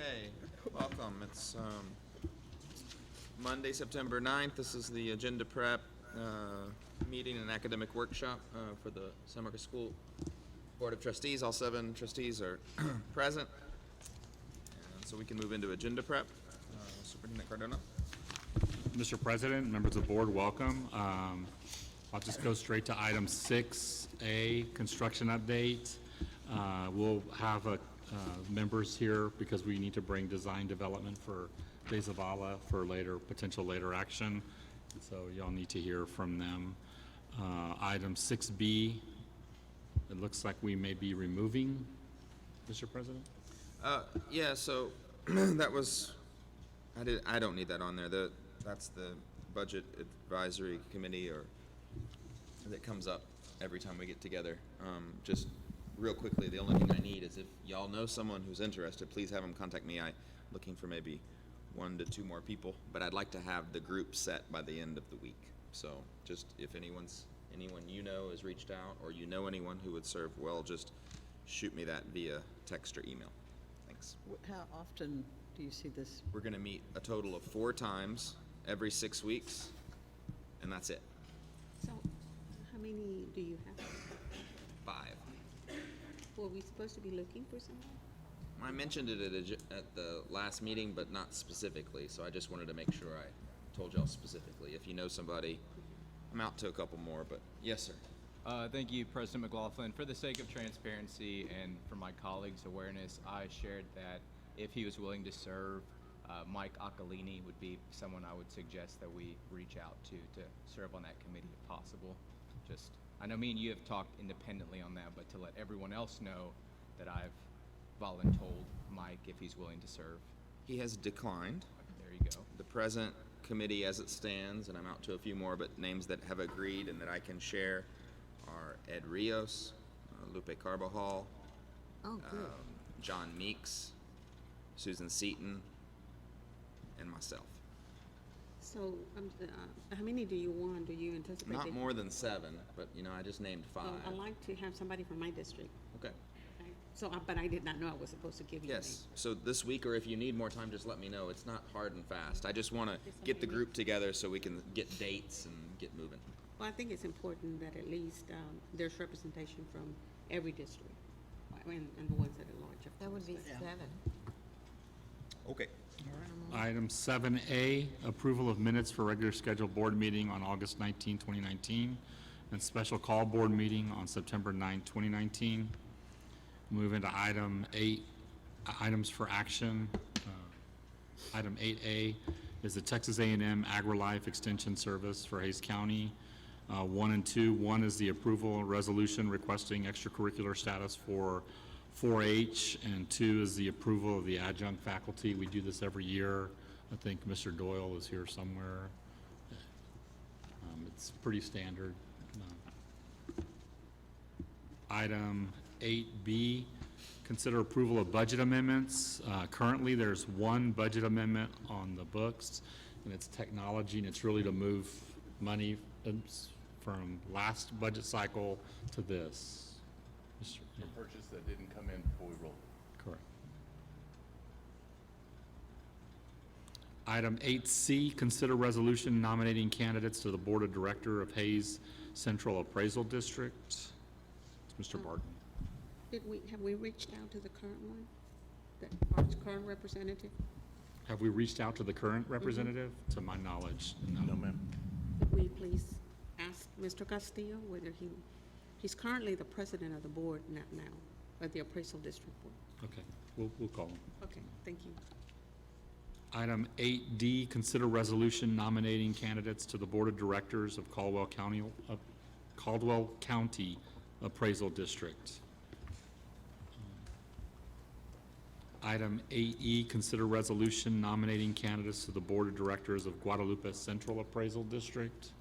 Okay, welcome. It's Monday, September 9th. This is the agenda prep meeting and academic workshop for the summer school Board of Trustees. All 7 trustees are present. And so we can move into agenda prep. Superintendent Cardona. Mr. President, members of the board, welcome. I'll just go straight to item 6A, construction update. We'll have members here because we need to bring design development for De Zavala for potential later action. So y'all need to hear from them. Item 6B, it looks like we may be removing, Mr. President? Yeah, so that was, I don't need that on there. That's the budget advisory committee that comes up every time we get together. Just real quickly, the only thing I need is if y'all know someone who's interested, please have them contact me. I'm looking for maybe 1 to 2 more people, but I'd like to have the group set by the end of the week. So just if anyone you know has reached out, or you know anyone who would serve well, just shoot me that via text or email. Thanks. How often do you see this? We're going to meet a total of 4 times every 6 weeks, and that's it. So, how many do you have? 5. Were we supposed to be looking for someone? I mentioned it at the last meeting, but not specifically, so I just wanted to make sure I told y'all specifically. If you know somebody, I'm out to a couple more, but yes, sir. Thank you, President McLaughlin. For the sake of transparency and for my colleagues' awareness, I shared that if he was willing to serve, Mike Acalini would be someone I would suggest that we reach out to serve on that committee if possible. I know me and you have talked independently on that, but to let everyone else know that I've voluntold Mike if he's willing to serve. He has declined. There you go. The present committee as it stands, and I'm out to a few more, but names that have agreed and that I can share are Ed Rios, Lupe Carbajal, John Meeks, Susan Seaton, and myself. So, how many do you want? Do you anticipate? Not more than 7, but I just named 5. I'd like to have somebody from my district. Okay. So, but I did not know I was supposed to give you. Yes. So this week, or if you need more time, just let me know. It's not hard and fast. I just want to get the group together so we can get dates and get moving. Well, I think it's important that at least there's representation from every district, and the ones that are large. That would be 7. Okay. Item 7A, approval of minutes for regular scheduled board meeting on August 19, 2019, and special call board meeting on September 9, 2019. Move into item 8, items for action. Item 8A is the Texas A&M AgriLife Extension Service for Hays County. 1 and 2. 1 is the approval resolution requesting extracurricular status for 4-H, and 2 is the approval of the adjunct faculty. We do this every year. I think Mr. Doyle is here somewhere. It's pretty standard. Item 8B, consider approval of budget amendments. Currently, there's 1 budget amendment on the books, and it's technology, and it's really to move money from last budget cycle to this. A purchase that didn't come in before we rolled. Correct. Item 8C, consider resolution nominating candidates to the Board of Director of Hays Central Appraisal District. It's Mr. Barton. Have we reached out to the current one, our current representative? Have we reached out to the current representative? To my knowledge, no. No, ma'am. Could we please ask Mr. Castillo whether he's currently the president of the board now, of the appraisal district board. Okay, we'll call him. Okay, thank you. Item 8D, consider resolution nominating candidates to the Board of Directors of Caldwell County Appraisal District. Item 8E, consider resolution nominating candidates to the Board of Directors of Guadalupe Central Appraisal District.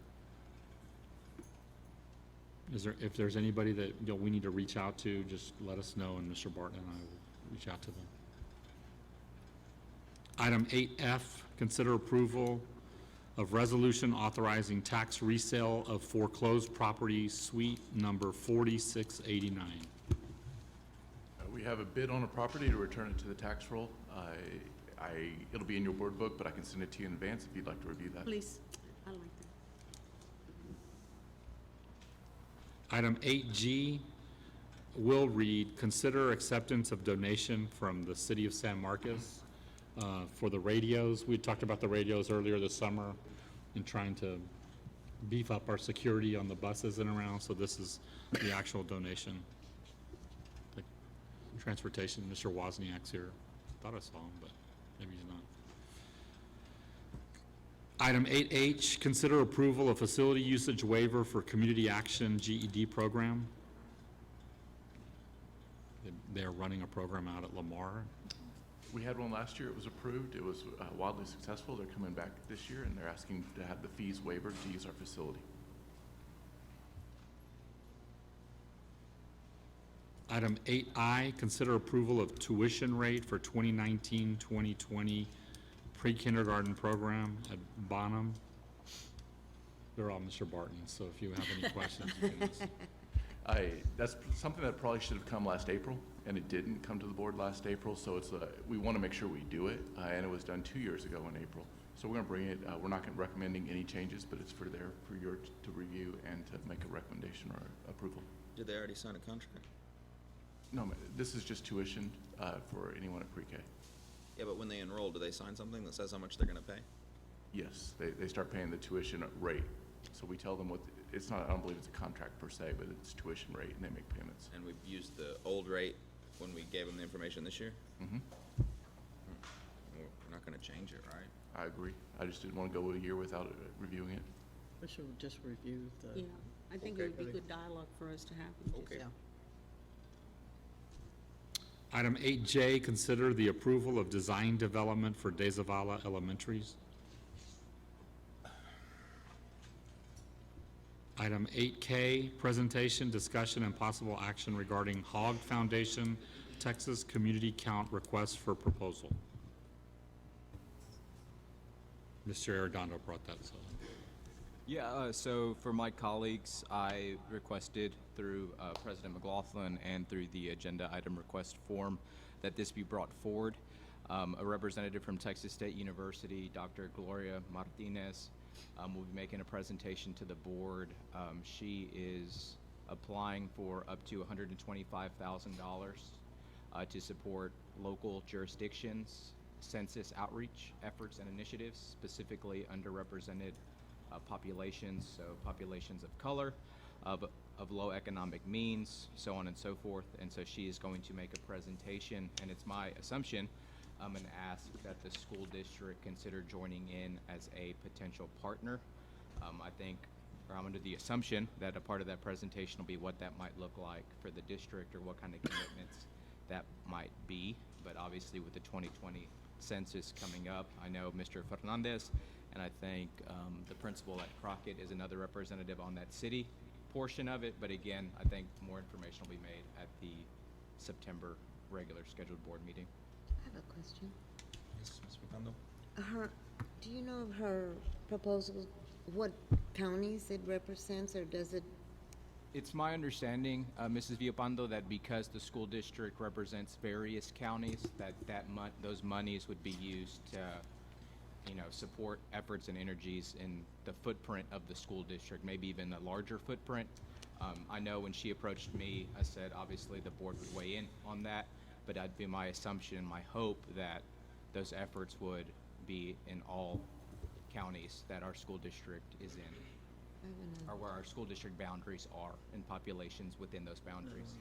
If there's anybody that we need to reach out to, just let us know, and Mr. Barton and I will reach out to them. Item 8F, consider approval of resolution authorizing tax resale of foreclosed property, suite number 4689. We We have a bid on a property to return it to the tax roll. It'll be in your board book, but I can send it to you in advance if you'd like to review that. Please, I like that. Item 8G will read, consider acceptance of donation from the city of San Marcos for the radios. We talked about the radios earlier this summer and trying to beef up our security on the buses and around, so this is the actual donation. Like, transportation, Mr. Wozniak's here. Thought I saw him, but maybe he's not. Item 8H, consider approval of facility usage waiver for Community Action GED program. They're running a program out at Lamar. We had one last year. It was approved. It was wildly successful. They're coming back this year, and they're asking to have the fees waived to use our facility. Item 8I, consider approval of tuition rate for 2019-2020 pre-kindergarten program at Bonham. They're all Mr. Barton, so if you have any questions, you can ask. That's something that probably should have come last April, and it didn't come to the board last April, so it's, we want to make sure we do it, and it was done 2 years ago in April. So we're going to bring it, we're not recommending any changes, but it's for your to review and to make a recommendation or approval. Did they already sign a contract? No, this is just tuition for anyone at pre-K. Yeah, but when they enroll, do they sign something that says how much they're gonna pay? Yes, they start paying the tuition rate. So we tell them what, it's not, I don't believe it's a contract per se, but it's tuition rate, and they make payments. And we've used the old rate when we gave them the information this year? Mm-hmm. We're not gonna change it, right? I agree. I just didn't want to go a year without reviewing it. We should just review the. Yeah, I think it Okay. would be good dialogue for us to have. and just- Okay. Yeah. Item 8J, consider the approval of design development for De Zavala Elementaries. Item 8K, presentation, discussion, and possible action regarding Hogg Foundation Texas Community Count request for proposal. Mr. Arredondo brought that, so. Yeah, so for my colleagues, I requested through President McLaughlin and through the agenda item request form that this be brought forward. A representative from Texas State University, Dr. Gloria Martinez, will be making a presentation to the board. She is applying for up to $125,000 to support local jurisdictions, census outreach efforts and initiatives, specifically underrepresented populations, so populations of color, of low economic means, so on and so forth. And so she is going to make a presentation, and it's my assumption and ask that the school district consider joining in as a potential partner. I think, or I'm under the assumption that a part of that presentation will be what that might look like for the district or what kind of commitments that might be. But obviously with the 2020 census coming up, I know Mr. Fernandez, and I think the principal at Crockett is another representative on that city portion of it. But again, I think more information will be made at the September regular scheduled board meeting. I have a question. Yes, Ms. McCondell? Do you know of her proposal, what counties it represents, or does it? It's my understanding, Mrs. Villalpando, that because the school district represents various counties, those monies would be used to, support efforts and energies in the footprint of the school district, maybe even a larger footprint. I know when she approached me, I said obviously the board would weigh in on that, but that'd be my assumption, my hope that those efforts would be in all counties that our school district is in, I don't know. or where our school district boundaries are, and populations within those boundaries.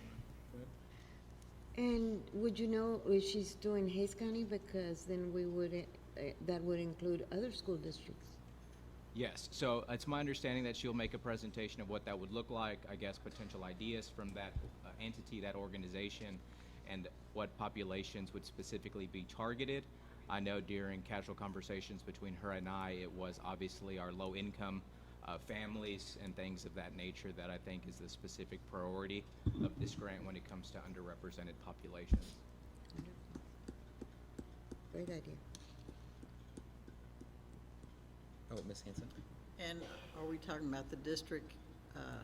And would you know if she's doing Hayes County, because then we would, that would include other school districts? Yes, so it's my understanding that she'll make a presentation of what that would look like, I guess potential ideas from that entity, that organization, and what populations would specifically be targeted. I know during casual conversations between her and I, it was obviously our low-income families and things of that nature that I think is the specific priority of this grant when it comes to underrepresented populations. Great idea. Oh, Ms. Hanson? And are we talking about the district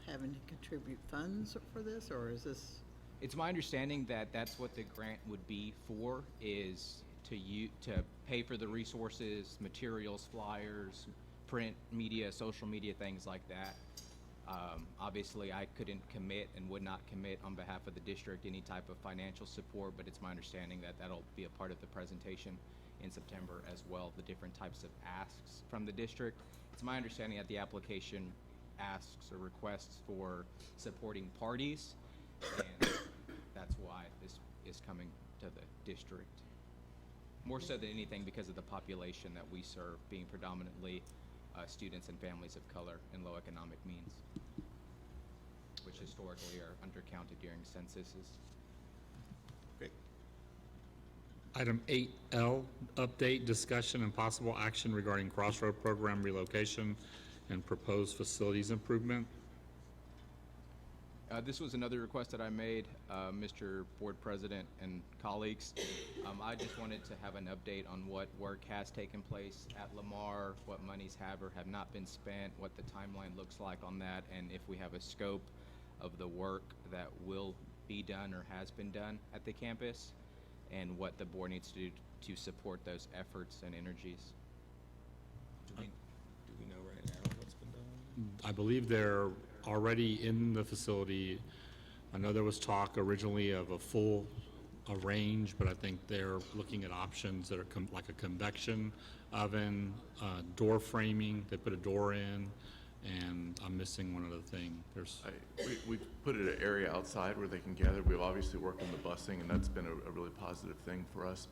having to contribute funds for this, or is this It's my understanding that that's what the grant would be for, is to pay for the resources, materials, flyers, print media, social media, things like that. Obviously, I couldn't commit and would not commit on behalf of the district any type of financial support, but it's my understanding that that'll be a part of the presentation in September as well, the different types of asks from the district. It's my understanding that the application asks or requests for supporting parties, and that's why this is coming to the district. More so than anything because of the population that we serve, being predominantly students and families of color and low economic means, which historically are undercounted during censuses. Great. Item 8L, update, discussion, and possible action regarding Crossroad Program relocation and proposed facilities improvement. This was another request that I made, Mr. Board President and colleagues. I just wanted to have an update on what work has taken place at Lamar, what monies have or have not been spent, what the timeline looks like on that, and if we have a scope of the work that will be done or has been done at the campus, and what the board needs to do to support those efforts and energies. Do we know right now what's been done? I believe they're already in the facility. I know there was talk originally of a range, but I think they're looking at options that are like a convection oven, door framing. They put a door in, and I'm missing one other thing. We put an area outside where they can gather. We've obviously worked on the busing, and that's been a really positive thing for us.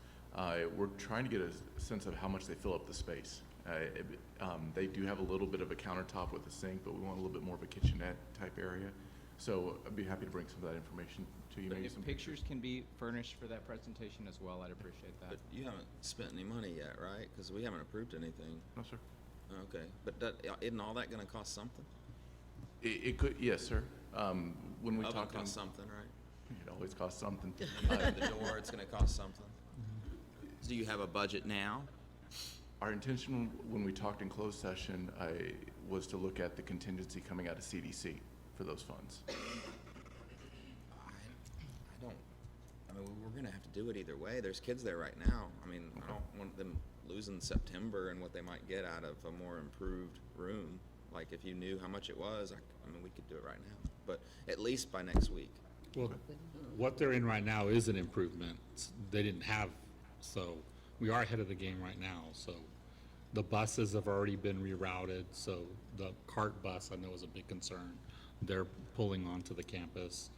We're trying to get a sense of how much they fill up the space. They do have a little bit of a countertop with a sink, but we want a little bit more of a kitchenette type area. So I'd be happy to bring some of that information to you. Maybe If some pictures can be furnished for that presentation as well, I'd appreciate that. But you haven't spent any money yet, right? Because we haven't approved anything. No, sir. Okay, but isn't all that gonna cost something? It could, yes, sir. When we Oven talk, costs something, right? it always costs something. The door, it's gonna cost something. Do you have a budget now? Our intention when we talked in closed session was to look at the contingency coming out of CDC for those funds. I mean, we're gonna have to do it either way. There's kids there right now. I mean, I don't want them losing September and what they might get out of a more improved room. Like, if you knew how much it was, I mean, we could do it right now, but at least by next week. Well, what they're in right now is an improvement. They didn't have, so we are ahead of the game right now. So the buses have already been rerouted, so the cart bus, I know, is a big concern. They're pulling onto the campus.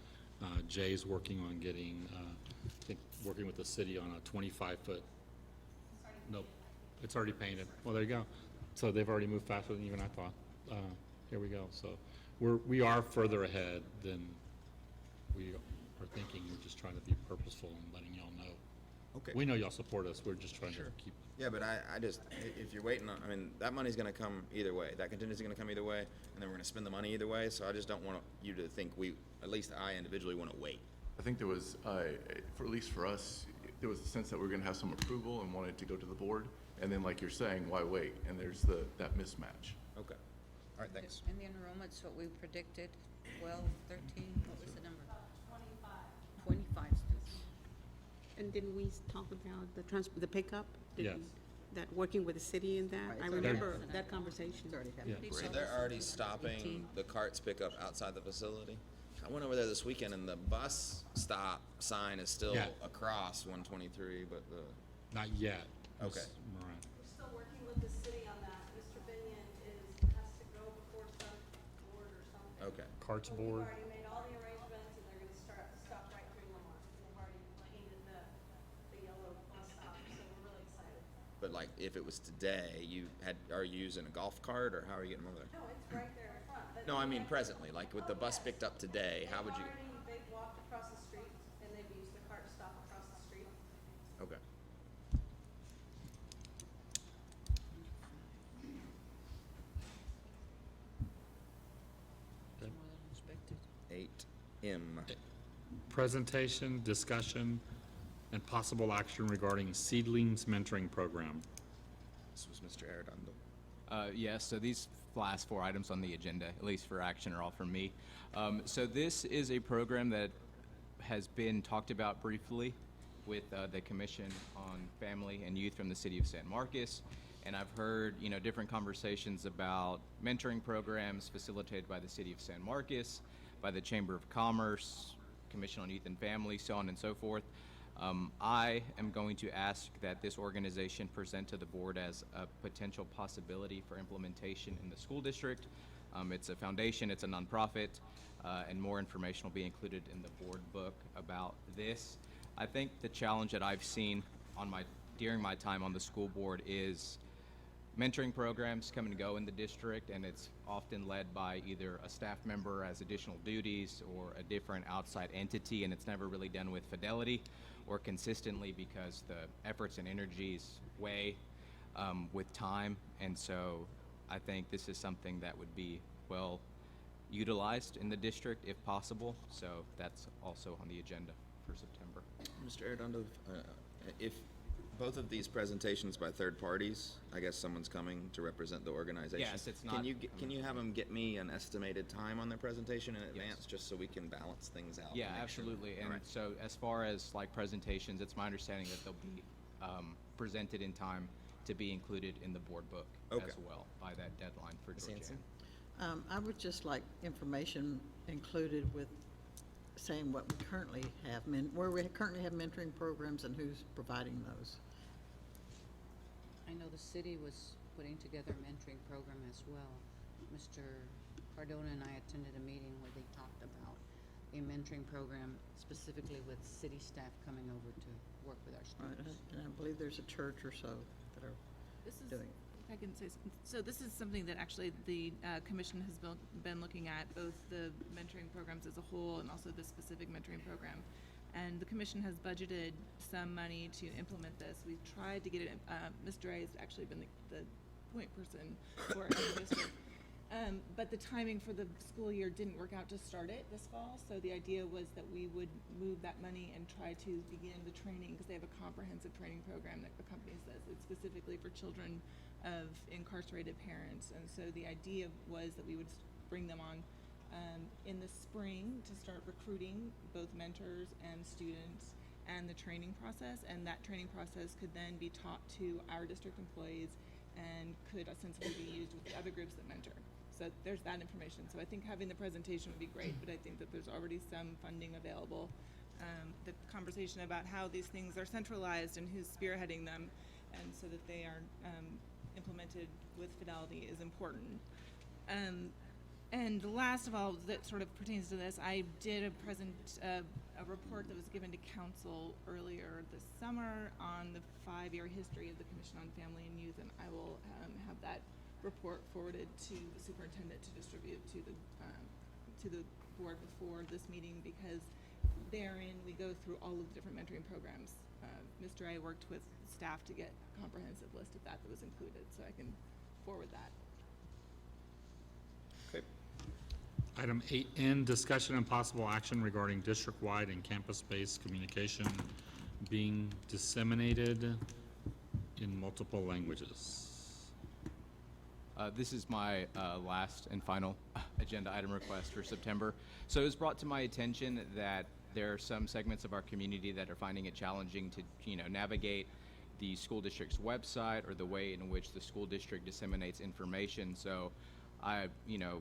Jay's working on getting, I think, working with the city on a 25-foot. Nope, it's already painted. Well, there you go. So they've already moved faster than even I thought. Here we go. So we are further ahead than we are thinking. We're just trying to be purposeful and letting y'all know. Okay. We know y'all support us. We're just trying to keep. Yeah, but I just, if you're waiting on, I mean, that money's gonna come either way. That contingency's gonna come either way, and then we're gonna spend the money either way, so I just don't want you to think at least I individually wanna wait. I think there was, for at least for us, there was a sense that we were going to have some approval and wanted to go to the board. And then, like you're saying, why wait? And there's that mismatch. Okay. All right, thanks. And the enrollment's what we predicted, 12, 13, what was the number? 25 students. And didn't we talk about the pickup? Did Yes. we- That, working with the city and that? Right, I it's already remember happening. that conversation. It's already Yeah. happening. So they're already stopping the carts pickup outside the facility? I went over there this weekend and the bus stop sign is still Yeah. across 123, but Not yet. Okay. Ms. Moran. We're still working with the city on that. Mr. Binion has to go before some board or something. okay. Carts But board. we've already made all the arrangements and they're gonna stop right through Lamar. They've already painted the yellow bus stop, so we're really excited. But like, if it was today, are you using a golf cart or how are you getting them over there? No, it's right there in front. But No, I mean presently, like with the bus picked up today, how would you? They've walked across the street and they've used the cart to stop across the street. Okay. More than expected. 8M. Presentation, discussion, and possible action regarding Seedlings Mentoring Program. This was Mr. Arredondo. Yes, so these last 4 items on the agenda, at least for action, are all from me. So this is a program that has been talked about briefly with the Commission on Family and Youth from the City of San Marcos. And I've heard, different conversations about mentoring programs facilitated by the City of San Marcos, by the Chamber of Commerce, Commission on Youth and Family, so on and so forth. I am going to ask that this organization present to the board as a potential possibility for implementation in the school district. It's a foundation, it's a nonprofit, and more information will be included in the board book about this. I think the challenge that I've seen during my time on the school board is mentoring programs come and go in the district, and it's often led by either a staff member as additional duties or a different outside entity, and it's never really done with fidelity or consistently because the efforts and energies weigh with time. And so I think this is something that would be well utilized in the district if possible. So that's also on the agenda for September. Mr. Arredondo, if both of these presentations by third parties, I guess someone's coming to represent the organization. Yes, it's not- Can you have them get me an estimated time on their presentation in advance, just so we can balance things out? Yeah, and make sure- absolutely. And Alright. so as far as like presentations, it's my understanding that they'll be presented in time to be included in the board book Okay. as well by that deadline for Ms. Georgia. Hanson? I would just like information included with saying what we currently have, where we currently have mentoring programs and who's providing those. I know the city was putting together a mentoring program as well. Mr. Cardona and I attended a meeting where they talked about a mentoring program specifically with city staff coming over to work with our Right, students. and I believe there's a church or so that are This is, doing. if I can say, so this is something that actually the commission has been looking at, both the mentoring programs as a whole and also this specific mentoring program. And the commission has budgeted some money to implement this. We've tried to get it, Mr. A has actually been the point person for it in the district. But the timing for the school year didn't work out to start it this fall, so the idea was that we would move that money and try to begin the training, because they have a comprehensive training program that accompanies this. It's specifically for children of incarcerated parents, and so the idea was that we would bring them on in the spring to start recruiting both mentors and students and the training process, and that training process could then be taught to our district employees and could ostensibly be used with the other groups that mentor. So there's that information. So I think having the presentation would be great, but I think that there's already some funding available. The conversation about how these things are centralized and who's spearheading them, and so that they are implemented with fidelity is important. And last of all, that sort of pertains to this, I did a report that was given to council earlier this summer on the 5-year history of the Commission on Family and Youth, and I will have that report forwarded to the superintendent to distribute to the board before this meeting, because therein we go through all of the different mentoring programs. Mr. A worked with staff to get a comprehensive list of that was included, so I can forward that. Okay. Item 8N, discussion and possible action regarding district-wide and campus-based communication being disseminated in multiple languages. This is my last and final agenda item request for September. So it was brought to my attention that there are some segments of our community that are finding it challenging to, navigate the school district's website or the way in which the school district disseminates information. So I,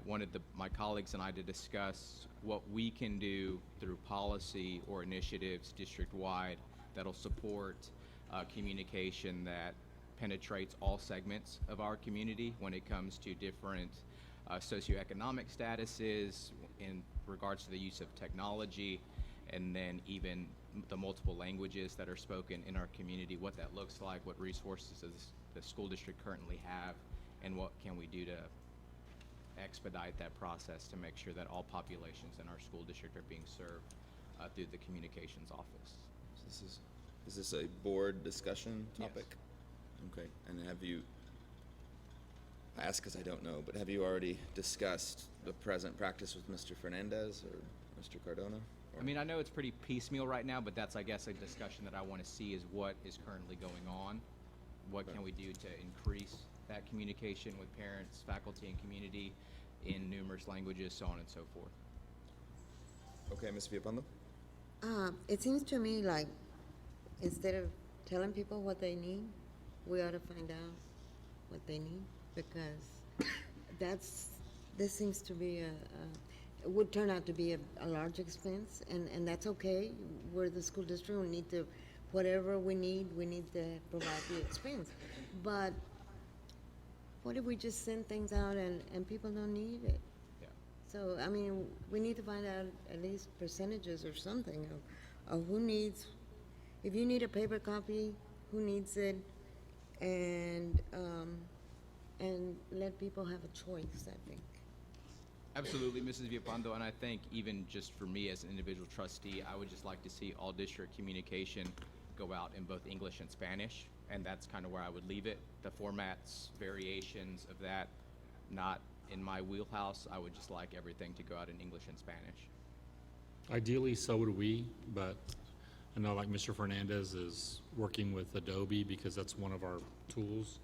wanted my colleagues and I to discuss what we can do through policy or initiatives district-wide that'll support communication that penetrates all segments of our community when it comes to different socioeconomic statuses in regards to the use of technology, and then even the multiple languages that are spoken in our community, what that looks like, what resources does the school district currently have, and what can we do to expedite that process to make sure that all populations in our school district are being served through the communications office. Is this a board discussion topic? Yes. Okay, and I ask because I don't know, but have you already discussed the present practice with Mr. Fernandez or Mr. Cardona? Or- I mean, I know it's pretty piecemeal right now, but that's, I guess, a discussion that I want to see is what is currently going on. What can we do to increase that communication with parents, faculty, and community in numerous languages, so on and so forth. Okay, Ms. Villalpando? It seems to me like instead of telling people what they need, we ought to find out what they need, because this seems to be it would turn out to be a large expense, and that's okay. We're the school district, we need to, whatever we need to provide the expense. But what if we just send things out and people don't need it? Yeah. So, I mean, we need to find out at least percentages or something of who needs, if you need a paper copy, who needs it, and let people have a choice, I think. Absolutely, Mrs. Villapando, and I think even just for me as an individual trustee, I would just like to see all district communication go out in both English and Spanish, and that's kind of where I would leave it. The formats, variations of that, not in my wheelhouse. I would just like everything to go out in English and Spanish. Ideally, so would we, but I know like Mr. Fernandez is working with Adobe because that's one of our tools,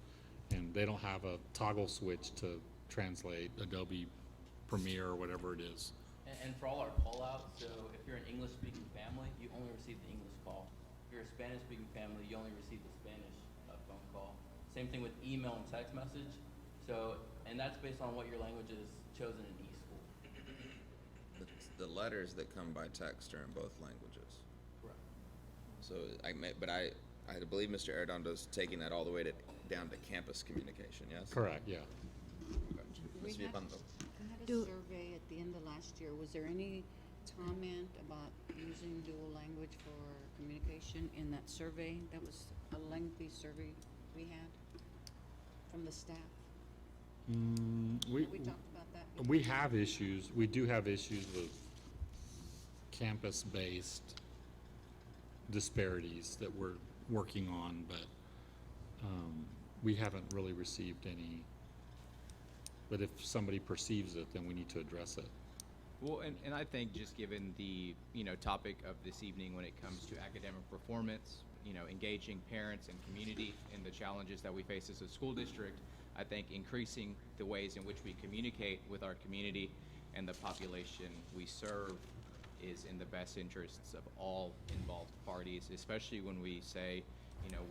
and they don't have a toggle switch to translate Adobe Premiere or whatever it is. And for all our call-outs, so if you're an English-speaking family, you only receive the English call. If you're a Spanish-speaking family, you only receive the Spanish phone call. Same thing with email and text message. So, and that's based on what your language is chosen in eSchool. The letters that come by text are in both languages. Correct. So I believe Mr. Arredondo's taking that all the way down to campus communication, yes? Correct, yeah. Ms. Villapando. I had a survey at the end of last year. Was there any comment about using dual language for communication in that survey? That was a lengthy survey we had from the staff. We talked about that. We have issues, we do have issues with campus-based disparities that we're working on, but we haven't really received any. But if somebody perceives it, then we need to address it. Well, and I think just given the, topic of this evening when it comes to academic performance, engaging parents and community in the challenges that we face as a school district, I think increasing the ways in which we communicate with our community and the population we serve is in the best interests of all involved parties, especially when we say,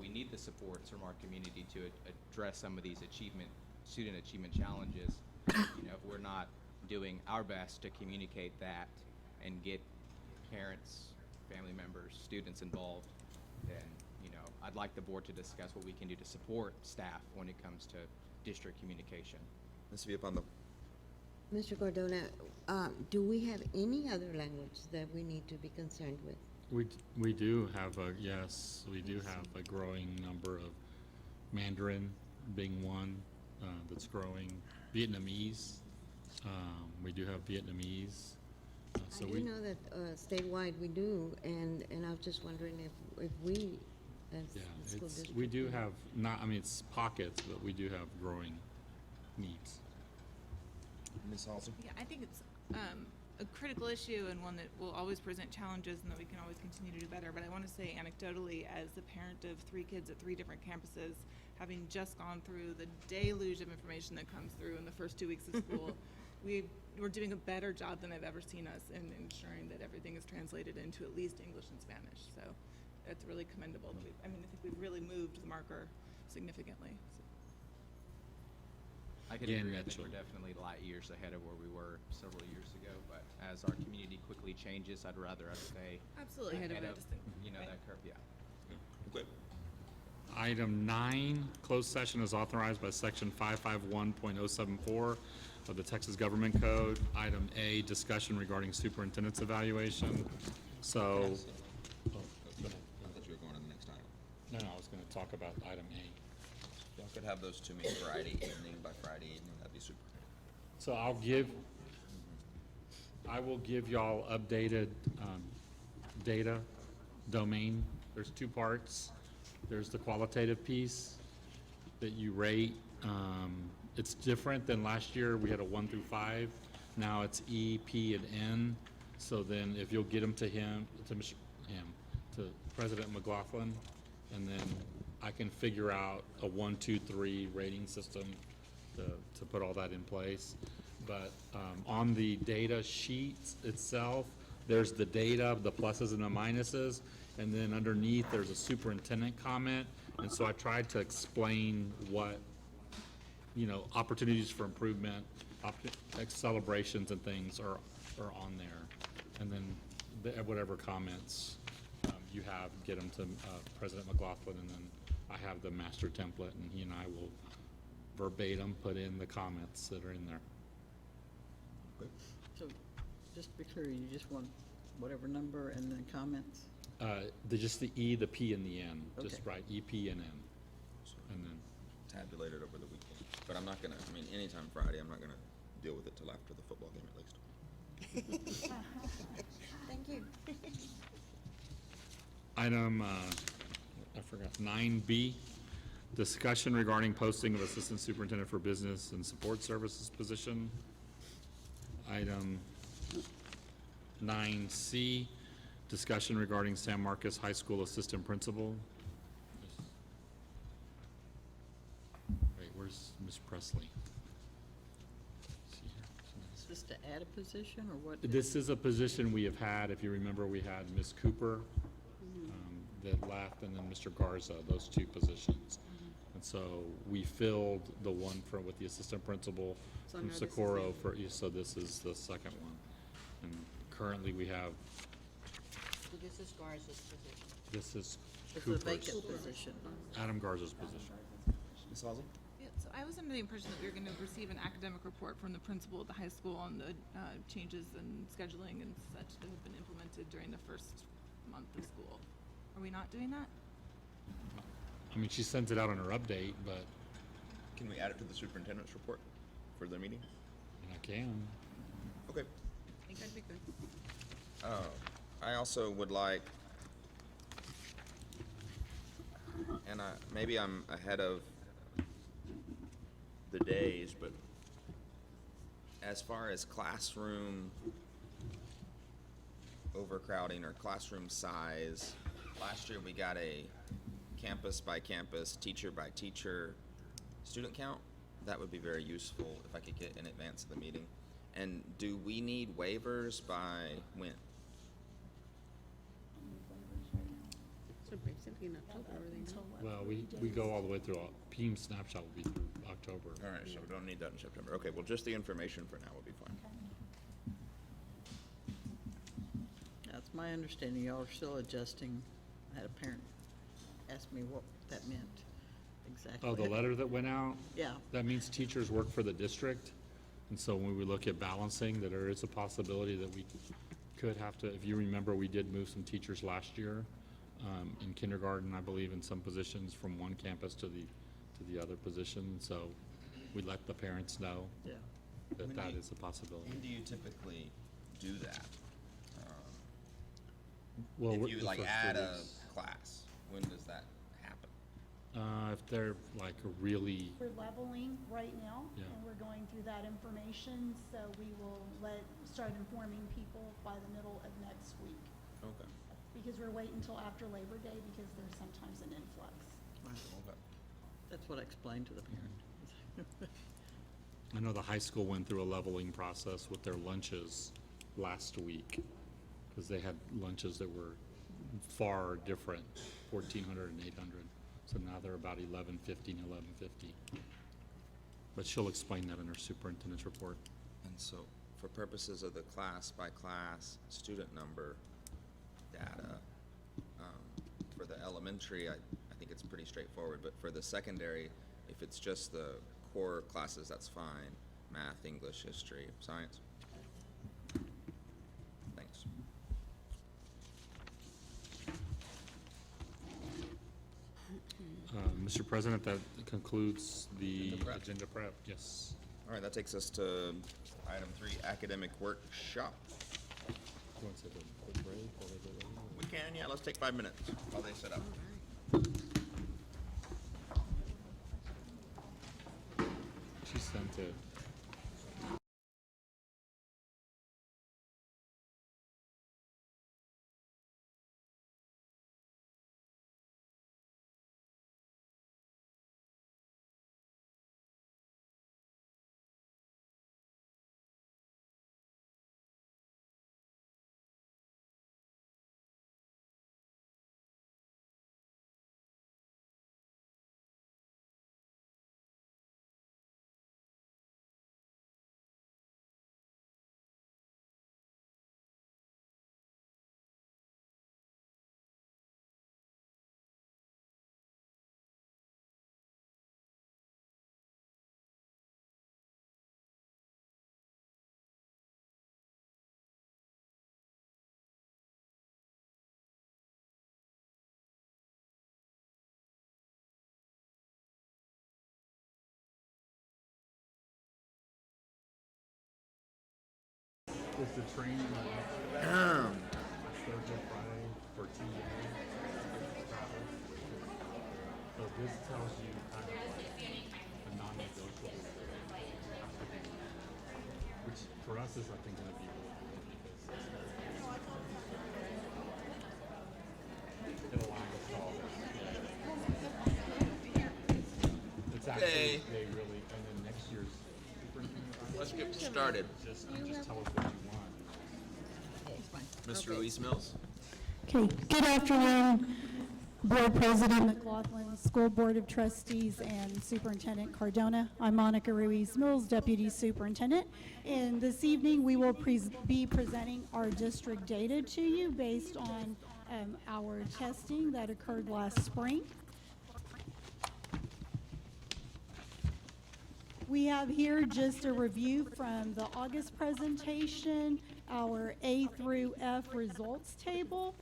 we need the supports from our community to address some of these student achievement challenges. If we're not doing our best to communicate that and get parents, family members, students involved, then, I'd like the board to discuss what we can do to support staff when it comes to district communication. Ms. Villapando. Mr. Cardona, do we have any other language that we need to be concerned with? We do have we do have a growing number of Mandarin being one that's growing. Vietnamese, we do have Vietnamese. I do know that statewide we do, and I was just wondering if we, as the school district. We do have, it's pockets, but we do have growing needs. Ms. Halsey. Yeah, I think it's a critical issue and one that will always present challenges and that we can always continue to do better. But I want to say anecdotally, as the parent of 3 kids at 3 different campuses, having just gone through the deluge of information that comes through in the first 2 weeks of school, we're doing a better job than I've ever seen us in ensuring that everything is translated into at least English and Spanish. So it's really commendable that I think we've really moved the marker significantly. So. I can agree. I think we're definitely light years ahead of where we were several years ago. But as our community quickly changes, I'd rather us stay absolutely ahead of that curve. Yeah. Okay. Item 9, closed session is authorized by section 551.074 of the Texas Government Code. Item A, discussion regarding superintendent's evaluation. So, I thought you were going to the next item. no, I was going to talk about item A. Y'all could have those to me Friday evening. By Friday evening, that'd be super. So I will give y'all updated data domain. There's 2 parts. There's the qualitative piece that you rate. It's different than last year. We had a 1 through 5. Now it's E, P, and N. So then if you'll get them to to President McLaughlin, and then I can figure out a 1, 2, 3 rating system to put all that in place. But on the data sheet itself, there's the data, the pluses and the minuses, and then underneath, there's a superintendent comment. And so I tried to explain what, opportunities for improvement, celebrations and things are on there. And then whatever comments you have, get them to President McLaughlin, and then I have the master template, and he and I will verbatim put in the comments that are in there. So, just to be clear, you just want whatever number and then comments? Just the E, the P, and the N. Just Okay. write E, P, and N. And then, Tabulated over the weekend. But I'm not gonna, anytime Friday, I'm not gonna deal with it till after the football game at least. Thank you. item, I forgot, 9B, discussion regarding posting of Assistant Superintendent for Business and Support Services position. Item 9C, discussion regarding San Marcos High School Assistant Principal. Wait, where's Ms. Presley? Is this to add a position or what? This is a position we have had, if you remember, we had Ms. Cooper that left, and then Mr. Garza, those two positions. And so we filled the one with the assistant principal So from now this is Socorro so this is the second one. And currently we have, So this is Garza's position. this is It's a Cooper's, vacant position. Adam Garza's position. Ms. Halsey? Yeah, so I was under the impression that we were going to receive an academic report from the principal at the high school on the changes and scheduling and such that have been implemented during the first month of school. Are we not doing that? I mean, she sent it out on her update, but Can we add it to the superintendent's report for their meeting? I can. Okay. I think that'd be good. I also would like, and maybe I'm ahead of the days, but as far as classroom overcrowding or classroom size, last year we got a campus by campus, teacher by teacher student count. That would be very useful if I could get in advance of the meeting. And do we need waivers by when? So basically in October, everything. Well, we go all the way through, PEEM snapshot will be through October. All right, so we don't need that in September. Okay, well, just the information for now will be fine. That's my understanding. Y'all are still adjusting. I had a parent ask me what that meant exactly. Oh, the letter that went out? Yeah. That means teachers work for the district. And so when we look at balancing, that there is a possibility that we could have to, if you remember, we did move some teachers last year in kindergarten, I believe, in some positions from one campus to the other position. So we let the parents know Yeah. that When that do you- is a possibility. When do you typically do that? Well, If we're- you the like first add 2 a weeks. class, when does that happen? If they're like really, We're leveling right now, Yeah. and we're going through that information, so we will start informing people by the middle of next week. Okay. Because we're waiting until after Labor Day, because there's sometimes an influx. Okay. That's what I explained to the parent. I know the high school went through a leveling process with their lunches last week, because they had lunches that were far different, 1,400 and 800. So now they're about 1150 and 1150. But she'll explain that in her superintendent's report. And so, for purposes of the class by class student number data, for the elementary, I think it's pretty straightforward, but for the secondary, if it's just the core classes, that's fine. Math, English, history, science. Thanks. Mr. President, that concludes the Agenda prep. agenda prep. Yes. All right, that takes us to item 3, academic workshop. You want to take a quick break while they go over? We can, yeah, let's take 5 minutes while they set up. She sent it. Is the training Thursday, Friday for 2 days? So this tells you kind of like the non-negotiable, which for us is, I think, going to be really good because it aligns with all this. It's actually, they really, and then next year's superintendent. Let's get started. Just tell us what you want. Mr. Luis Mills? Okay, good afternoon, Board President McLaughlin, School Board of Trustees, and Superintendent Cardona. I'm Monica Ruiz Mills, Deputy Superintendent, and this evening we will be presenting our district data to you based on our testing that occurred last spring. We have here just a review from the August presentation, our A through F results table.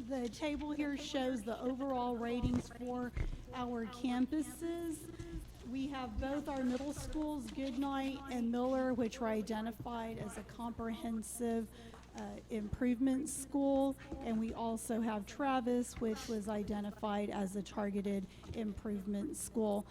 The table here shows the overall ratings for our campuses. We have both our middle schools, Goodnight and Miller, which were identified as a comprehensive improvement school, and we also have Travis, which was identified as a targeted improvement school.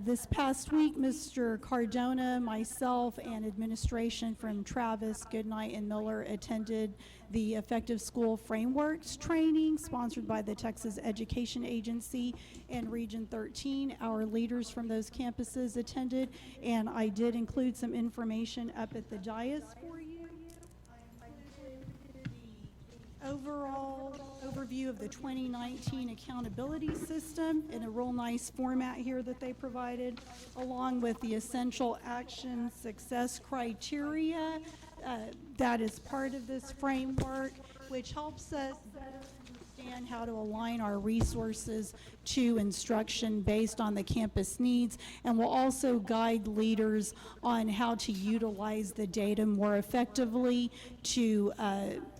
This past week, Mr. Cardona, myself, and administration from Travis, Goodnight, and Miller attended the Effective School Frameworks training sponsored by the Texas Education Agency and Region 13. Our leaders from those campuses attended, and I did include some information up at the dais for you. Overall overview of the 2019 accountability system in a real nice format here that they provided, along with the essential action success criteria that is part of this framework, which helps us better understand how to align our resources to instruction based on the campus needs, and will also guide leaders on how to utilize the data more effectively to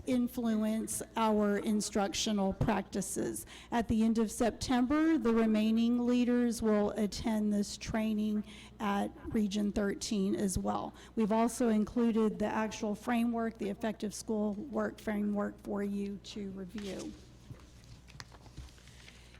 influence our instructional practices. At the end of September, the remaining leaders will attend this training at Region 13 as well. We've also included the actual framework, the Effective School Work Framework, for you to review.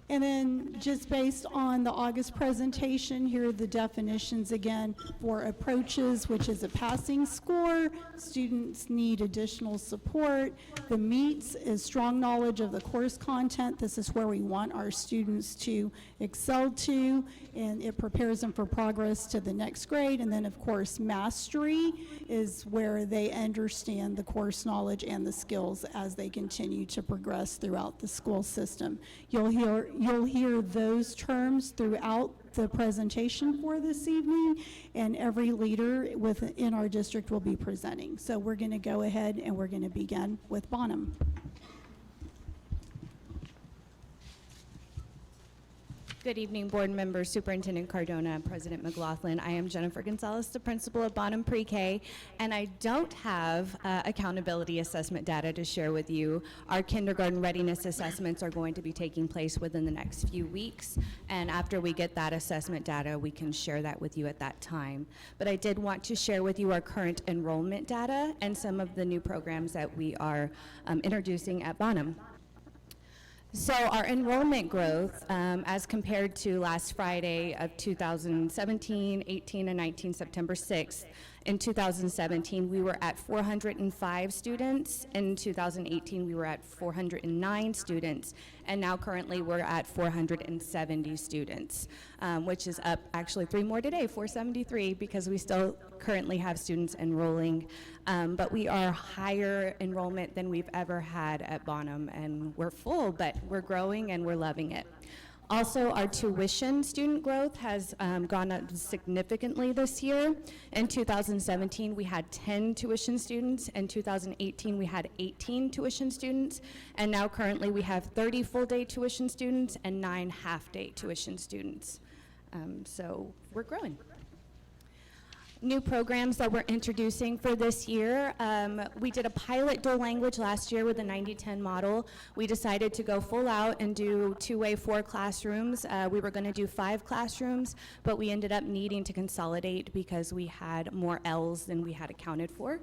And then just based on the August presentation, here are the definitions again for approaches, which is a passing score. Students need additional support. The meets is strong knowledge of the course content. This is where we want our students to excel to, and it prepares them for progress to the next grade. And then, of course, mastery is where they understand the course knowledge and the skills as they continue to progress throughout the school system. You'll hear those terms throughout the presentation for this evening, and every leader within our district will be presenting. So we're going to go ahead and we're going to begin with Bonham. Good evening, board members, Superintendent Cardona, President McLaughlin. I am Jennifer Gonzalez, the principal of Bonham Pre-K, and I don't have accountability assessment data to share with you. Our kindergarten readiness assessments are going to be taking place within the next few weeks, and after we get that assessment data, we can share that with you at that time. But I did want to share with you our current enrollment data and some of the new programs that we are introducing at Bonham. So our enrollment growth, as compared to last Friday of 2017, 18, and 19, September 6th, in 2017, we were at 405 students. In 2018, we were at 409 students. And now currently we're at 470 students, which is up actually 3 more today, 473, because we still currently have students enrolling. But we are higher enrollment than we've ever had at Bonham, and we're full, but we're growing and we're loving it. Also, our tuition student growth has gone up significantly this year. In 2017, we had 10 tuition students. In 2018, we had 18 tuition students. And now currently we have 30 full-day tuition students and 9 half-day tuition students. So we're growing. new programs that we're introducing for this year. We did a pilot dual language last year with the 90-10 model. We decided to go full out and do two-way 4 classrooms. We were going to do 5 classrooms, but we ended up needing to consolidate because we had more L's than we had accounted for.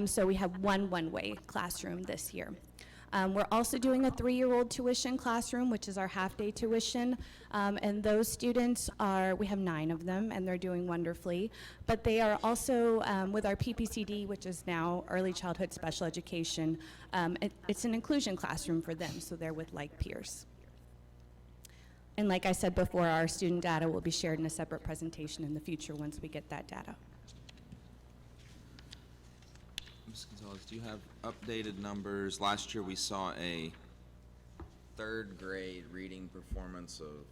So we have one-way classroom this year. We're also doing a 3-year-old tuition classroom, which is our half-day tuition, and those students we have 9 of them, and they're doing wonderfully, but they are also with our PPCD, which is now Early Childhood Special Education. It's an inclusion classroom for them, so they're with like peers. And like I said before, our student data will be shared in a separate presentation in the future once we get that data. Ms. Gonzalez, do you have updated numbers? Last year we saw a 3rd grade reading performance of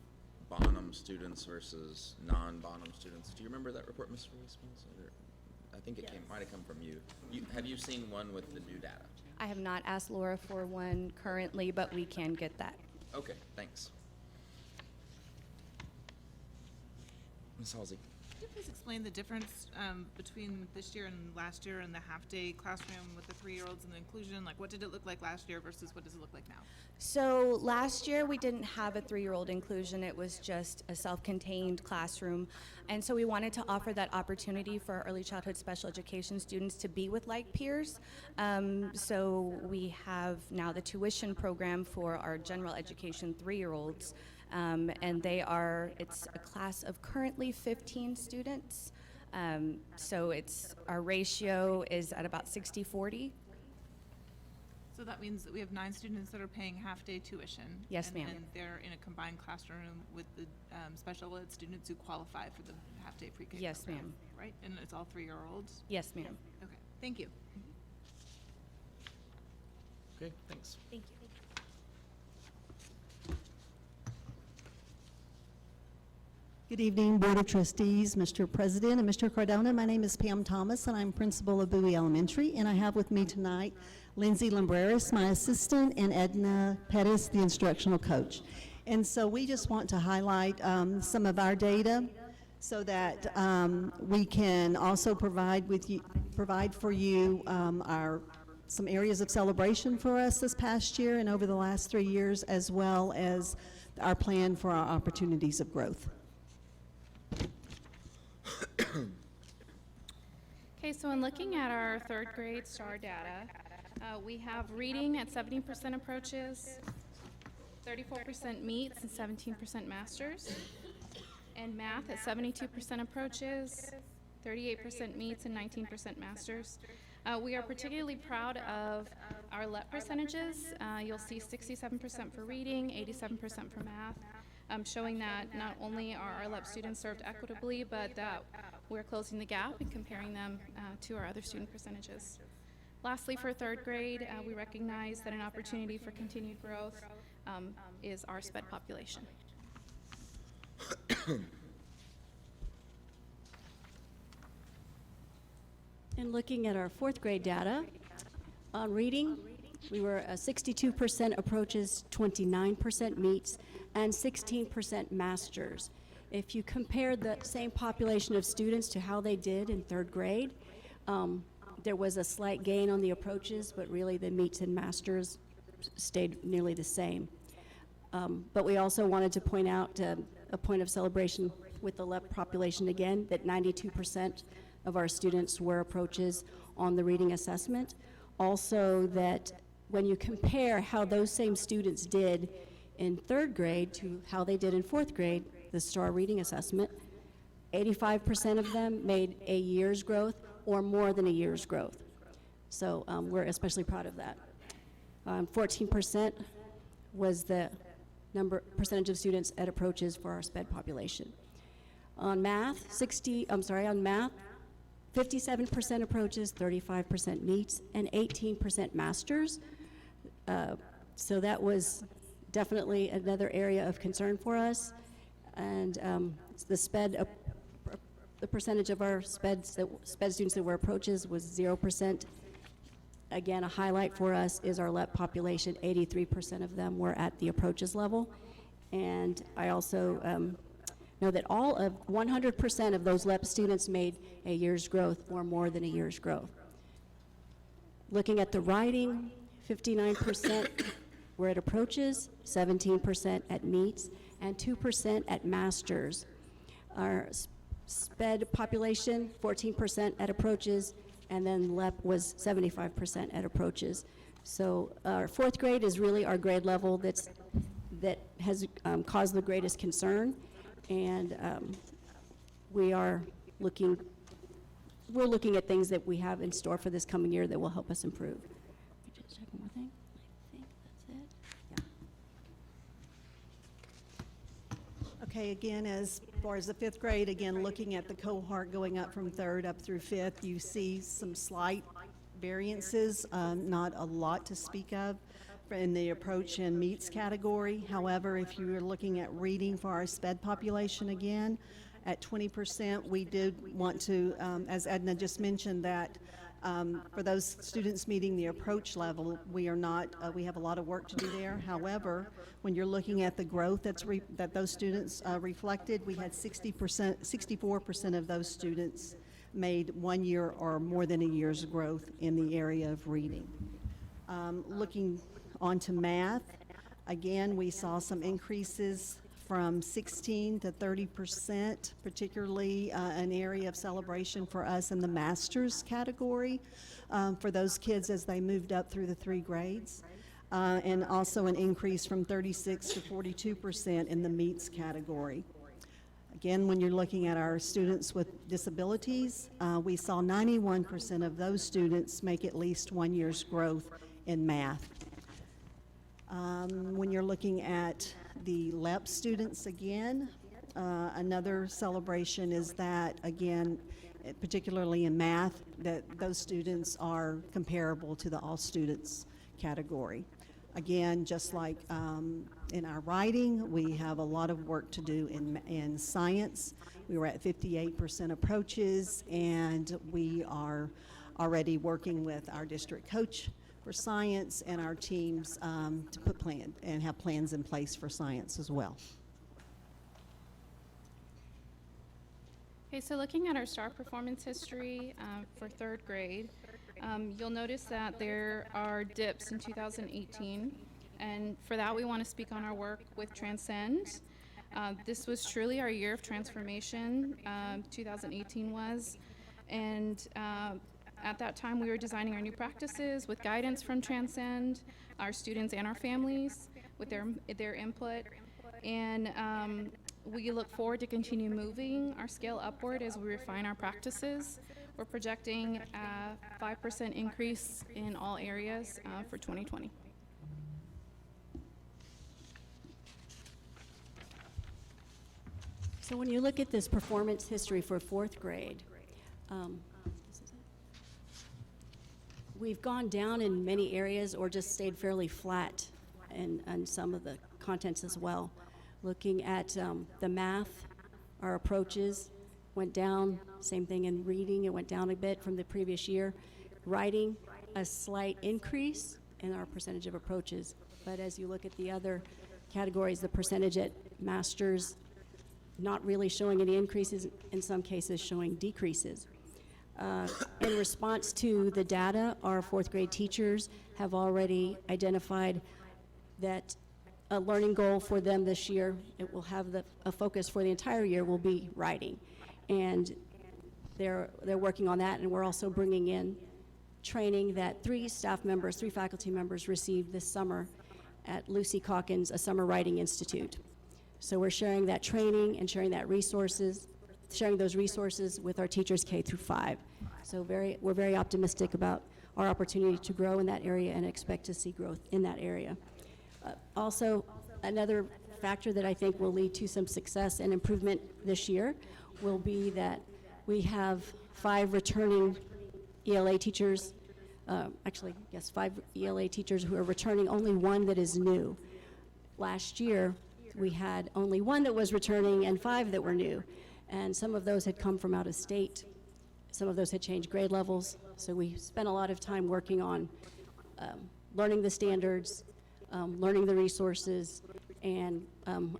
Bonham students versus non-Bonham students. Do you remember that report, Mr. Wilson? I think it might have come from you. Have you seen one with the new data? I have not asked Laura for one currently, but we can get that. Okay, thanks. Ms. Halsey. Could you please explain the difference between this year and last year and the half-day classroom with the 3-year-olds and the inclusion? Like, what did it look like last year versus what does it look like now? So last year we didn't have a 3-year-old inclusion. It was just a self-contained classroom. And so we wanted to offer that opportunity for our early childhood special education students to be with like peers. So we have now the tuition program for our general education 3-year-olds. And it's a class of currently 15 students. So our ratio is at about 60-40. So that means that we have 9 students that are paying half-day tuition. Yes, ma'am. And they're in a combined classroom with the special ed students who qualify for the half-day pre-K Yes, program, ma'am. right? And it's all 3-year-olds? Yes, ma'am. Okay, thank you. Okay, thanks. Thank you. Good evening, Board of Trustees, Mr. President, and Mr. Cardona. My name is Pam Thomas, and I'm principal of Bowie Elementary, and I have with me tonight Lindsay Lumbreras, my assistant, and Edna Pettis, the instructional coach. And so we just want to highlight some of our data so that we can also provide for you some areas of celebration for us this past year and over the last 3 years, as well as our plan for our opportunities of growth. Okay, so in looking at our 3rd grade STAR data, we have reading at 70% approaches, 34% meets, and 17% masters. And math at 72% approaches, 38% meets, and 19% masters. We are particularly proud of our LEP percentages. You'll see 67% for reading, 87% for math, showing that not only are our LEP students served equitably, but that we're closing the gap and comparing them to our other student percentages. Lastly, for 3rd grade, we recognize that an opportunity for continued growth is our SPED population. And looking at our 4th grade data, on reading, we were 62% approaches, 29% meets, and 16% masters. If you compare the same population of students to how they did in 3rd grade, there was a slight gain on the approaches, but really the meets and masters stayed nearly the same. But we also wanted to point out a point of celebration with the LEP population again, that 92% of our students were approaches on the reading assessment. Also that when you compare how those same students did in 3rd grade to how they did in 4th grade, the STAR reading assessment, 85% of them made a year's growth or more than a year's growth. So we're especially proud of that. 14% was the percentage of students at approaches for our SPED population. On math, 57% approaches, 35% meets, and 18% masters. So that was definitely another area of concern for us. And the SPED, the percentage of our SPED students that were approaches was 0%. Again, a highlight for us is our LEP population. 83% of them were at the approaches level. And I also know that all of 100% of those LEP students made a year's growth or more than a year's growth. Looking at the writing, 59% were at approaches, 17% at meets, and 2% at masters. Our SPED population, 14% at approaches, and then LEP was 75% at approaches. So our fourth grade is really our grade level that has caused the greatest concern, and we're looking at things that we have in store for this coming year that will help us improve. Just check one more thing. I think that's it. Yeah. Okay, again, as far as the fifth grade, again, looking at the cohort going up from third up through fifth, you see some slight variances, not a lot to speak of in the approach and meets category. However, if you are looking at reading for our SPED population again, at 20%, we did want to, as Edna just mentioned, that for those students meeting the approach level, we are not, we have a lot of work to do there. However, when you're looking at the growth that those students reflected, we had 64% of those students made 1 year or more than a year's growth in the area of reading. Looking onto math, again, we saw some increases from 16 to 30%, particularly an area of celebration for us in the master's category for those kids as they moved up through the 3 grades. And also an increase from 36 to 42% in the meets category. Again, when you're looking at our students with disabilities, we saw 91% of those students make at least 1 year's growth in math. When you're looking at the LEP students again, another celebration is that, again, particularly in math, that those students are comparable to the all students category. Again, just like in our writing, we have a lot of work to do in science. We were at 58% approaches, and we are already working with our district coach for science and our teams to put have plans in place for science as well. Okay, so looking at our STAR performance history for third grade, you'll notice that there are dips in 2018, and for that we want to speak on our work with Transcend. This was truly our year of transformation, 2018 was, and at that time we were designing our new practices with guidance from Transcend, our students and our families with their input, and we look forward to continue moving our scale upward as we refine our practices. We're projecting a 5% increase in all areas for 2020. So when you look at this performance history for fourth grade, we've gone down in many areas or just stayed fairly flat in some of the contents as well. Looking at the math, our approaches went down, same thing in reading, it went down a bit from the previous year. Writing, a slight increase in our percentage of approaches, but as you look at the other categories, the percentage at masters not really showing any increases, in some cases showing decreases. In response to the data, our fourth grade teachers have already identified that a learning goal for them this year, it will have a focus for the entire year will be writing. And they're working on that, and we're also bringing in training that 3 faculty members received this summer at Lucy Calkins, a summer writing institute. So we're sharing that training and sharing those resources with our teachers K through 5. So we're very optimistic about our opportunity to grow in that area and expect to see growth in that area. Also, another factor that I think will lead to some success and improvement this year will be that we have 5 returning ELA teachers, 5 ELA teachers who are returning, only 1 that is new. Last year, we had only 1 that was returning and 5 that were new. And some of those had come from out of state. Some of those had changed grade levels. So we spent a lot of time working on learning the standards, learning the resources, and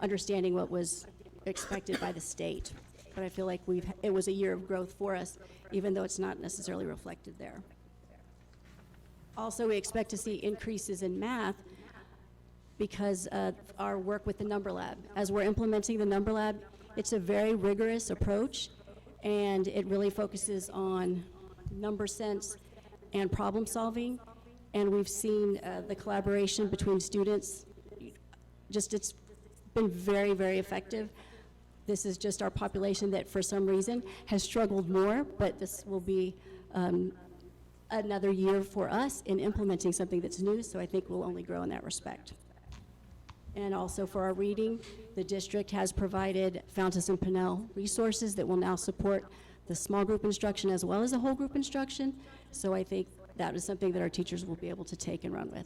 understanding what was expected by the state. But I feel like it was a year of growth for us, even though it's not necessarily reflected there. Also, we expect to see increases in math because of our work with the number lab. As we're implementing the number lab, it's a very rigorous approach, and it really focuses on number sense and problem solving. And we've seen the collaboration between students, it's been very, very effective. This is just our population that for some reason has struggled more, but this will be another year for us in implementing something that's new, so I think we'll only grow in that respect. And also for our reading, the district has provided Fountas and Pinnell resources that will now support the small group instruction as well as the whole group instruction. So I think that is something that our teachers will be able to take and run with.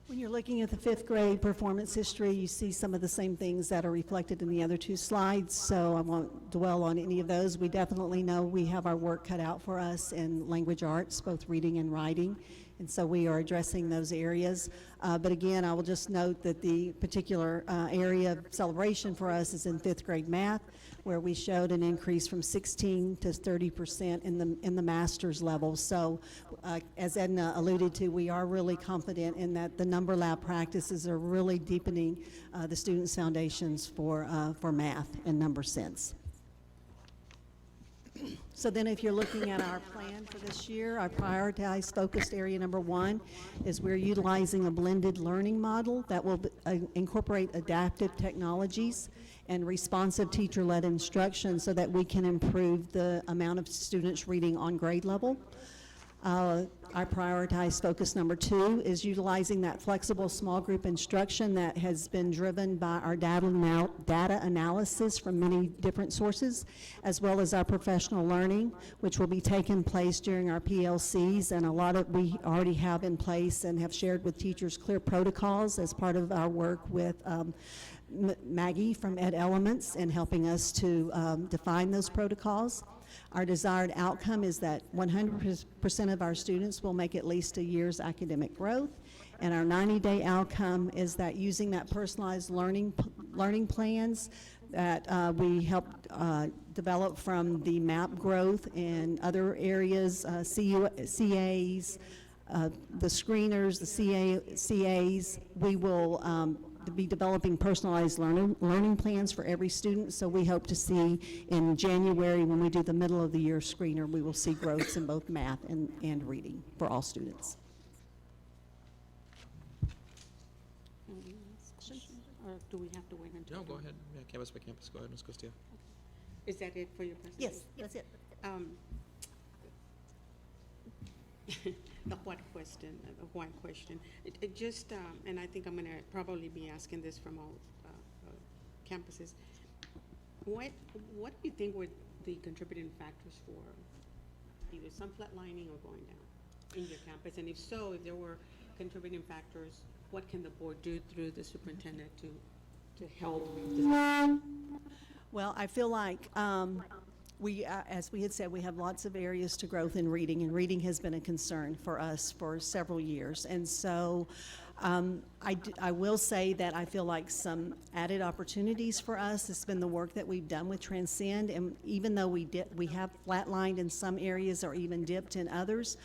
When you're looking at the fifth grade performance history, you see some of the same things that are reflected in the other two slides, so I won't dwell on any of those. We definitely know we have our work cut out for us in language arts, both reading and writing, and so we are addressing those areas. But again, I will just note that the particular area of celebration for us is in fifth grade math, where we showed an increase from 16 to 30% in the master's level. So as Edna alluded to, we are really confident in that the number lab practices are really deepening the students' foundations for math and number sense. So then if you're looking at our plan for this year, our prioritized focused area number 1 is we're utilizing a blended learning model that will incorporate adaptive technologies and responsive teacher-led instruction so that we can improve the amount of students reading on grade level. Our prioritized focus number 2 is utilizing that flexible small group instruction that has been driven by our data analysis from many different sources, as well as our professional learning, which will be taking place during our PLCs, and we already have in place and have shared with teachers clear protocols as part of our work with Maggie from Ed Elements and helping us to define those protocols. Our desired outcome is that 100% of our students will make at least a year's academic growth, and our 90-day outcome is that using that personalized learning plans that we helped develop from the MAP growth and other areas, CAs, the screeners, the CAs, we will be developing personalized learning plans for every student. So we hope to see in January, when we do the middle of the year screener, we will see growths in both math and reading for all students. Or do we have to wait until? No, go ahead. Yeah, campus by campus. Go ahead, Ms. Castillo. Is that it for your presentation? Yes, that's it. The one question. It just, and I think I'm going to probably be asking this from all campuses. What do you think were the contributing factors for either some flatlining or going down in your campus? And if so, if there were contributing factors, what can the board do through the superintendent to help? Well, I feel like as we had said, we have lots of areas to growth in reading, and reading has been a concern for us for several years. And so I will say that I feel like some added opportunities for us has been the work that we've done with Transcend, and even though we have flatlined in some areas or even dipped in others,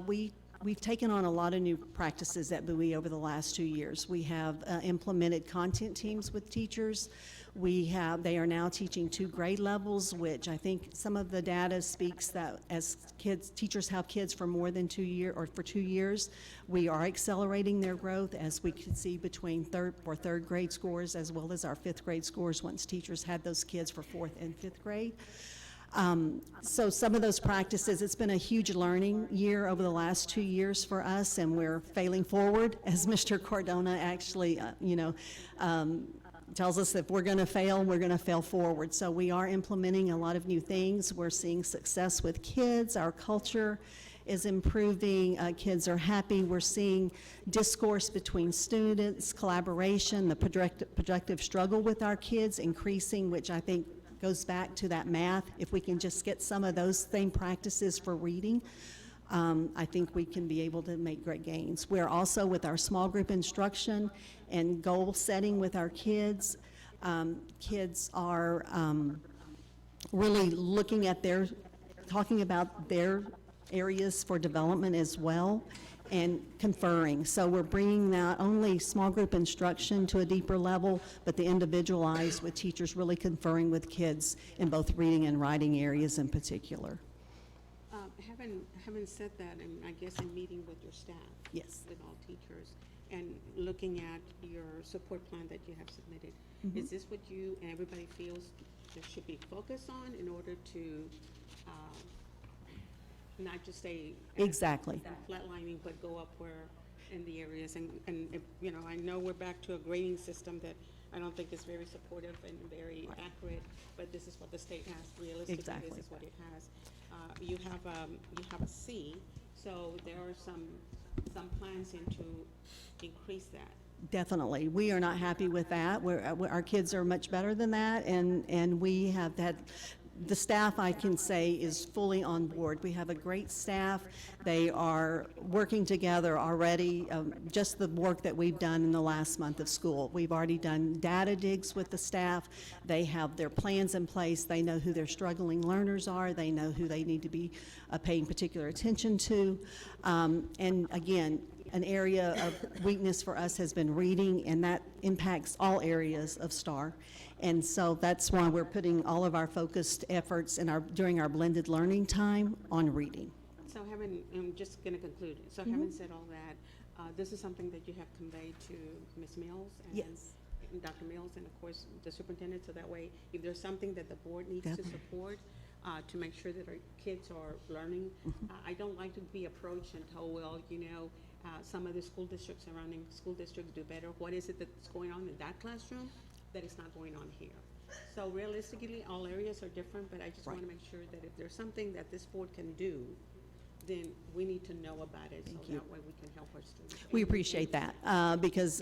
we've taken on a lot of new practices at Bowie over the last 2 years. We have implemented content teams with teachers. They are now teaching 2 grade levels, which I think some of the data speaks that as teachers have kids for more than 2 years, we are accelerating their growth, as we can see between third grade scores as well as our 5th grade scores once teachers had those kids for 4th and 5th grade. So some of those practices, it's been a huge learning year over the last 2 years for us, and we're failing forward, as Mr. Cardona actually, tells us that if we're going to fail, we're going to fail forward. So we are implementing a lot of new things. We're seeing success with kids. Our culture is improving. Kids are happy. We're seeing discourse between students, collaboration, the projective struggle with our kids increasing, which I think goes back to that math. If we can just get some of those same practices for reading, I think we can be able to make great gains. We're also, with our small group instruction and goal setting with our kids, kids are really looking at talking about their areas for development as well, and conferring. So we're bringing not only small group instruction to a deeper level, but the individualized with teachers really conferring with kids in both reading and writing areas in particular. Having said that, and I guess in meeting with your staff. Yes. With all teachers, and looking at your support plan that you have submitted, is this what you and everybody feels there should be focus on in order to not just stay Exactly. flatlining, but go up where in the areas? And you know, I know we're back to a grading system that I don't think is very supportive and very accurate, but this is what the state has. Realistically, Exactly. this is what it has. You have a C, so there are some plans to increase that. Definitely. We are not happy with that. Our kids are much better than that, and we have had, the staff, I can say, is fully on board. We have a great staff. They are working together already. Just the work that we've done in the last month of school. We've already done data digs with the staff. They have their plans in place. They know who their struggling learners are. They know who they need to be paying particular attention to. And again, an area of weakness for us has been reading, and that impacts all areas of STAR. And so that's why we're putting all of our focused efforts during our blended learning time on reading. So I'm just going to conclude. So having said all that, this is something that you have conveyed to Ms. Mills and Yes. Dr. Mills, and of course the superintendent, so that way if there's something that the board needs to support to make sure that our kids are learning. I don't like to be approached and told, well, you know, some of the school districts, surrounding school districts do better. What is it that's going on in that classroom that is not going on here? So realistically, all areas are different, but I just want to make sure that if there's something that this board can do, then we need to know about it, so that way we can help our students. We appreciate that, because,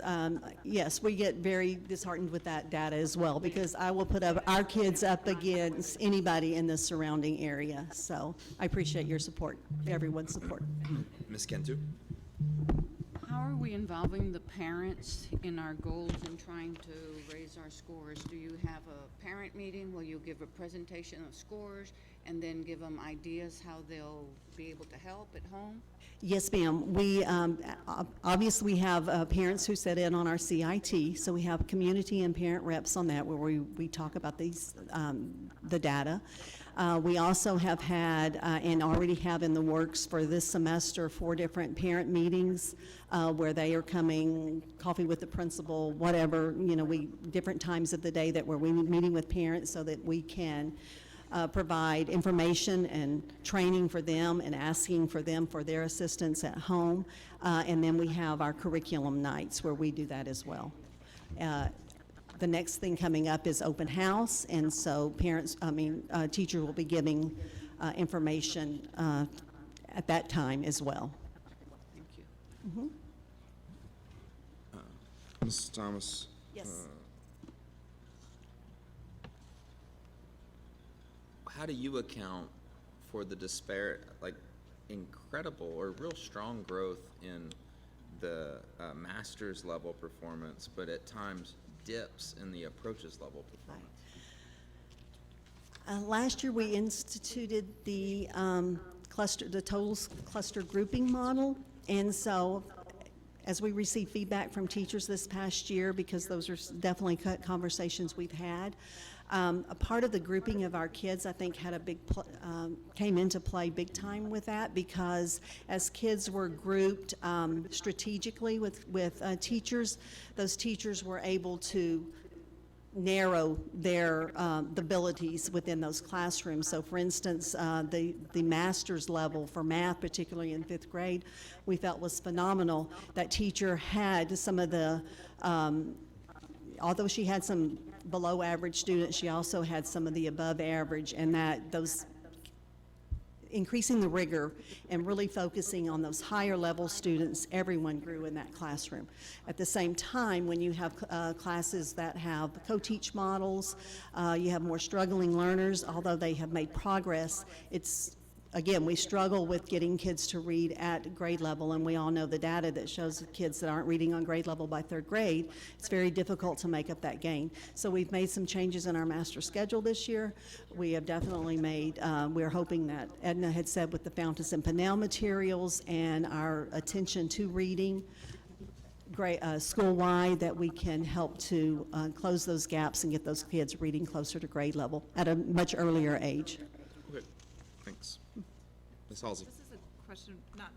yes, we get very disheartened with that data as well, because I will put up our kids up against anybody in the surrounding area. So I appreciate your support, everyone's support. Ms. Cantu? How are we involving the parents in our goals and trying to raise our scores? Do you have a parent meeting? Will you give a presentation of scores and then give them ideas how they'll be able to help at home? Yes, ma'am. We, obviously we have parents who sit in on our CIT, so we have community and parent reps on that where we talk about these, the data. We also have had and already have in the works for this semester 4 different parent meetings where they are coming, coffee with the principal, whatever, you know, different times of the day that we're meeting with parents so that we can provide information and training for them and asking for them for their assistance at home. And then we have our curriculum nights where we do that as well. The next thing coming up is open house, and so teachers will be giving information at that time as well. Thank you. Mrs. Thomas? Yes. How do you account for the disparate, like, incredible or real strong growth in the master's level performance, but at times dips in the approaches level performance? Last year we instituted the total cluster grouping model, and so as we received feedback from teachers this past year, because those are definitely conversations we've had, a part of the grouping of our kids, I think, had a big came into play big time with that, because as kids were grouped strategically with teachers, those teachers were able to narrow their the abilities within those classrooms. So for instance, the master's level for math, particularly in 5th grade, we felt was phenomenal. That teacher had some of the, although she had some below average students, she also had some of the above average, and that those increasing the rigor and really focusing on those higher level students, everyone grew in that classroom. At the same time, when you have classes that have co-teach models, you have more struggling learners, although they have made progress, it's again, we struggle with getting kids to read at grade level, and we all know the data that shows that kids that aren't reading on grade level by third grade, it's very difficult to make up that gain. So we've made some changes in our master schedule this year. We have definitely made, we're hoping that Edna had said with the Fountas and Pinnell materials and our attention to reading, school-wide, that we can help to close those gaps and get those kids reading closer to grade level at a much earlier age. Okay, thanks. Ms. Halsey. This is a question not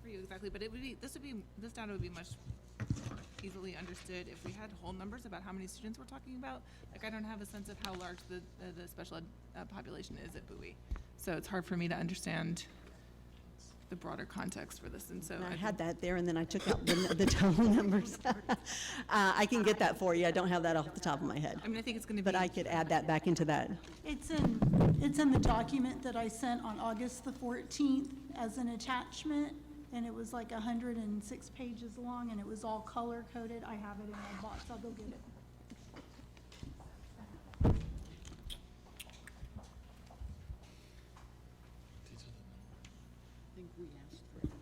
for you exactly, but it would be, this data would be much more easily understood if we had whole numbers about how many students we're talking about. Like, I don't have a sense of how large the special ed population is at Bowie. So it's hard for me to understand the broader context for this, and so I had that there, and then I took out the total numbers. I can get that for you. I don't have that off the top of my head. I mean, I think it's going to be. But I could add that back into that. It's in the document that I sent on August the 14th as an attachment, and it was like 106 pages long, and it was all color-coded. I have it in my box. I'll go get it. I think we asked for it.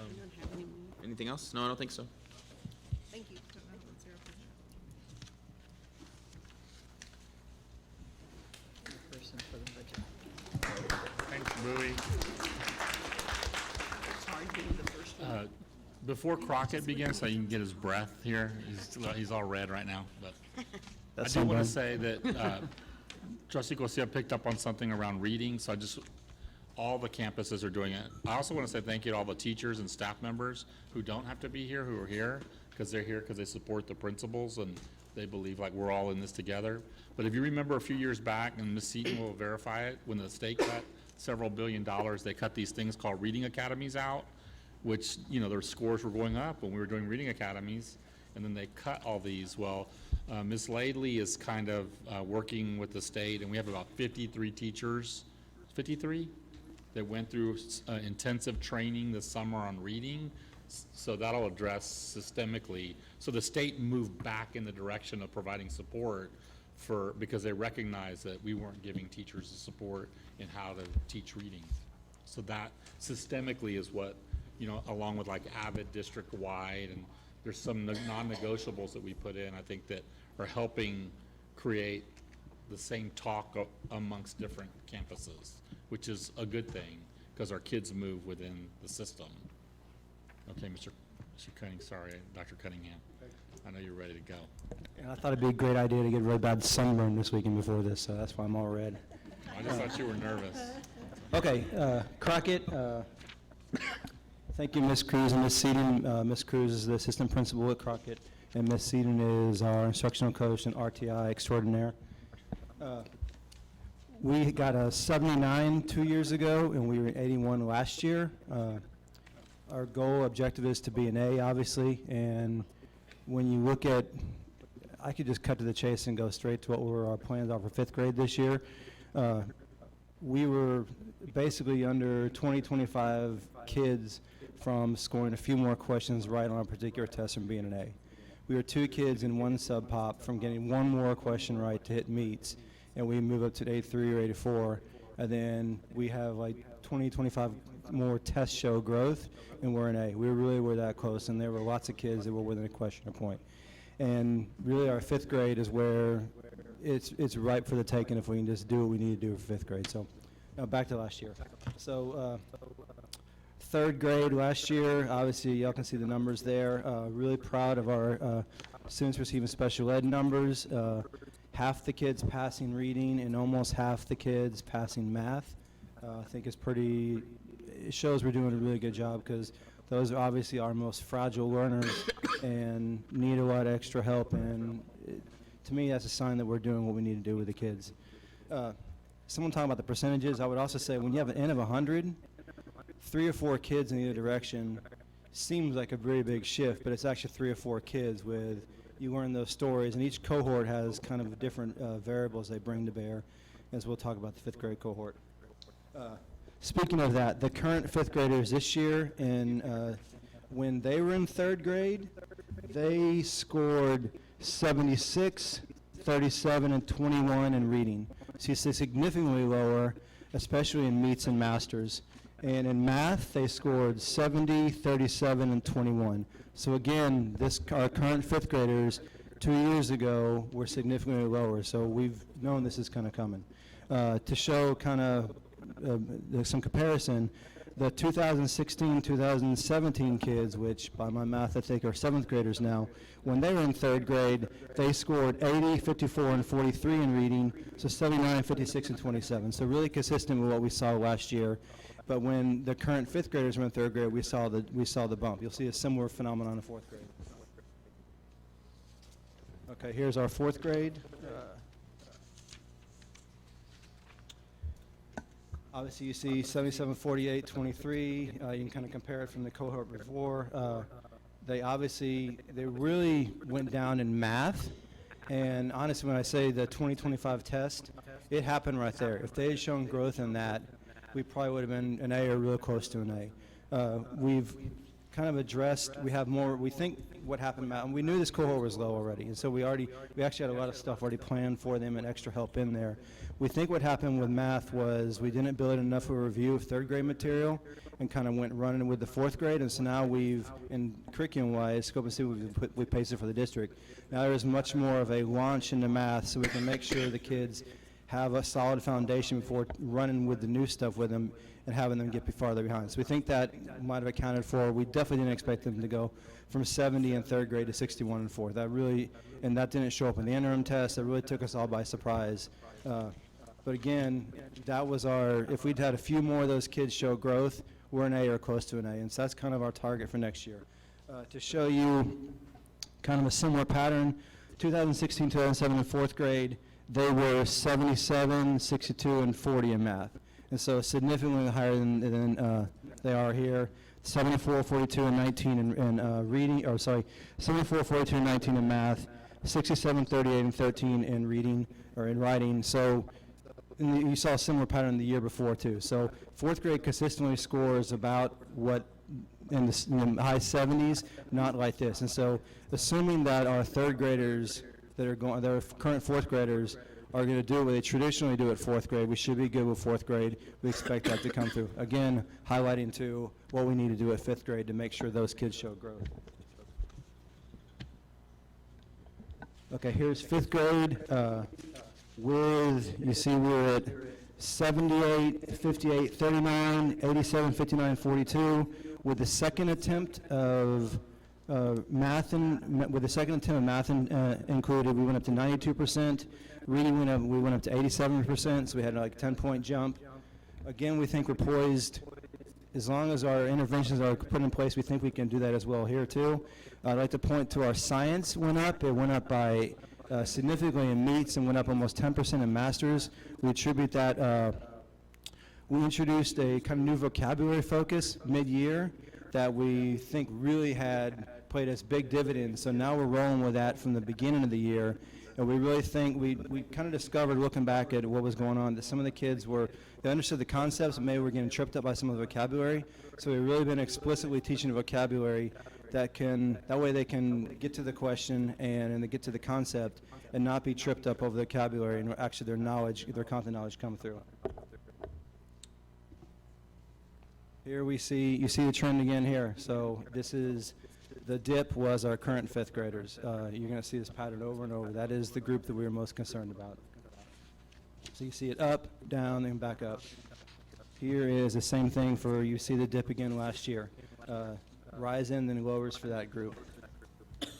We don't have any more. Anything else? No, I don't think so. Thank you. Person for the budget. Thanks, Bowie. It's hard being the first one. Before Crockett begins, so you can get his breath here, he's all red right now, but I do want to say that Trustee Garcia picked up on something around reading, so all the campuses are doing it. I also want to say thank you to all the teachers and staff members who don't have to be here, who are here, because they're here because they support the principals and they believe like we're all in this together. But if you remember a few years back, and Ms. Seaton will verify it, when the state cut several $1 billion, they cut these things called reading academies out, which, their scores were going up when we were doing reading academies, and then they cut all these. Well, Ms. Laidley is kind of working with the state, and we have about 53 teachers, 53, that went through intensive training this summer on reading. So that'll address systemically. So the state moved back in the direction of providing support because they recognized that we weren't giving teachers the support in how to teach reading. So that systemically is what, along with like Avid district-wide, and there's some non-negotiables that we put in, I think, that are helping create the same talk amongst different campuses, which is a good thing, because our kids move within the system. Okay, Mr. Dr. Cunningham, I know you're ready to go. And I thought it'd be a great idea to get really bad sunburn this weekend before this, so that's why I'm all red. I just thought you were nervous. Okay, Crockett, thank you, Ms. Cruz and Ms. Seaton. Ms. Cruz is the assistant principal at Crockett, and Ms. Seaton is our instructional coach and RTI extraordinaire. We got a 79 2 years ago, and we were 81 last year. Our goal objective is to be an A, obviously, and when you look at, I could just cut to the chase and go straight to what our plans are for 5th grade this year. We were basically under 25 kids from scoring a few more questions right on a particular test from being an A. We were 2 kids in 1 sub-pop from getting 1 more question right to hit meets, and we move up to 83 or 84, and then we have like 25 more tests show growth, and we're an A. We really were that close, and there were lots of kids that were within a question or point. And really our 5th grade is where it's ripe for the taking if we can just do what we need to do for 5th grade. So now back to last year. So 3rd grade last year, obviously y'all can see the numbers there. Really proud of our students receiving special ed numbers. Half the kids passing reading and almost half the kids passing math. I think it shows we're doing a really good job, because those are obviously our most fragile learners and need a lot of extra help, and to me that's a sign that we're doing what we need to do with the kids. Someone talking about the percentages, I would also say when you have an N of 100, 3 or 4 kids in either direction seems like a very big shift, but it's actually 3 or 4 kids with, you learn those stories, and each cohort has kind of different variables they bring to bear, as we'll talk about the 5th grade cohort. Speaking of that, the current 5th graders this year, when they were in 3rd grade, they scored 76, 37, and 21 in reading. So you see significantly lower, especially in meets and masters. And in math, they scored 70, 37, and 21. So again, our current fifth graders 2 years ago were significantly lower. So we've known this is kind of coming. To show kind of some comparison, the 2016-2017 kids, which by my math I think are seventh graders now, when they were in third grade, they scored 80, 54, and 43 in reading, so 79, 56, and 27. So really consistent with what we saw last year. But when the current fifth graders were in third grade, we saw the bump. You'll see a similar phenomenon in fourth grade. Okay, here's our fourth grade. Obviously, you see 77, 48, 23. You can kind of compare it from the cohort before. They really went down in math. And honestly, when I say the 2025 test, it happened right there. If they had shown growth in that, we probably would have been an A or real close to an A. We've kind of addressed, we think what happened in math, and we knew this cohort was low already, and so we actually had a lot of stuff already planned for them and extra help in there. We think what happened with math was we didn't build enough of a review of third grade material and kind of went running with the fourth grade, and so now in curriculum-wise, Scope and See, we paced it for the district. Now there is much more of a launch into math so we can make sure the kids have a solid foundation before running with the new stuff with them and having them get farther behind. So we think that might have accounted for, we definitely didn't expect them to go from 70 in third grade to 61 in fourth. That didn't show up in the interim test. That really took us all by surprise. But again, that was if we'd had a few more of those kids show growth, we're an A or close to an A. And so that's kind of our target for next year. To show you kind of a similar pattern, 2016, 2007 in fourth grade, they were 77, 62, and 40 in math. And so significantly higher than they are here. 74, 42, and 19 in reading, 74, 42, and 19 in math, 67, 38, and 13 in reading, or in writing. So you saw a similar pattern the year before too. So fourth grade consistently scores about what in the high 70s, not like this. And so assuming that our third graders that are current fourth graders are going to do what they traditionally do at fourth grade, we should be good with fourth grade. We expect that to come through. Again, highlighting to what we need to do at fifth grade to make sure those kids show growth. Okay, here's fifth grade. You see we're at 78, 58, 39, 87, 59, 42. With the second attempt of math included, we went up to 92%. Reading we went up to 87%, so we had like a 10-point jump. Again, we think we're poised. As long as our interventions are put in place, we think we can do that as well here too. I'd like to point to our science went up. It went up by significantly in meets and went up almost 10% in masters. We attribute that, we introduced a kind of new vocabulary focus mid-year that we think really had played us big dividends. So now we're rolling with that from the beginning of the year. And we really think we kind of discovered, looking back at what was going on, that some of the kids they understood the concepts, but maybe were getting tripped up by some of the vocabulary. So we've really been explicitly teaching vocabulary that way they can get to the question and they get to the concept and not be tripped up over the vocabulary and actually their content knowledge come through. Here you see the trend again here. So the dip was our current fifth graders. You're going to see this pattern over and over. That is the group that we were most concerned about. So you see it up, down, and back up. Here is the same thing you see the dip again last year. Rise in, then lowers for that group.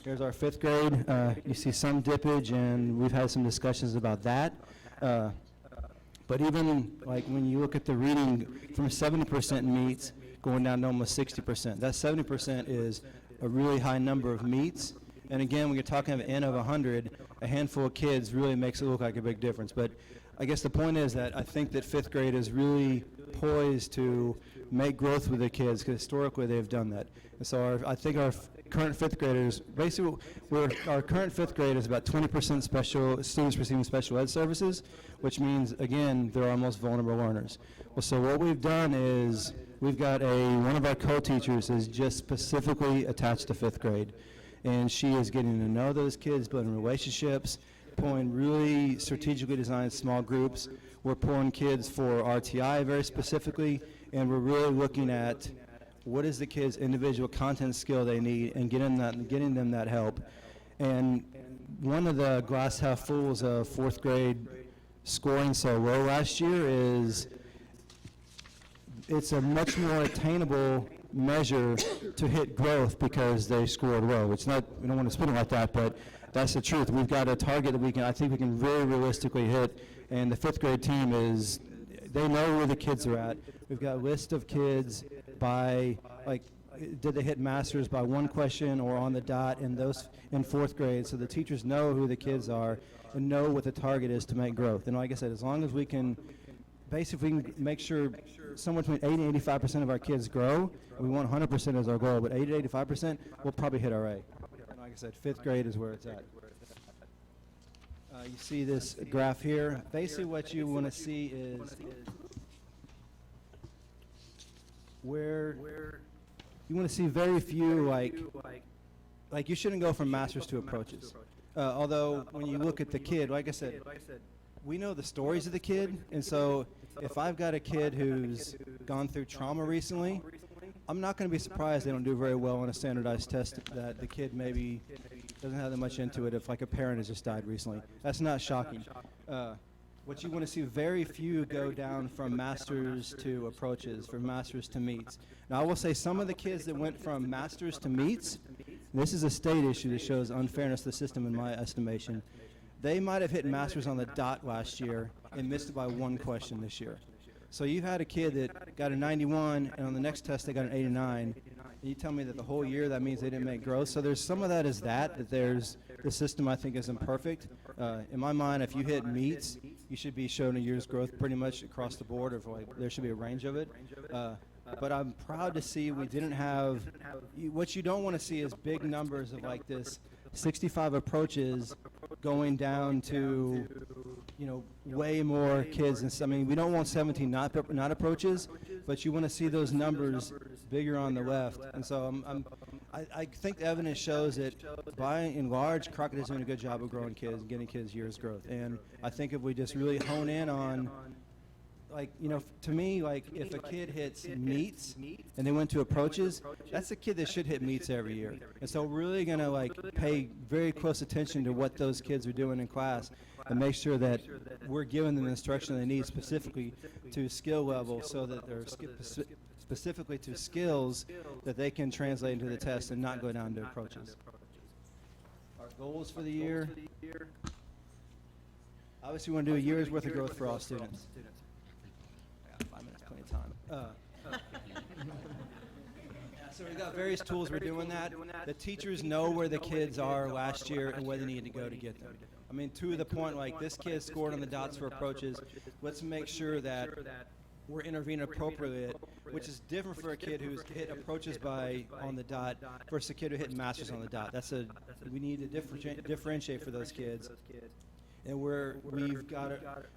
Here's our fifth grade. You see some dippage, and we've had some discussions about that. But even like when you look at the reading from 70% meets going down to almost 60%, that 70% is a really high number of meets. And again, when you're talking of an N of 100, a handful of kids really makes it look like a big difference. But I guess the point is that I think that fifth grade is really poised to make growth with the kids, because historically they've done that. And so I think our current fifth graders, basically our current fifth grade is about 20% students receiving special ed services, which means, again, they're our most vulnerable learners. Well, so what we've done is we've got one of our co-teachers is just specifically attached to fifth grade, and she is getting to know those kids, building relationships, pulling really strategically designed small groups. We're pulling kids for RTI very specifically, and we're really looking at what is the kid's individual content skill they need and getting them that help. And one of the glass half fulls of fourth grade scoring so low last year is it's a much more attainable measure to hit growth because they scored low. It's not, we don't want to spin it like that, but that's the truth. We've got a target that I think we can very realistically hit, and the fifth grade team they know where the kids are at. We've got a list of kids by, like, did they hit masters by one question or on the dot in fourth grade, so the teachers know who the kids are and know what the target is to make growth. And like I said, as long as we can basically make sure somewhere between 80 and 85% of our kids grow, we want 100% as our goal, but 80 to 85%, we'll probably hit our A. And like I said, fifth grade is where it's at. You see this graph here. Basically what you want to see is where you want to see very few, like you shouldn't go from masters to approaches. Although when you look at the kid, like I said, we know the stories of the kid, and so if I've got a kid who's gone through trauma recently, I'm not going to be surprised they don't do very well on a standardized test that the kid maybe doesn't have that much into it if like a parent has just died recently. That's not shocking. What you want to see, very few go down from masters to approaches, from masters to meets. Now I will say some of the kids that went from masters to meets, this is a state issue that shows unfairness of the system in my estimation. They might have hit masters on the dot last year and missed it by one question this year. So you had a kid that got a 91 and on the next test they got an 89. And you tell me that the whole year that means they didn't make growth. So there's some of that is that there's the system I think is imperfect. In my mind, if you hit meets, you should be showing a year's growth pretty much across the board, or like there should be a range of it. But I'm proud to see we didn't have, what you don't want to see is big numbers of like this 65 approaches going down to, way more kids. And so, I mean, we don't want 17 not approaches, but you want to see those numbers bigger on the left. And so I think the evidence shows that by and large, Crockett is doing a good job of growing kids and getting kids years growth. And I think if we just really hone in on, to me, if a kid hits meets and they went to approaches, that's a kid that should hit meets every year. And so we're really going to pay very close attention to what those kids are doing in class and make sure that we're giving them the instruction they need specifically to skill level, so that they're specifically to skills that they can translate into the test and not go down to approaches. Our goals for the year, obviously we want to do a year's worth of growth for all students. 5 minutes, plenty of time. So we've got various tools we're doing that. The teachers know where the kids are last year and where they need to go to get them. I mean, to the point, this kid scored on the dots for approaches. Let's make sure that we're intervening appropriately, which is different for a kid who's hit approaches on the dot versus a kid who hit masters on the dot. We need to differentiate for those kids. And we've got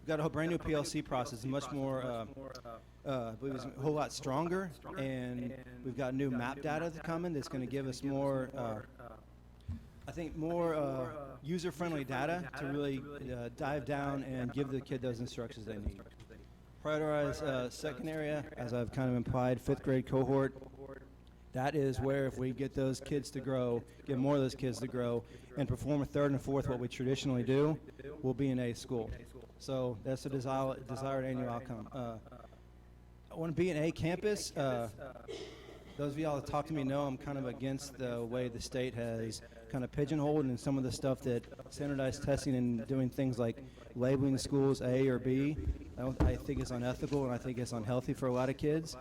a whole brand new PLC process, much more, I believe it's a whole lot stronger, and we've got new map data coming that's going to give us more, I think more user-friendly data to really dive down and give the kid those instructions they need. Prioritize second area, as I've kind of implied, fifth grade cohort. That is where if we get those kids to grow, get more of those kids to grow, and perform a third and fourth, what we traditionally do, we'll be an A school. So that's a desired annual outcome. I want to be an A campus. Those of y'all that talk to me know I'm kind of against the way the state has kind of pigeonholed and some of the stuff that standardized testing and doing things like labeling schools A or B. I think it's unethical, and I think it's unhealthy for a lot of kids.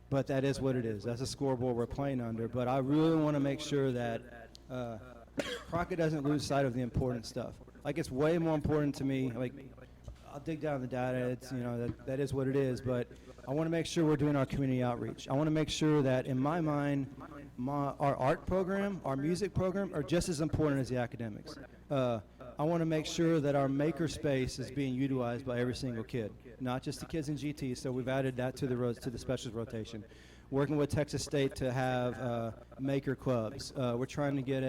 But that is what it is. That's a scoreboard we're playing under. But I really want to make sure that Crockett doesn't lose sight of the important stuff. It's way more important to me. I'll dig down the data. It's that is what it is. But I want to make sure we're doing our community outreach. I want to make sure that, in my mind, our art program, our music program are just as important as the academics. I want to make sure that our maker space is being utilized by every single kid, not just the kids in GT. So we've added that to the specials rotation. Working with Texas State to have maker clubs. We're trying to get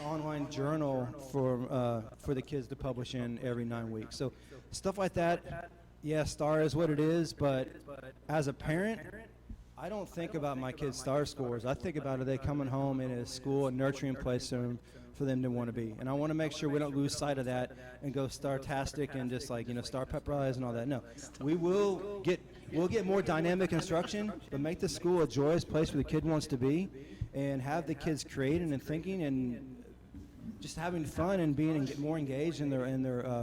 online journal for the kids to publish in every 9 weeks. So stuff like that, yeah, STAR is what it is, but as a parent, I don't think about my kids' STAR scores. I think about, are they coming home in a school, a nurturing place for them to want to be. And I want to make sure we don't lose sight of that and go STAR-tastic and just like, STAR pep rallies and all that. No, we'll get more dynamic instruction, but make the school a joyous place where the kid wants to be and have the kids creating and thinking and just having fun and being more engaged in their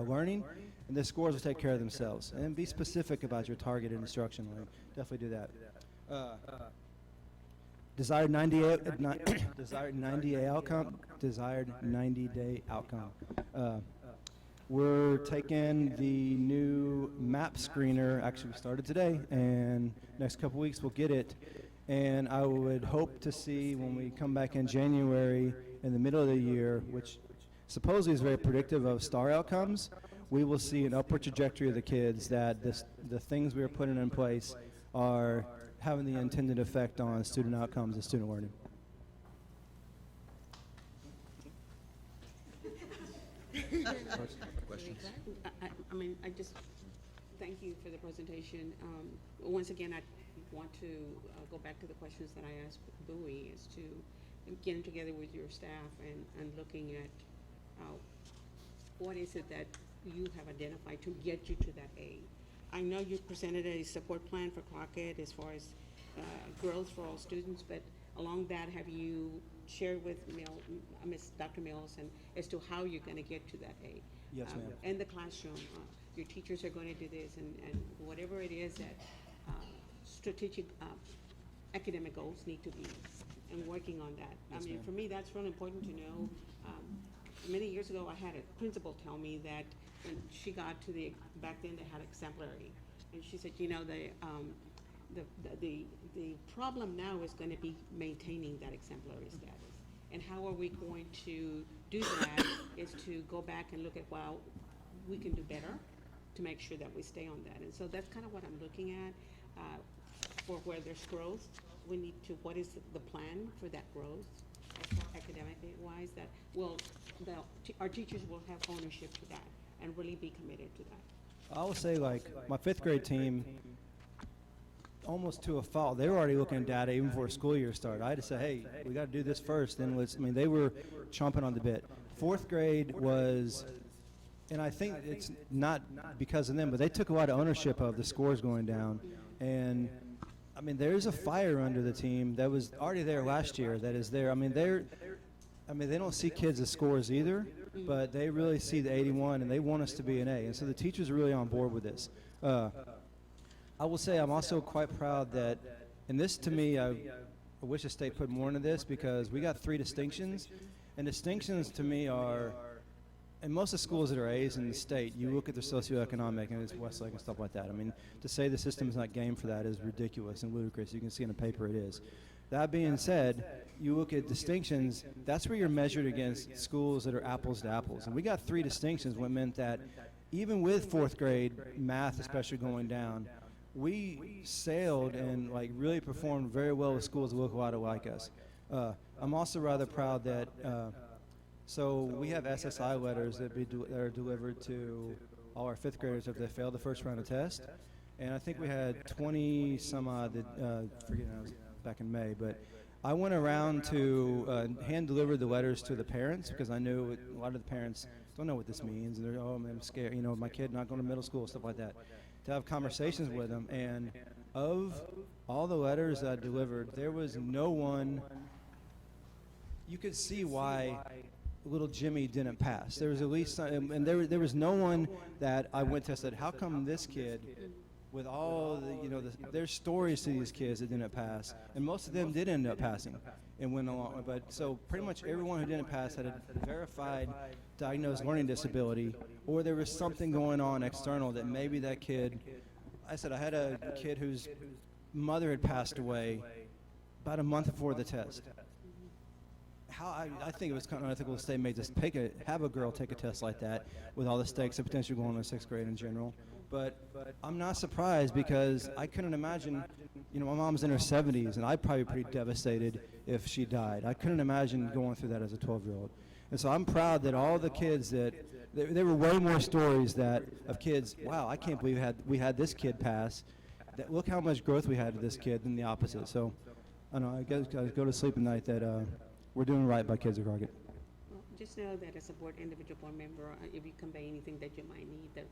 learning. And the scores will take care of themselves. And be specific about your targeted instruction. Like, definitely do that. Desired 90-day outcome. We're taking the new map screener. Actually, we started today, and next couple weeks we'll get it. And I would hope to see when we come back in January, in the middle of the year, which supposedly is very predictive of STAR outcomes, we will see an upward trajectory of the kids that the things we are putting in place are having the intended effect on student outcomes and student learning. Questions? I just thank you for the presentation. Once again, I want to go back to the questions that I asked Bowie, as to getting together with your staff and looking at what is it that you have identified to get you to that A. I know you presented a support plan for Crockett as far as growth for all students, but along that, have you shared with Dr. Mills and as to how you're going to get to that A? Yes, ma'am. In the classroom, your teachers are going to do this, and whatever it is that strategic academic goals need to be, and working on that. Yes, ma'am. For me, that's really important to know. Many years ago, I had a principal tell me that when she got to back then they had exemplary, and she said, the problem now is going to be maintaining that exemplary status. And how are we going to do that is to go back and look at, well, we can do better to make sure that we stay on that. And so that's kind of what I'm looking at for where there's growth. We need to, what is the plan for that growth academically wise, that our teachers will have ownership to that and really be committed to that. I would say, like, my 5th grade team, almost to a fault, they were already looking at data even before school year started. I had to say, hey, we got to do this first. Then they were chomping on the bit. 4th grade was, and I think it's not because of them, but they took a lot of ownership of the scores going down. And there's a fire under the team that was already there last year that is there. They don't see kids as scores either, but they really see the 81 and they want us to be an A. And so the teachers are really on board with this. I will say I'm also quite proud that, and this to me, I wish the state put more into this, because we got 3 distinctions, and distinctions to me are, in most of the schools that are A's in the state, you look at their socioeconomic and it's Westlake and stuff like that. To say the system is not game for that is ridiculous and ludicrous. You can see in the paper it is. That being said, you look at distinctions, that's where you're measured against schools that are apples to apples. And we got 3 distinctions, what meant that even with 4th grade math especially going down, we sailed and really performed very well with schools that look a lot like us. I'm also rather proud that, so we have SSI letters that are delivered to all our 5th graders if they failed the first round of test. And I think we had 20 some odd that, forgetting I was back in May, but I went around to hand deliver the letters to the parents, because I knew a lot of the parents don't know what this means, and they're, I'm scared, my kid not going to middle school, stuff like that. To have conversations with them, and of all the letters I delivered, there was no one, you could see why little Jimmy didn't pass. There was at least, and there was no one that I went to and said, how come this kid, with all the, there's stories to these kids that didn't pass, and most of them did end up passing and went along. But so pretty much everyone who didn't pass had a verified diagnosed learning disability, or there was something going on external that maybe that kid, I had a kid whose mother had passed away about a month before the test. I think it was kind of unethical the state made this have a girl take a test like that with all the stakes of potentially going to 6th grade in general. But I'm not surprised, because I couldn't imagine, my mom's in her 70s, and I'd probably be pretty devastated if she died. I couldn't imagine going through that as a 12-year-old. And so I'm proud that all the kids that, there were way more stories that, of kids, wow, I can't believe we had this kid pass. That, look how much growth we had with this kid than the opposite. So, I don't know, I guess I go to sleep at night that we're doing right by kids at Crockett. Well, just know that as a board, individual board member, if you convey anything that you might need, that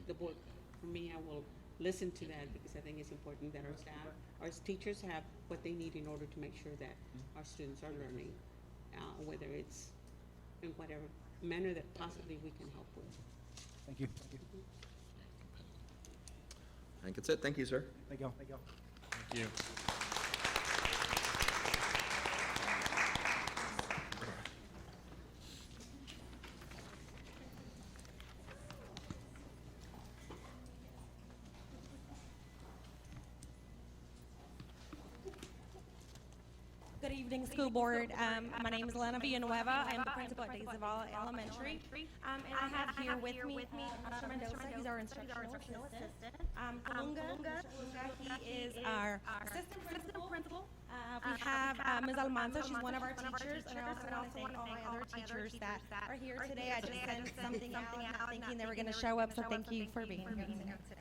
the board, for me, I will listen to that because I think it's important that our staff, our teachers have what they need in order to make sure that our students are learning, whether it's in whatever manner that possibly we can help with. Thank you. I think that's it. Thank you, sir. Thank you. Thank you. Good evening, school board. My name is Lena Villanueva. I'm the principal at Zavala Elementary. And I have here with me Mr. Mendoza. He's our instructional assistant. Kalunga, he is our assistant principal. We have Ms. Almanza. She's one of our teachers. And I also want to thank all my other teachers that are here today. I just sent something out not thinking they were going to show up, so thank you for being here today.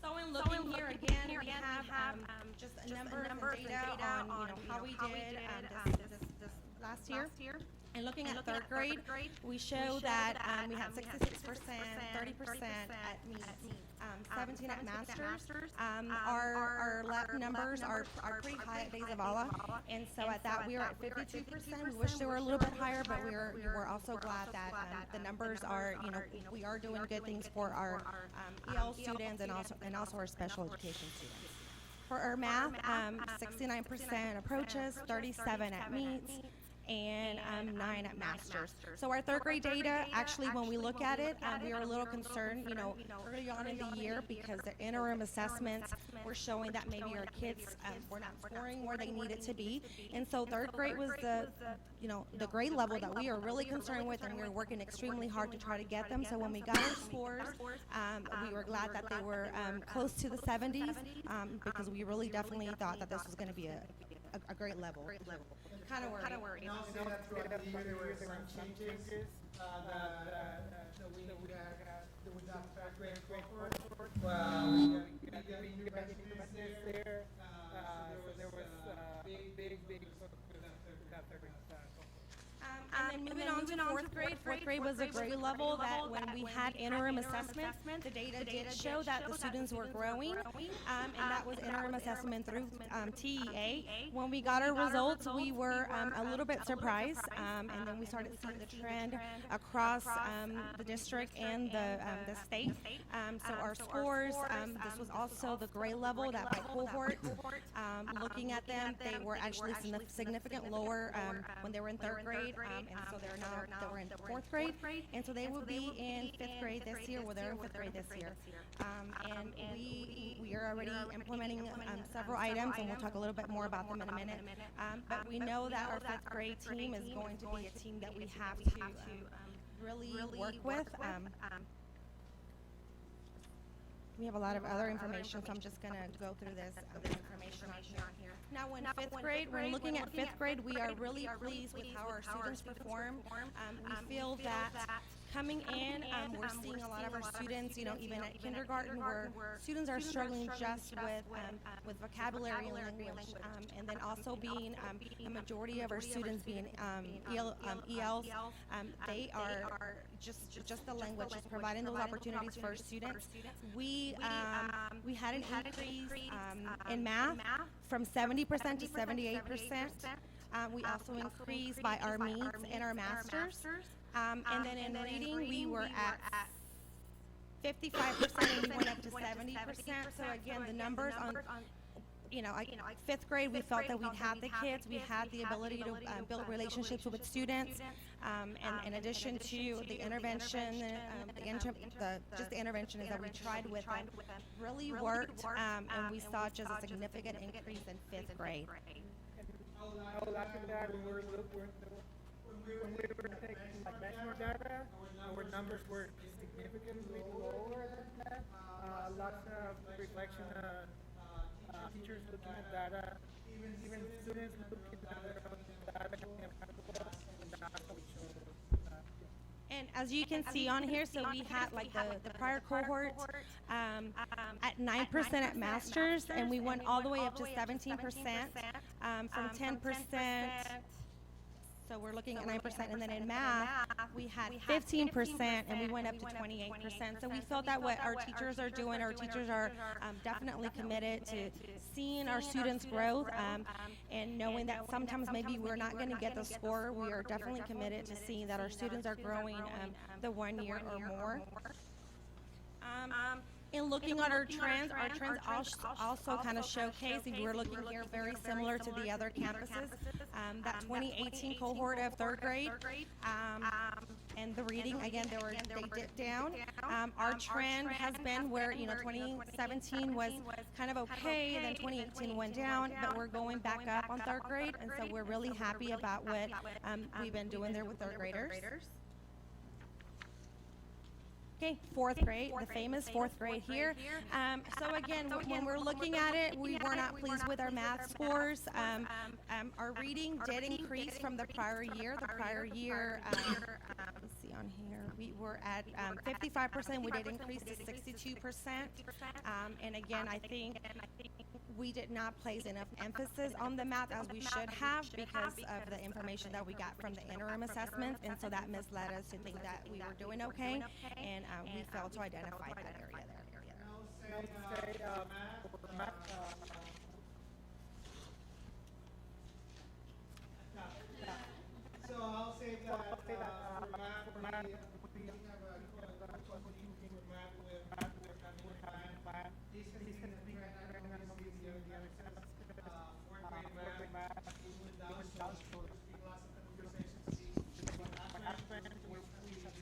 So in looking here again, we have just a number of data on how we did this last year. And looking at third grade, we show that we had 66%, 30% at meets, 17 at masters. Our lab numbers are pretty high at Zavala, and so at that we are at 52%. We wish they were a little bit higher, but we're also glad that the numbers are, we are doing good things for our EL students and also our special education students. For our math, 69% approaches, 37 at meets, and 9 at masters. So our third grade data, actually, when we look at it, we are a little concerned, early on in the year because the interim assessments were showing that maybe our kids were not scoring where they needed to be. And so third grade was the grade level that we are really concerned with, and we were working extremely hard to try to get them. So when we got our scores, we were glad that they were close to the 70s because we really definitely thought that this was going to be a great level. Kind of worried. And also that throughout the year there were some changes that we with that third grade cohort. Well, we got new businesses there. So there was big focus with that third grade cohort. And then moving on to fourth grade was a grade level that when we had interim assessment, the data did show that the students were growing, and that was interim assessment through TEA. When we got our results, we were a little bit surprised, and then we started seeing the trend across the district and the state. So our scores, this was also the grade level that by cohort, looking at them, they were actually significant lower when they were in third grade. And so they were in fourth grade, and so they will be in fifth grade this year. Well, they're in fifth grade this year, and we are already implementing several items, and we'll talk a little bit more about them in a minute. But we know that our fifth grade team is going to be a team that we have to really work with. We have a lot of other information, so I'm just going to go through this information on here. Now, when looking at fifth grade, we are really pleased with how our students perform. We feel that coming in, we're seeing a lot of our students, even at kindergarten, where students are struggling just with vocabulary and language, and then also being a majority of our students being ELs, they are just the language, just providing those opportunities for our students. We had an increase in math from 70% to 78%. We also increased by our meets and our masters. And then in reading, we were at 55% and we went up to 70%. So again, the numbers on, fifth grade, we felt that we had the kids, we had the ability to build relationships with students. And in addition to the intervention, just the intervention is that we tried with them, really worked, and we saw just a significant increase in fifth grade. After that, when we were taking national data, our numbers were significantly lower than that. Lots of reflection teachers looking at data, even students looking at their own data and that's what we show. And as you can see on here, so we had like the prior cohort at 9% at masters, and we went all the way up to 17% from 10%. So we're looking at 9%, and then in math, we had 15%, and we went up to 28%. So we felt that what our teachers are doing, our teachers are definitely committed to seeing our students' growth, and knowing that sometimes maybe we're not going to get the score. We are definitely committed to seeing that our students are growing the 1 year or more. In looking at our trends also kind of showcase, if we're looking here very similar to the other campuses, that 2018 cohort of third grade, and the reading, again, they dipped down. Our trend has been where, 2017 was kind of okay, then 2018 went down, but we're going back up on third grade, and so we're really happy about what we've been doing there with third graders. Okay, fourth grade, the famous fourth grade here. So again, when we're looking at it, we were not pleased with our math scores. Our reading did increase from the prior year. The prior year, let's see on here, we were at 55%. We did increase to 62%. And again, I think we did not place enough emphasis on the math as we should have because of the information that we got from the interim assessments, and so that misled us to think that we were doing okay, and we failed to identify that area there. So I'll say that for math, we have a continuing with math with plan. This has been a trend. I don't know if you see the fourth grade math. It went down, so we lost a conversation to see what happened. We have been working on standard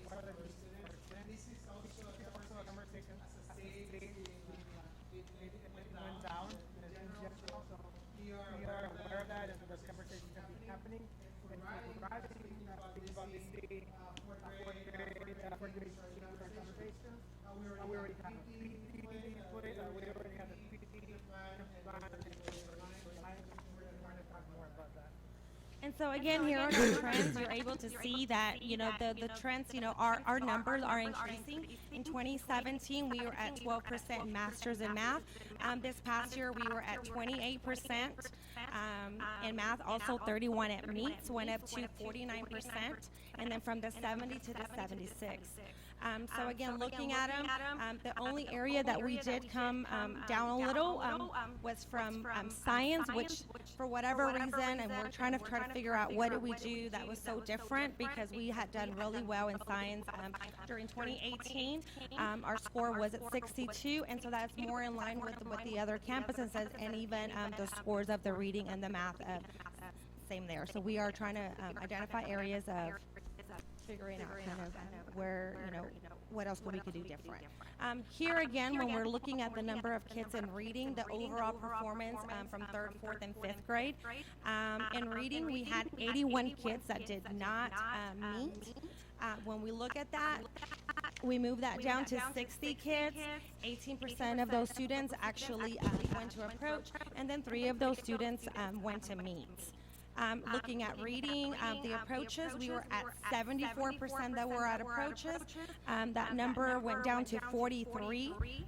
for the students. This is also a conversation as a state. It went down in general. So we are aware of that, and those conversations have been happening. And we're driving, speaking about this fourth grade conversation. We already have a PT put it. We already have a PT plan, and we're going to talk more about that. And so again, here on our trends, you're able to see that, the trends, our numbers are increasing. In 2017, we were at 12% masters in math. This past year, we were at 28% in math, also 31 at meets, went up to 49%, and then from the 70 to the 76. So again, looking at them, the only area that we did come down a little was from science, which for whatever reason, and we're trying to figure out what did we do that was so different, because we had done really well in science during 2018. Our score was at 62, and so that's more in line with the other campuses, and even the scores of the reading and the math, same there. So we are trying to identify areas of figuring out kind of where, what else we could do different. Here again, when we're looking at the number of kids in reading, the overall performance from third, fourth, and fifth grade. In reading, we had 81 kids that did not meet. When we look at that, we move that down to 60 kids. 18% of those students actually went to approach, and then 3 of those students went to meet. Looking at reading, the approaches, we were at 74% that were at approaches. That number went down to 43. We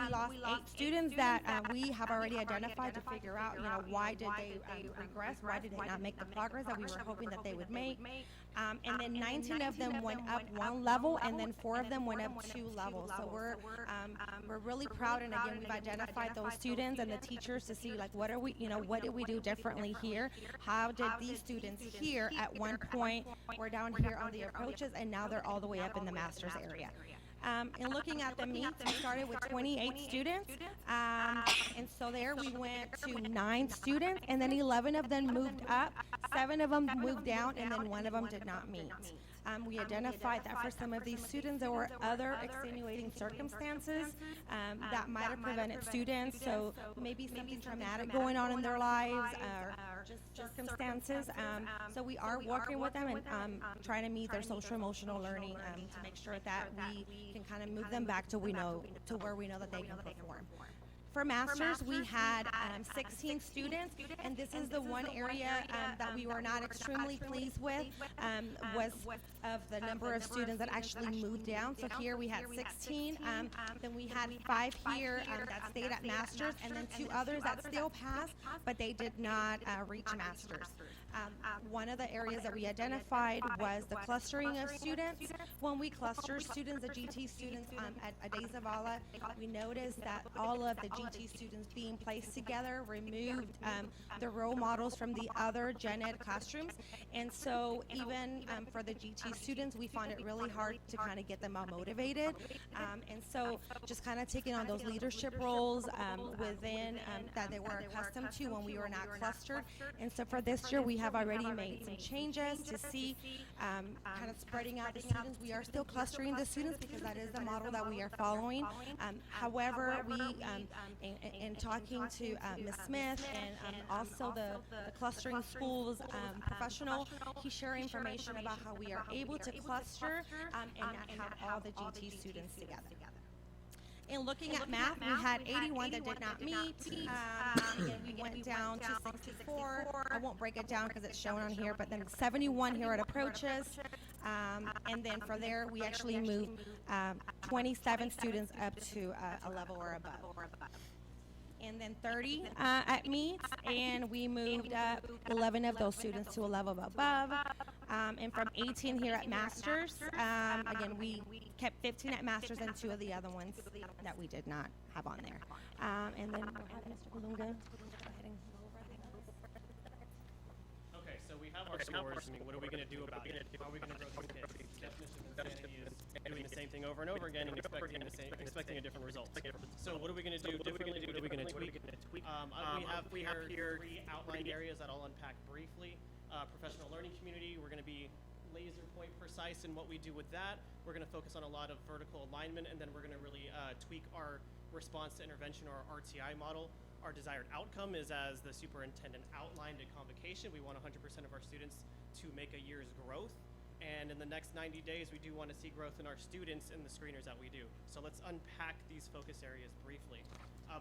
lost 8 students that we have already identified to figure out, why did they regress, why did they not make the progress that we were hoping that they would make. And then 19 of them went up 1 level, and then 4 of them went up 2 levels. So we're really proud, and again, we've identified those students and the teachers to see, like, what did we do differently here? How did these students here at one point were down here on the approaches, and now they're all the way up in the master's area? In looking at the meets, we started with 28 students, and so there we went to 9 students, and then 11 of them moved up, 7 of them moved down, and then 1 of them did not meet. We identified that for some of these students, there were other extenuating circumstances that might have prevented students, so maybe something traumatic going on in their lives, or circumstances. So we are working with them and trying to meet their social emotional learning to make sure that we can kind of move them back to where we know that they can perform. For masters, we had 16 students, and this is the one area that we were not extremely pleased with, was of the number of students that actually moved down. So here we had 16, then we had 5 here that stayed at masters, and then 2 others that still passed, but they did not reach masters. One of the areas that we identified was the clustering of students. When we cluster students, the GT students at Days of Allah, we noticed that all of the GT students being placed together removed the role models from the other gen ed classrooms. And so even for the GT students, we found it really hard to kind of get them all motivated. And so just kind of taking on those leadership roles within that they were accustomed to when we were not clustered. And so for this year, we have already made some changes to see kind of spreading out the students. We are still clustering the students because that is the model that we are following. However, we, in talking to Ms. Smith and also the clustering schools professional, he shared information about how we are able to cluster and not have all the GT students together. In looking at math, we had 81 that did not meet. Again, we went down to 64. I won't break it down because it's shown on here, but then 71 here at approaches. And then for there, we actually moved 27 students up to a level or above. And then 30 at meets, and we moved up 11 of those students to a level above. And from 18 here at masters, again, we kept 15 at masters and 2 of the other ones that we did not have on there. And then we'll have Mr. Kalunga go ahead and go over the Okay, so we have our scores. I mean, what are we going to do about it? How are we going to grow these kids? Definition of insanity is doing the same thing over and over again and expecting a different result. So what are we going to do differently? What are we going to tweak? We have here 3 outlined areas that I'll unpack briefly. Professional learning community, we're going to be laser point precise in what we do with that. We're going to focus on a lot of vertical alignment, and then we're going to really tweak our response to intervention, or our RTI model. Our desired outcome is, as the superintendent outlined at convocation, we want 100% of our students to make a year's growth. And in the next 90 days, we do want to see growth in our students in the screeners that we do. So let's unpack these focus areas briefly.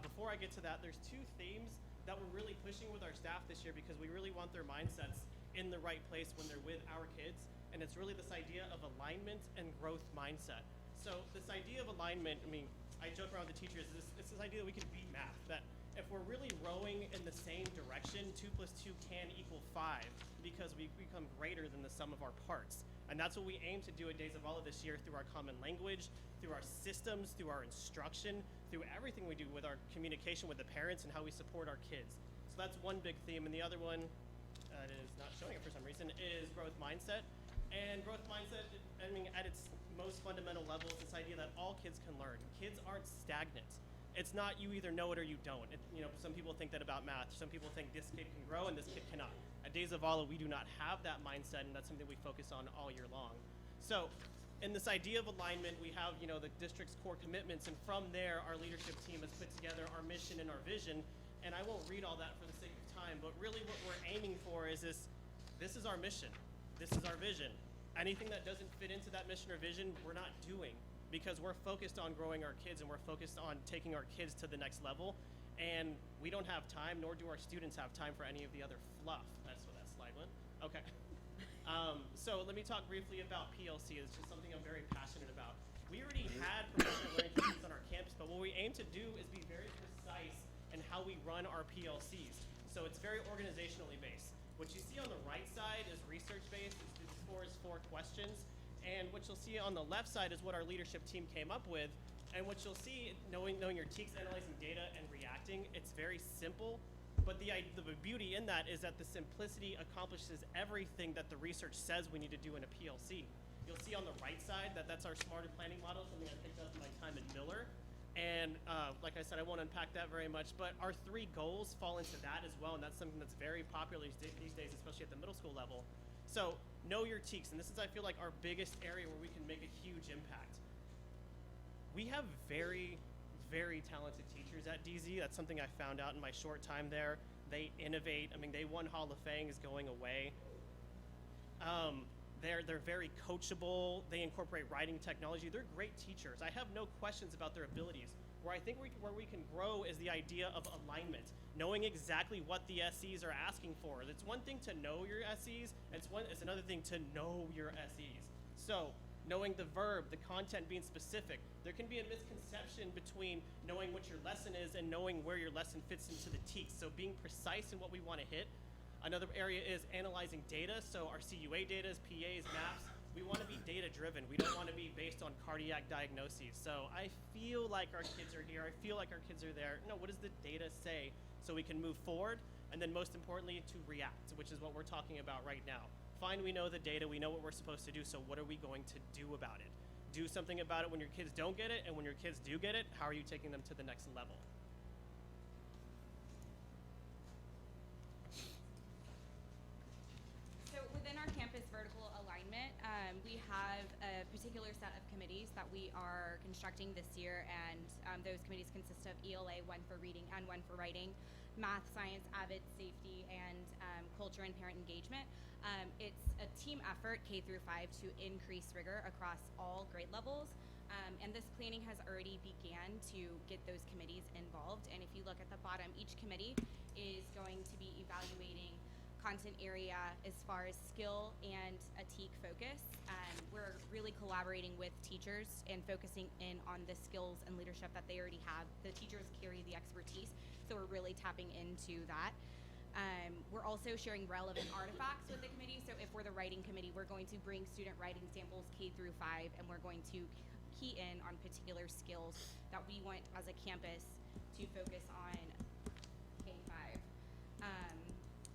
Before I get to that, there's 2 themes that we're really pushing with our staff this year because we really want their mindsets in the right place when they're with our kids. And it's really this idea of alignment and growth mindset. So this idea of alignment, I mean, I joke around with the teachers, it's this idea that we can beat math, that if we're really rowing in the same direction, 2 + 2 can equal 5 because we become greater than the sum of our parts. And that's what we aim to do at Days of Allah this year through our common language, through our systems, through our instruction, through everything we do with our communication with the parents and how we support our kids. So that's one big theme. And the other one, that is not showing it for some reason, is growth mindset. And growth mindset, I mean, at its most fundamental level, is this idea that all kids can learn. Kids aren't stagnant. It's not you either know it or you don't. Some people think that about math. Some people think this kid can grow and this kid cannot. At Days of Allah, we do not have that mindset, and that's something we focus on all year long. So in this idea of alignment, we have the district's core commitments, and from there, our leadership team has put together our mission and our vision. And I won't read all that for the sake of time, but really what we're aiming for is this is our mission. This is our vision. Anything that doesn't fit into that mission or vision, we're not doing, because we're focused on growing our kids and we're focused on taking our kids to the next level. And we don't have time, nor do our students have time for any of the other fluff. That's what that slide went. Okay. So let me talk briefly about PLC. It's just something I'm very passionate about. We already had professional learning communities on our campus, but what we aim to do is be very precise in how we run our PLCs. So it's very organizationally based. What you see on the right side is research-based. It scores 4 questions. And what you'll see on the left side is what our leadership team came up with. And what you'll see, knowing your TEKS, analyzing data and reacting, it's very simple. But the beauty in that is that the simplicity accomplishes everything that the research says we need to do in a PLC. You'll see on the right side that that's our smarter planning model, something I picked up in my time at Miller. And like I said, I won't unpack that very much, but our 3 goals fall into that as well, and that's something that's very popular these days, especially at the middle school level. So know your TEKS, and this is, I feel like, our biggest area where we can make a huge impact. We have very, very talented teachers at DZ. That's something I found out in my short time there. They innovate. I mean, they won Hall of Fame is going away. They're very coachable. They incorporate writing technology. They're great teachers. I have no questions about their abilities. Where I think where we can grow is the idea of alignment, knowing exactly what the SEs are asking for. It's one thing to know your SEs, it's another thing to know your SEs. So knowing the verb, the content being specific. There can be a misconception between knowing what your lesson is and knowing where your lesson fits into the text. So being precise in what we want to hit. Another area is analyzing data. So our CUA data, PAs, maps, we want to be data driven. We don't want to be based on cardiac diagnoses. So I feel like our kids are here. I feel like our kids are there. No, what does the data say so we can move forward? And then most importantly, to react, which is what we're talking about right now. Fine, we know the data. We know what we're supposed to do. So what are we going to do about it? Do something about it when your kids don't get it. And when your kids do get it, how are you taking them to the next level? So within our campus vertical alignment, we have a particular set of committees that we are constructing this year, and those committees consist of ELA, one for reading and one for writing, math, science, AVID, safety, and culture and parent engagement. It's a team effort, K through 5, to increase rigor across all grade levels. And this planning has already began to get those committees involved. And if you look at the bottom, each committee is going to be evaluating content area as far as skill and a TEAC focus. We're really collaborating with teachers and focusing in on the skills and leadership that they already have. The teachers carry the expertise, so we're really tapping into that. We're also sharing relevant artifacts with the committee. So if we're the writing committee, we're going to bring student writing samples K through 5, and we're going to key in on particular skills that we want as a campus to focus on K-5.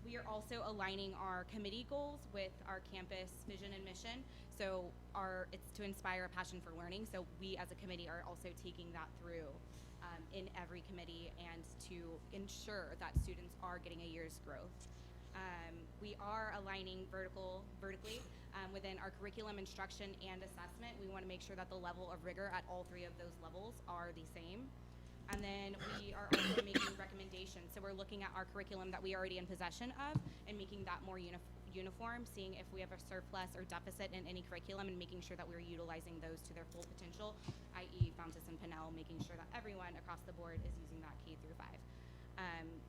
We are also aligning our committee goals with our campus vision and mission. So it's to inspire a passion for learning. So we as a committee are also taking that through in every committee and to ensure that students are getting a year's growth. We are aligning vertically within our curriculum, instruction, and assessment. We want to make sure that the level of rigor at all 3 of those levels are the same. And then we are also making recommendations. So we're looking at our curriculum that we are already in possession of and making that more uniform, seeing if we have a surplus or deficit in any curriculum and making sure that we're utilizing those to their full potential, i.e. Fountas and Pinnell, making sure that everyone across the board is using that K through 5.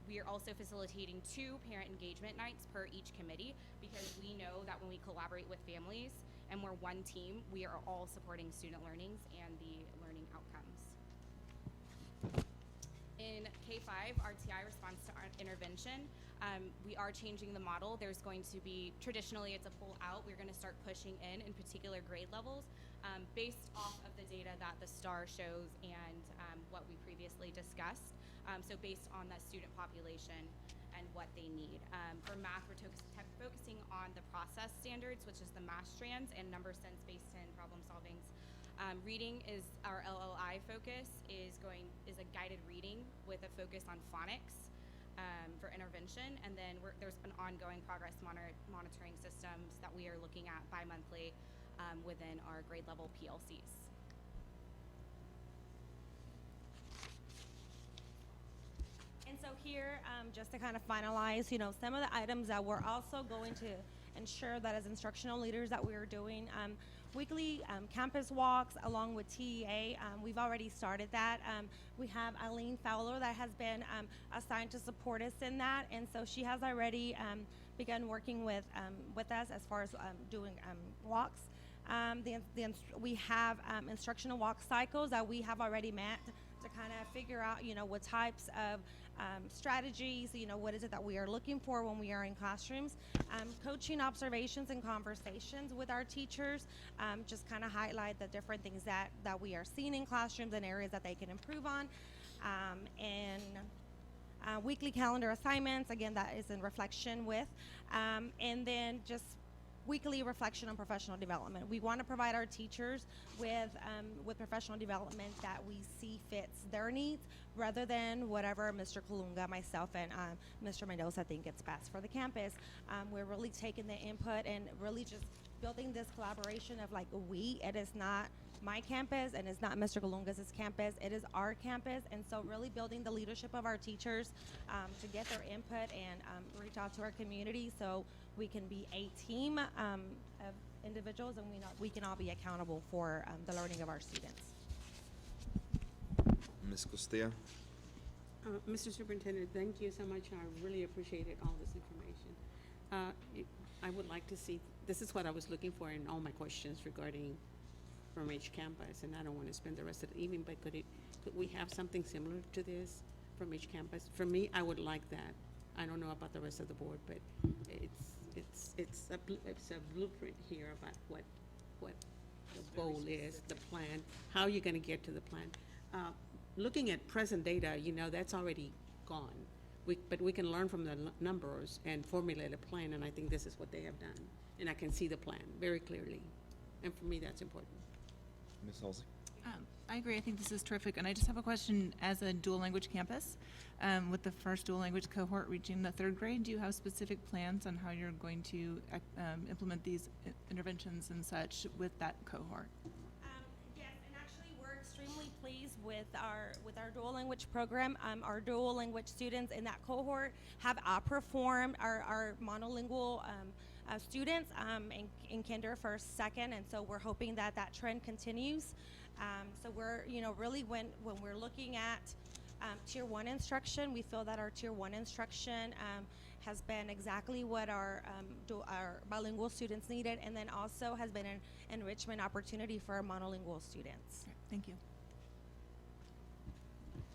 We are also facilitating 2 parent engagement nights per each committee because we know that when we collaborate with families and we're one team, we are all supporting student learnings and the learning outcomes. In K-5, our TI response to our intervention, we are changing the model. There's going to be, traditionally it's a pull out. We're going to start pushing in particular grade levels based off of the data that the STAR shows and what we previously discussed. So based on that student population and what they need. For math, we're focusing on the process standards, which is the math strands, and number sense based in problem solvings. Reading is our LLI focus, is a guided reading with a focus on phonics for intervention, and then there's an ongoing progress monitoring systems that we are looking at bi-monthly within our grade level PLCs. And so here, just to kind of finalize, some of the items that we're also going to ensure that as instructional leaders that we're doing weekly campus walks along with TEA. We've already started that. We have Eileen Fowler that has been assigned to support us in that, and so she has already begun working with us as far as doing walks. We have instructional walk cycles that we have already met to kind of figure out, what types of strategies, what is it that we are looking for when we are in classrooms. Coaching observations and conversations with our teachers, just kind of highlight the different things that we are seeing in classrooms and areas that they can improve on. And weekly calendar assignments, again, that is in reflection with. And then just weekly reflection on professional development. We want to provide our teachers with professional development that we see fits their needs rather than whatever Mr. Kalunga, myself, and Mr. Mendoza think it's best for the campus. We're really taking the input and really just building this collaboration of like we, it is not my campus and it's not Mr. Galungas' campus, it is our campus. And so really building the leadership of our teachers to get their input and reach out to our community so we can be a team of individuals and we can all be accountable for the learning of our students. Ms. Costilla? Mr. Superintendent, thank you so much. I really appreciated all this information. I would like to see, this is what I was looking for in all my questions regarding from each campus, and I don't want to spend the rest of the evening, but could we have something similar to this from each campus? For me, I would like that. I don't know about the rest of the board, but it's a blueprint here about what the goal is, the plan, how you're going to get to the plan. Looking at present data, that's already gone. But we can learn from the numbers and formulate a plan, and I think this is what they have done. And I can see the plan very clearly. And for me, that's important. Ms. Halsey? I agree. I think this is terrific. And I just have a question. As a dual language campus, with the first dual language cohort reaching the third grade, do you have specific plans on how you're going to implement these interventions and such with that cohort? Yes, and actually we're extremely pleased with our dual language program. Our dual language students in that cohort have outperformed our monolingual students in kinder, first, second, and so we're hoping that trend continues. So we're, really when we're looking at Tier 1 instruction, we feel that our Tier 1 instruction has been exactly what our bilingual students needed, and then also has been an enrichment opportunity for our monolingual students. Thank you.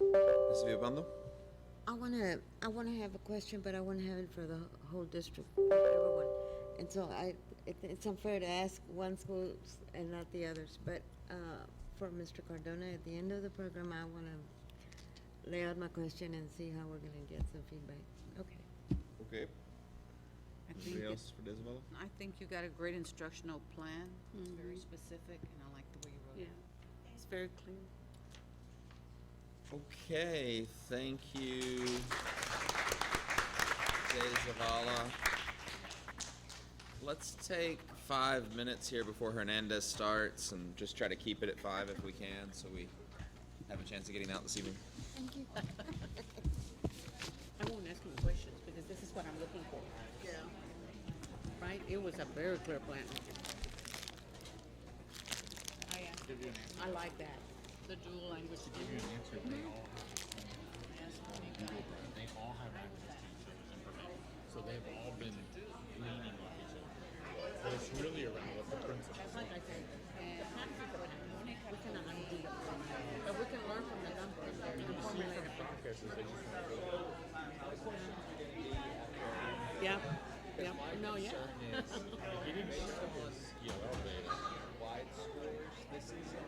Ms. Villalpando? I wanna have a question, but I wanna have it for the whole district, for everyone. And so it's unfair to ask one school and not the others, but for Mr. Cardona, at the end of the program, I wanna lay out my question and see how we're gonna get some feedback. Okay. Okay. Anybody else for Isabella? I think you got a great instructional plan. It's very specific, and I like the way you wrote it. It's very clear. Okay, thank you, Zavala. Let's take 5 minutes here before Hernandez starts and just try to keep it at 5 if we can, so we have a chance of getting out this evening. Thank you. I won't ask any questions because this is what I'm looking for. Yeah. Right? It was a very clear plan. I like that. The dual language. To give you an answer, they all have access to each other's information. So they've all been leaning on each other. So it's really around what the principal That's like I said, the practice is what we cannot undo the plan. But we can learn from the numbers and formulate a plan. Yeah. Yeah. No, yeah. He didn't show us yellow data. Wide scores this season.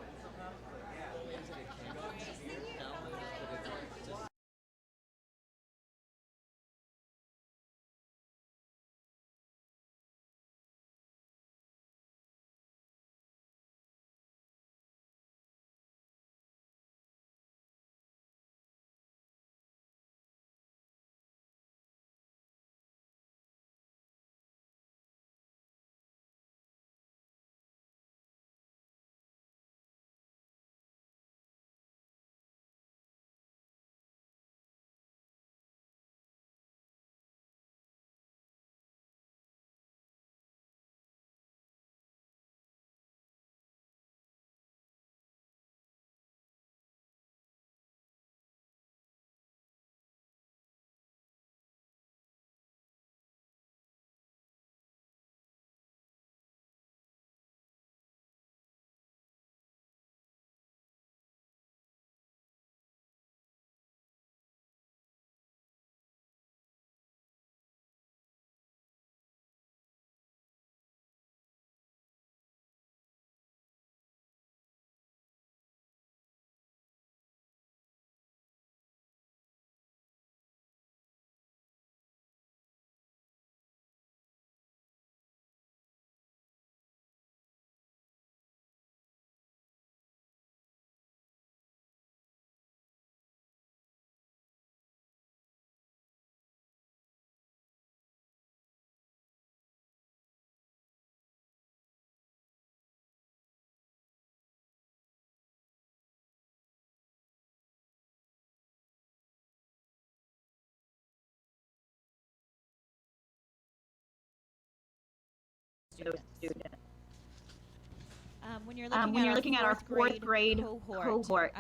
When you're looking at our fourth grade cohort,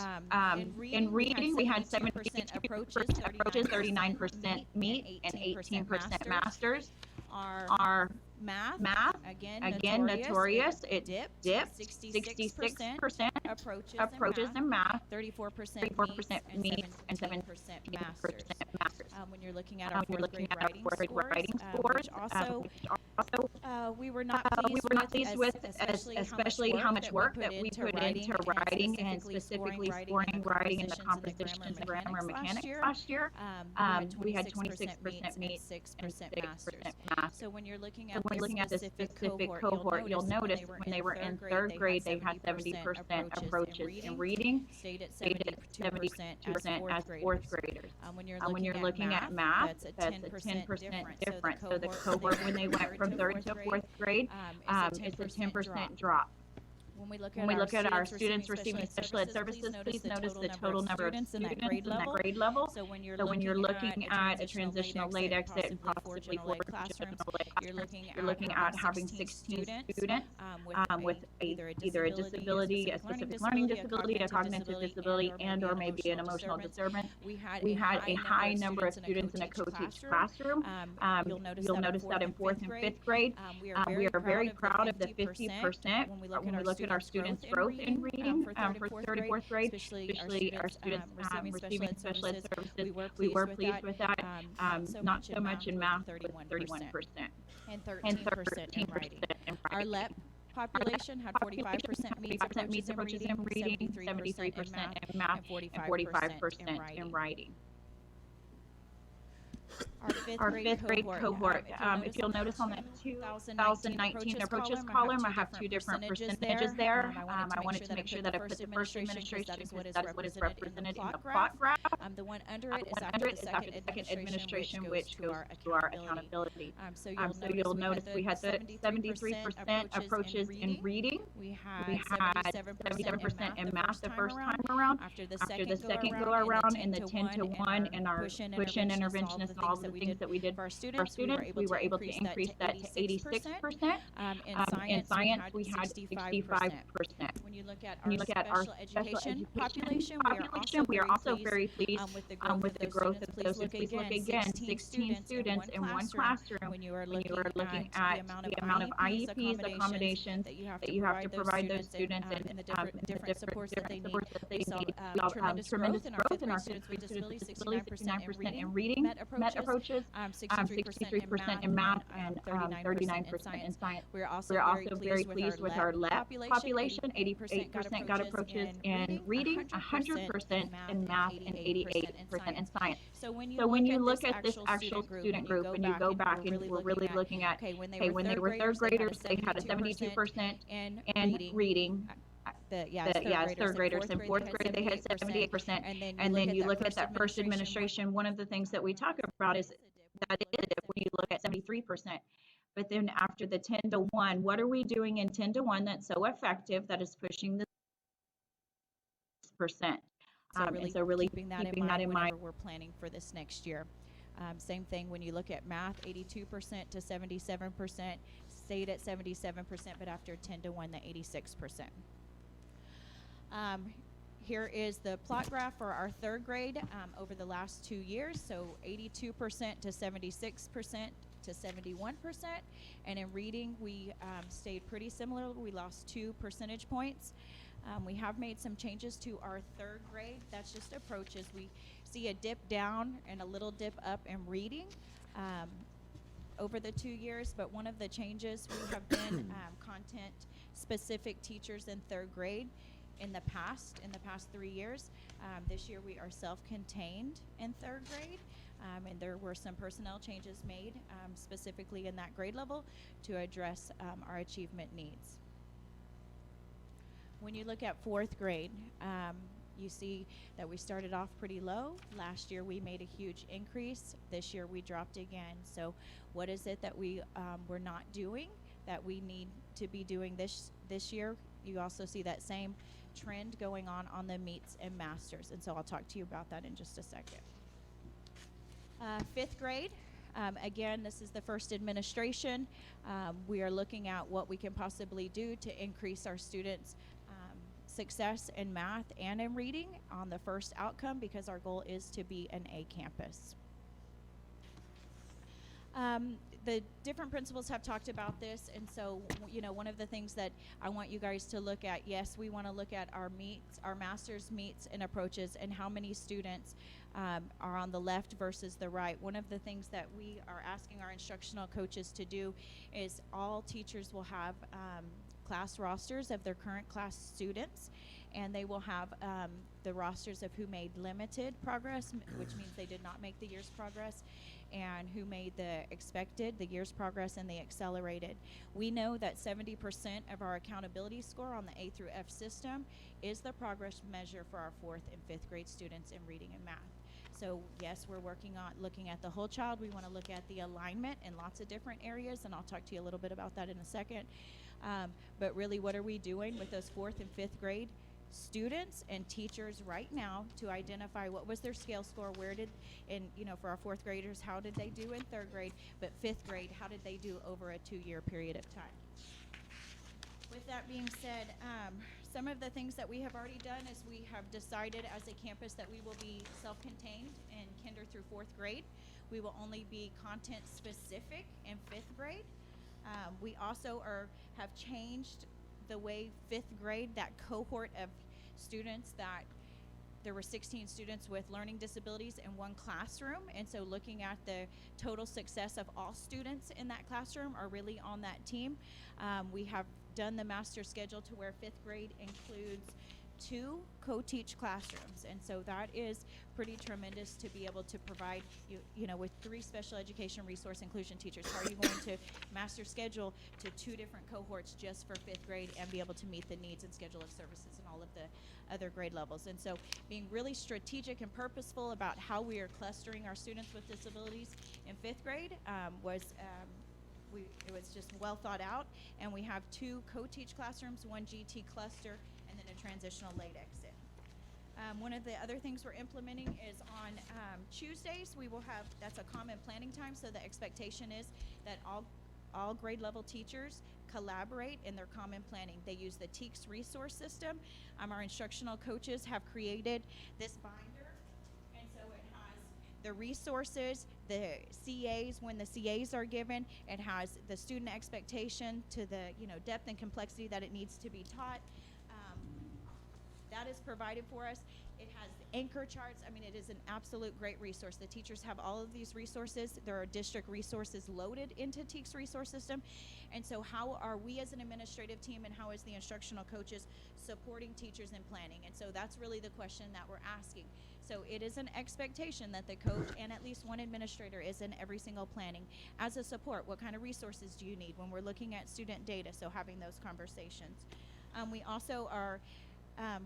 in reading, we had 72% approaches, 39% meet, and 18% masters. Our math, Again, notorious, it dipped 66% approaches in math, 34% meets, and 17% masters. When you're looking at our fourth grade writing scores, which also we were not pleased with, especially how much work that we put into writing and specifically scoring writing in the compositions and grammar mechanics last year. We had 26% meets and 6% masters. So when you're looking at this specific cohort, you'll notice when they were in third grade, they had 70% approaches in reading, stayed at 72% as fourth graders. When you're looking at math, that's a 10% difference. So the cohort, when they went from third to fourth grade, it's a 10% drop. When we look at our students receiving special ed services, please notice the total number of students in that grade level. So when you're looking at a transitional late exit and possibly full classrooms, you're looking at having 16 students with either a disability, a specific learning disability, a cognitive disability, and or maybe an emotional disturbance. We had a high number of students in a co-teach classroom. You'll notice that in fourth and fifth grade. We are very proud of the 50% when we look at our students' growth in reading for third and fourth grade, especially our students receiving special ed services. We were pleased with that. Not so much in math, with 31%. And 13% in writing. Our LEP population had 45% meets approaches in reading, 73% in math, and 45% in writing. Our fifth grade cohort, if you'll notice on the 2019 approaches column, I have two different percentages there. I wanted to make sure that I put the first administration because that is what is represented in the plot graph. The one under it is after the second administration, which goes to our accountability. So you'll notice we had the 73% approaches in reading. We had 77% in math the first time around. After the second go around, in the 10-to-1 and our push-in interventionists and all the things that we did for our students, we were able to increase that to 86%. In science, we had 65%. When you look at our special education population, we are also very pleased with the growth of those. Please look again, 16 students in one classroom. When you are looking at the amount of IEPs, accommodations that you have to provide those students and the different supports that they need. We saw tremendous growth in our students with disabilities, 69% in reading, met approaches, 63% in math, and 39% in science. We're also very pleased with our LEP population, 88% got approaches in reading, 100% in math, and 88% in science. So when you look at this actual student group and you go back and we're really looking at, when they were third graders, they had a 72% in reading. Third graders. In fourth grade, they had 78%. And then you look at that first administration, one of the things that we talk about is that is when you look at 73%. But then after the 10-to-1, what are we doing in 10-to-1 that's so effective that is pushing this percent? So really keeping that in mind whenever we're planning for this next year. Same thing when you look at math, 82% to 77%, stayed at 77%, but after 10-to-1, the 86%. Here is the plot graph for our third grade over the last 2 years. So 82% to 76% to 71%. And in reading, we stayed pretty similar. We lost 2 percentage points. We have made some changes to our third grade. That's just approaches. We see a dip down and a little dip up in reading over the 2 years. But one of the changes, we have been content-specific teachers in third grade. In the past 3 years. This year we are self-contained in third grade, and there were some personnel changes made specifically in that grade level to address our achievement needs. When you look at fourth grade, you see that we started off pretty low. Last year we made a huge increase. This year we dropped again. So what is it that we were not doing that we need to be doing this year? You also see that same trend going on the meets and masters, and so I'll talk to you about that in just a second. Fifth grade, Again, this is the first administration. We are looking at what we can possibly do to increase our students' success in math and in reading on the first outcome, because our goal is to be an A campus. The different principals have talked about this, and so, you know, one of the things that I want you guys to look at, yes, we want to look at our meets, our master's meets and approaches, and how many students are on the left versus the right. One of the things that we are asking our instructional coaches to do is all teachers will have class rosters of their current class students, and they will have the rosters of who made limited progress, which means they did not make the year's progress, and who made the expected, the year's progress, and the accelerated. We know that 70% of our accountability score on the A through F system is the progress measure for our 4th and 5th grade students in reading and math. So yes, we're working on looking at the whole child. We want to look at the alignment in lots of different areas, and I'll talk to you a little bit about that in a second. But really, what are we doing with those 4th and 5th grade students and teachers right now to identify what was their scale score, where did, and you know, for our 4th graders, how did they do in 3rd grade, but 5th grade, how did they do over a 2-year period of time? With that being said, some of the things that we have already done is we have decided as a campus that we will be self-contained in kinder through 4th grade. We will only be content specific in 5th grade. We also have changed the way 5th grade, that cohort of students, that there were 16 students with learning disabilities in one classroom, and so looking at the total success of all students in that classroom are really on that team. We have done the master schedule to where 5th grade includes 2 co-teach classrooms, and so that is pretty tremendous to be able to provide, you know, with 3 special education resource inclusion teachers. How are you going to master schedule to 2 different cohorts just for 5th grade and be able to meet the needs and schedule of services in all of the other grade levels? And so being really strategic and purposeful about how we are clustering our students with disabilities in 5th grade it was just well thought out, and we have 2 co-teach classrooms, 1 GT cluster, and then a transitional late exit. One of the other things we're implementing is on Tuesdays, we will have, that's a common planning time, so the expectation is that all grade level teachers collaborate in their common planning. They use the TEACS resource system. Our instructional coaches have created this binder, and so it has the resources, the CAs, when the CAs are given, it has the student expectation to the, you know, depth and complexity that it needs to be taught. That is provided for us. It has anchor charts. I mean, it is an absolute great resource. The teachers have all of these resources. There are district resources loaded into TEACS resource system. And so how are we as an administrative team, and how is the instructional coaches supporting teachers in planning? And so that's really the question that we're asking. So it is an expectation that the coach and at least one administrator is in every single planning. As a support, what kind of resources do you need when we're looking at student data? So having those conversations. We also are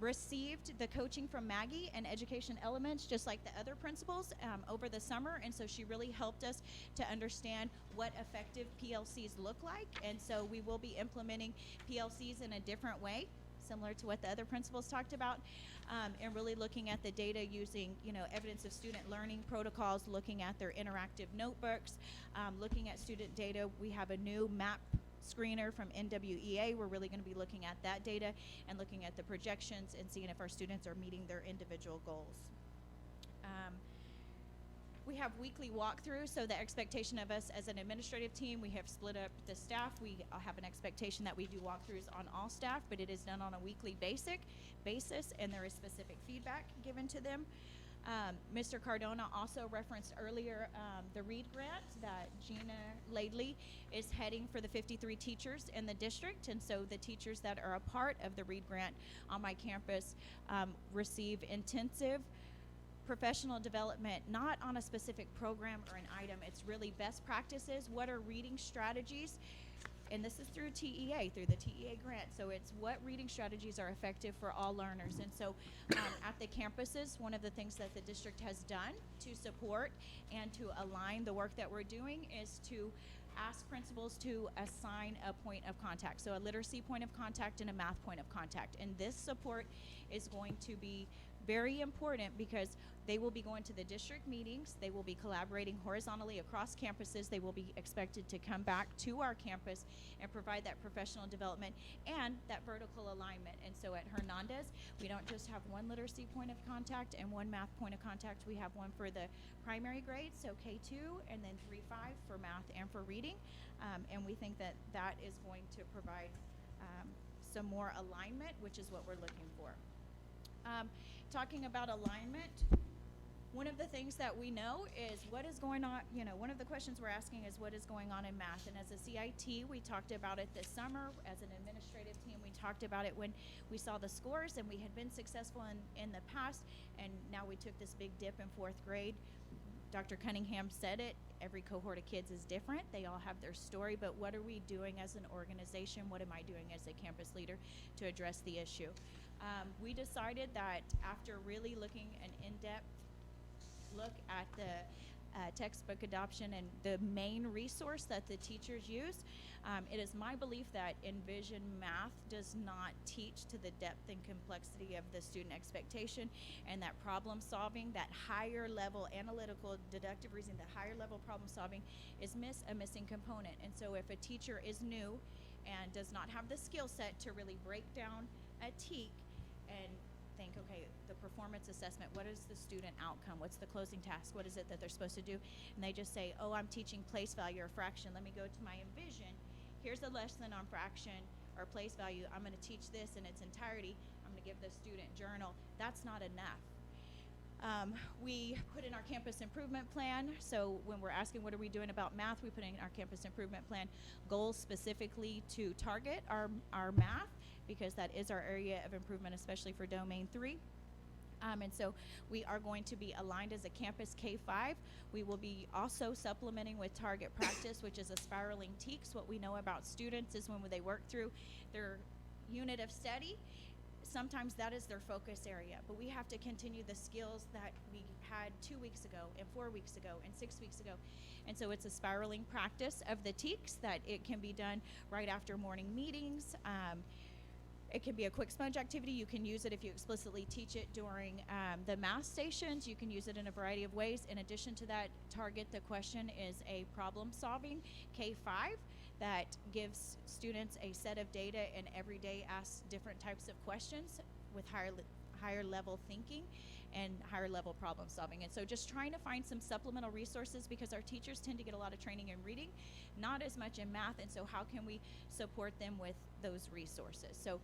received the coaching from Maggie and Education Elements, just like the other principals, over the summer, and so she really helped us to understand what effective PLCs look like, and so we will be implementing PLCs in a different way, similar to what the other principals talked about, and really looking at the data using, you know, evidence of student learning protocols, looking at their interactive notebooks, looking at student data. We have a new map screener from NWEA. We're really going to be looking at that data and looking at the projections and seeing if our students are meeting their individual goals. We have weekly walkthroughs, so the expectation of us as an administrative team, we have split up the staff. We have an expectation that we do walkthroughs on all staff, but it is done on a weekly basis, and there is specific feedback given to them. Mr. Cardona also referenced earlier the READ grant that Gina Laidley is heading for the 53 teachers in the district, and so the teachers that are a part of the READ grant on my campus receive intensive professional development, not on a specific program or an item. It's really best practices. What are reading strategies? And this is through TEA, through the TEA grant. So it's what reading strategies are effective for all learners. And so at the campuses, one of the things that the district has done to support and to align the work that we're doing is to ask principals to assign a point of contact. So a literacy point of contact and a math point of contact. And this support is going to be very important because they will be going to the district meetings, they will be collaborating horizontally across campuses, they will be expected to come back to our campus and provide that professional development and that vertical alignment. And so at Hernandez, we don't just have one literacy point of contact and one math point of contact, we have one for the primary grades, so K2, and then 3-5 for math and for reading. And we think that that is going to provide some more alignment, which is what we're looking for. Talking about alignment, one of the things that we know is what is going on, one of the questions we're asking is what is going on in math. And as a CIT, we talked about it this summer. As an administrative team, we talked about it when we saw the scores, and we had been successful in the past, and now we took this big dip in 4th grade. Dr. Cunningham said it, every cohort of kids is different. They all have their story, but what are we doing as an organization? What am I doing as a campus leader to address the issue? We decided that after really looking an in-depth look at the textbook adoption and the main resource that the teachers use, it is my belief that Envision Math does not teach to the depth and complexity of the student expectation, and that problem solving, that higher level analytical deductive reasoning, that higher level problem solving is a missing component. And so if a teacher is new and does not have the skill set to really break down a TEK and think, okay, the performance assessment, what is the student outcome? What's the closing task? What is it that they're supposed to do? And they just say, oh, I'm teaching place value or fraction. Let me go to my Envision. Here's a lesson on fraction or place value. I'm going to teach this in its entirety. I'm going to give the student journal. That's not enough. We put in our campus improvement plan. So when we're asking what are we doing about math, we put in our campus improvement plan goals specifically to target our math, because that is our area of improvement, especially for domain 3. And so we are going to be aligned as a campus K-5. We will be also supplementing with target practice, which is a spiraling TEKS. What we know about students is when they work through their unit of study, sometimes that is their focus area. But we have to continue the skills that we had 2 weeks ago and 4 weeks ago and 6 weeks ago. And so it's a spiraling practice of the TEKS that it can be done right after morning meetings. It can be a quick sponge activity. You can use it if you explicitly teach it during the math stations. You can use it in a variety of ways. In addition to that, target the question is a problem solving K-5 that gives students a set of data and every day asks different types of questions with higher level thinking and higher level problem solving. And so just trying to find some supplemental resources, because our teachers tend to get a lot of training in reading, not as much in math, and so how can we support them with those resources? So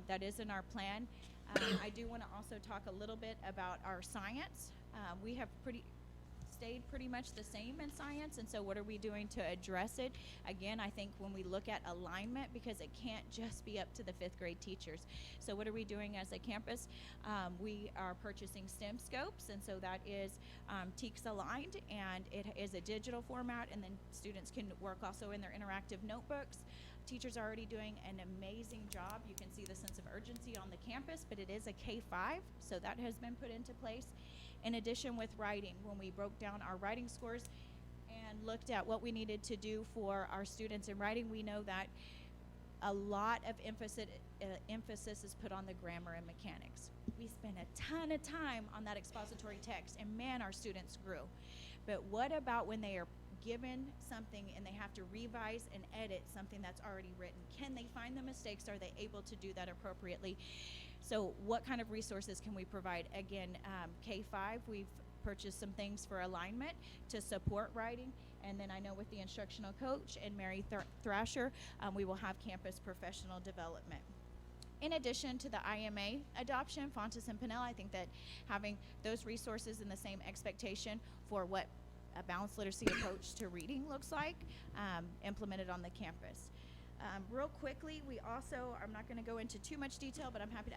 that is in our plan. I do want to also talk a little bit about our science. We have stayed pretty much the same in science, and so what are we doing to address it? Again, I think when we look at alignment, because it can't just be up to the 5th grade teachers. So what are we doing as a campus? We are purchasing STEM scopes, and so that is TEKS aligned, and it is a digital format, and then students can work also in their interactive notebooks. Teachers are already doing an amazing job. You can see the sense of urgency on the campus, but it is a K-5, so that has been put into place. In addition, with writing, when we broke down our writing scores and looked at what we needed to do for our students in writing, we know that a lot of emphasis is put on the grammar and mechanics. We spend a ton of time on that expository text, and man, our students grew. But what about when they are given something and they have to revise and edit something that's already written? Can they find the mistakes? Are they able to do that appropriately? So what kind of resources can we provide? Again, K-5, we've purchased some things for alignment to support writing. And then I know with the instructional coach and Mary Thrasher, we will have campus professional development. In addition to the IMA adoption, Fontes and Pinnell, I think that having those resources and the same expectation for what a balanced literacy approach to reading looks like, implemented on the campus. Real quickly, we also, I'm not going to go into too much detail, but I'm happy to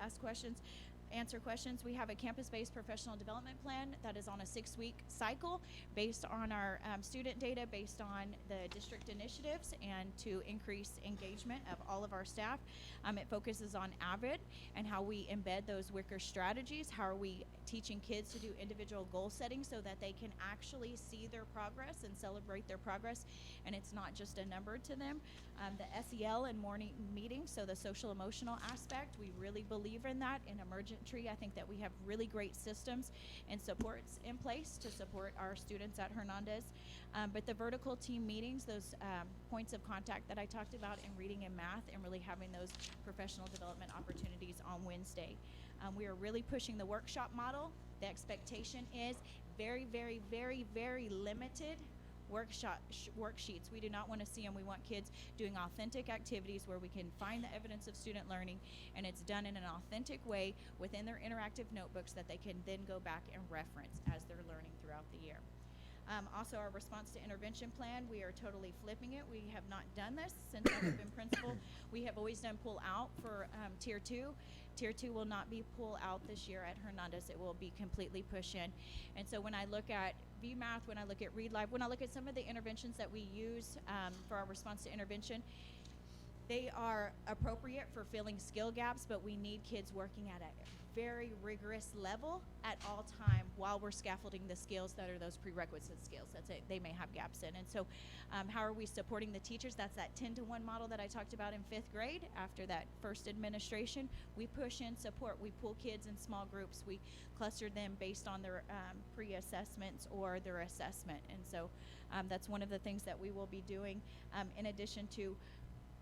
answer questions. We have a campus-based professional development plan that is on a 6-week cycle based on our student data, based on the district initiatives, and to increase engagement of all of our staff. It focuses on AVID and how we embed those Wicker strategies. How are we teaching kids to do individual goal setting so that they can actually see their progress and celebrate their progress, and it's not just a number to them. The SEL and morning meetings, so the social emotional aspect, we really believe in that in elementary. I think that we have really great systems and supports in place to support our students at Hernandez. But the vertical team meetings, those points of contact that I talked about in reading and math, and really having those professional development opportunities on Wednesday. We are really pushing the workshop model. The expectation is very, very, very, very limited worksheets. We do not want to see them. We want kids doing authentic activities where we can find the evidence of student learning, and it's done in an authentic way within their interactive notebooks that they can then go back and reference as they're learning throughout the year. Also, our response to intervention plan, we are totally flipping it. We have not done this since I have been principal. We have always done pull out for Tier 2. Tier 2 will not be pull out this year at Hernandez. It will be completely push in. And so when I look at VMath, when I look at Read Live, when I look at some of the interventions that we use for our response to intervention, they are appropriate for filling skill gaps, but we need kids working at a very rigorous level at all time while we're scaffolding the skills that are those prerequisite skills that they may have gaps in. And so how are we supporting the teachers? That's that 10-to-1 model that I talked about in 5th grade. After that first administration, we push in support. We pull kids in small groups. We cluster them based on their pre-assessments or their assessment. And so that's one of the things that we will be doing, in addition to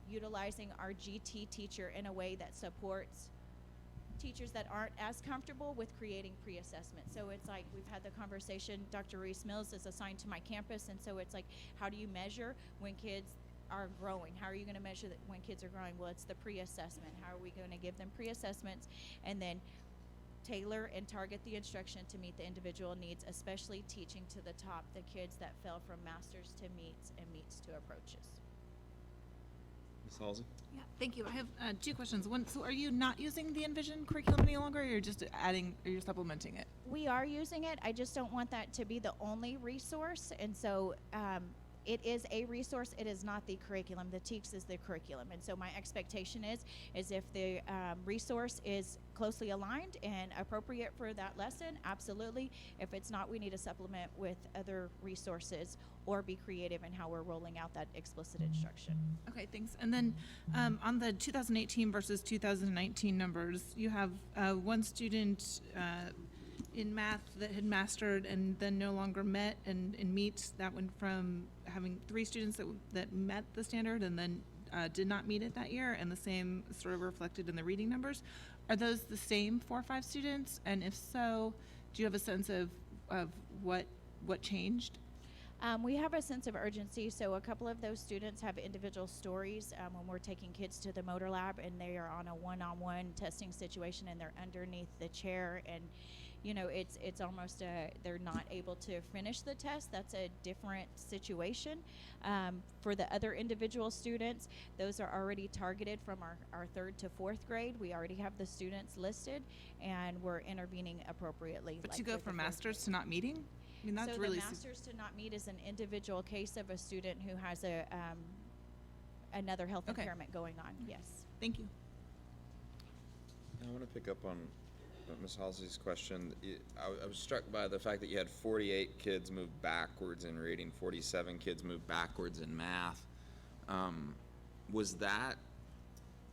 utilizing our GT teacher in a way that supports teachers that aren't as comfortable with creating pre-assessment. So it's like we've had the conversation, Dr. Reese Mills is assigned to my campus, and so it's like, how do you measure when kids are growing? How are you going to measure that when kids are growing? Well, it's the pre-assessment. How are we going to give them pre-assessments and then tailor and target the instruction to meet the individual needs, especially teaching to the top, the kids that fell from masters to meets and meets to approaches. Ms. Halsey? Yeah, thank you. I have 2 questions. One, so are you not using the Envision curriculum any longer, or you're just adding, or you're supplementing it? We are using it. I just don't want that to be the only resource. And so it is a resource. It is not the curriculum. The TEKS is the curriculum. And so my expectation is if the resource is closely aligned and appropriate for that lesson, absolutely. If it's not, we need to supplement with other resources or be creative in how we're rolling out that explicit instruction. Okay, thanks. And then on the 2018 versus 2019 numbers, you have one student in math that had mastered and then no longer met and meets. That went from having 3 students that met the standard and then did not meet it that year, and the same sort of reflected in the reading numbers. Are those the same 4 or 5 students? And if so, do you have a sense of what changed? We have a sense of urgency, so a couple of those students have individual stories when we're taking kids to the motor lab and they are on a one-on-one testing situation and they're underneath the chair, and you know, it's almost they're not able to finish the test. That's a different situation. For the other individual students, those are already targeted from our 3rd to 4th grade. We already have the students listed and we're intervening appropriately. But you go from masters to not meeting? I mean, that's so really the masters to not meet is an individual case of a student who has another health impairment going on. Yes. Thank you. I want to pick up on Ms. Halsey's question. I was struck by the fact that you had 48 kids move backwards in reading, 47 kids move backwards in math. Was that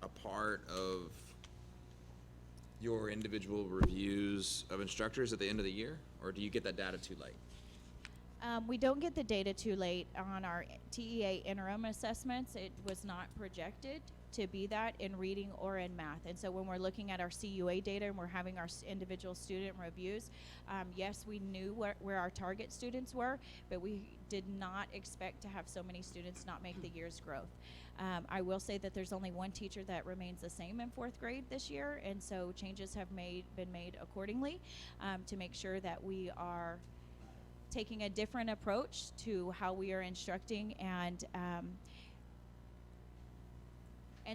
a part of your individual reviews of instructors at the end of the year, or do you get that data too late? We don't get the data too late on our TEA interim assessments. It was not projected to be that in reading or in math. And so when we're looking at our CUA data and we're having our individual student reviews, yes, we knew where our target students were, but we did not expect to have so many students not make the year's growth. I will say that there's only one teacher that remains the same in 4th grade this year, and so changes have been made accordingly to make sure that we are taking a different approach to how we are instructing, and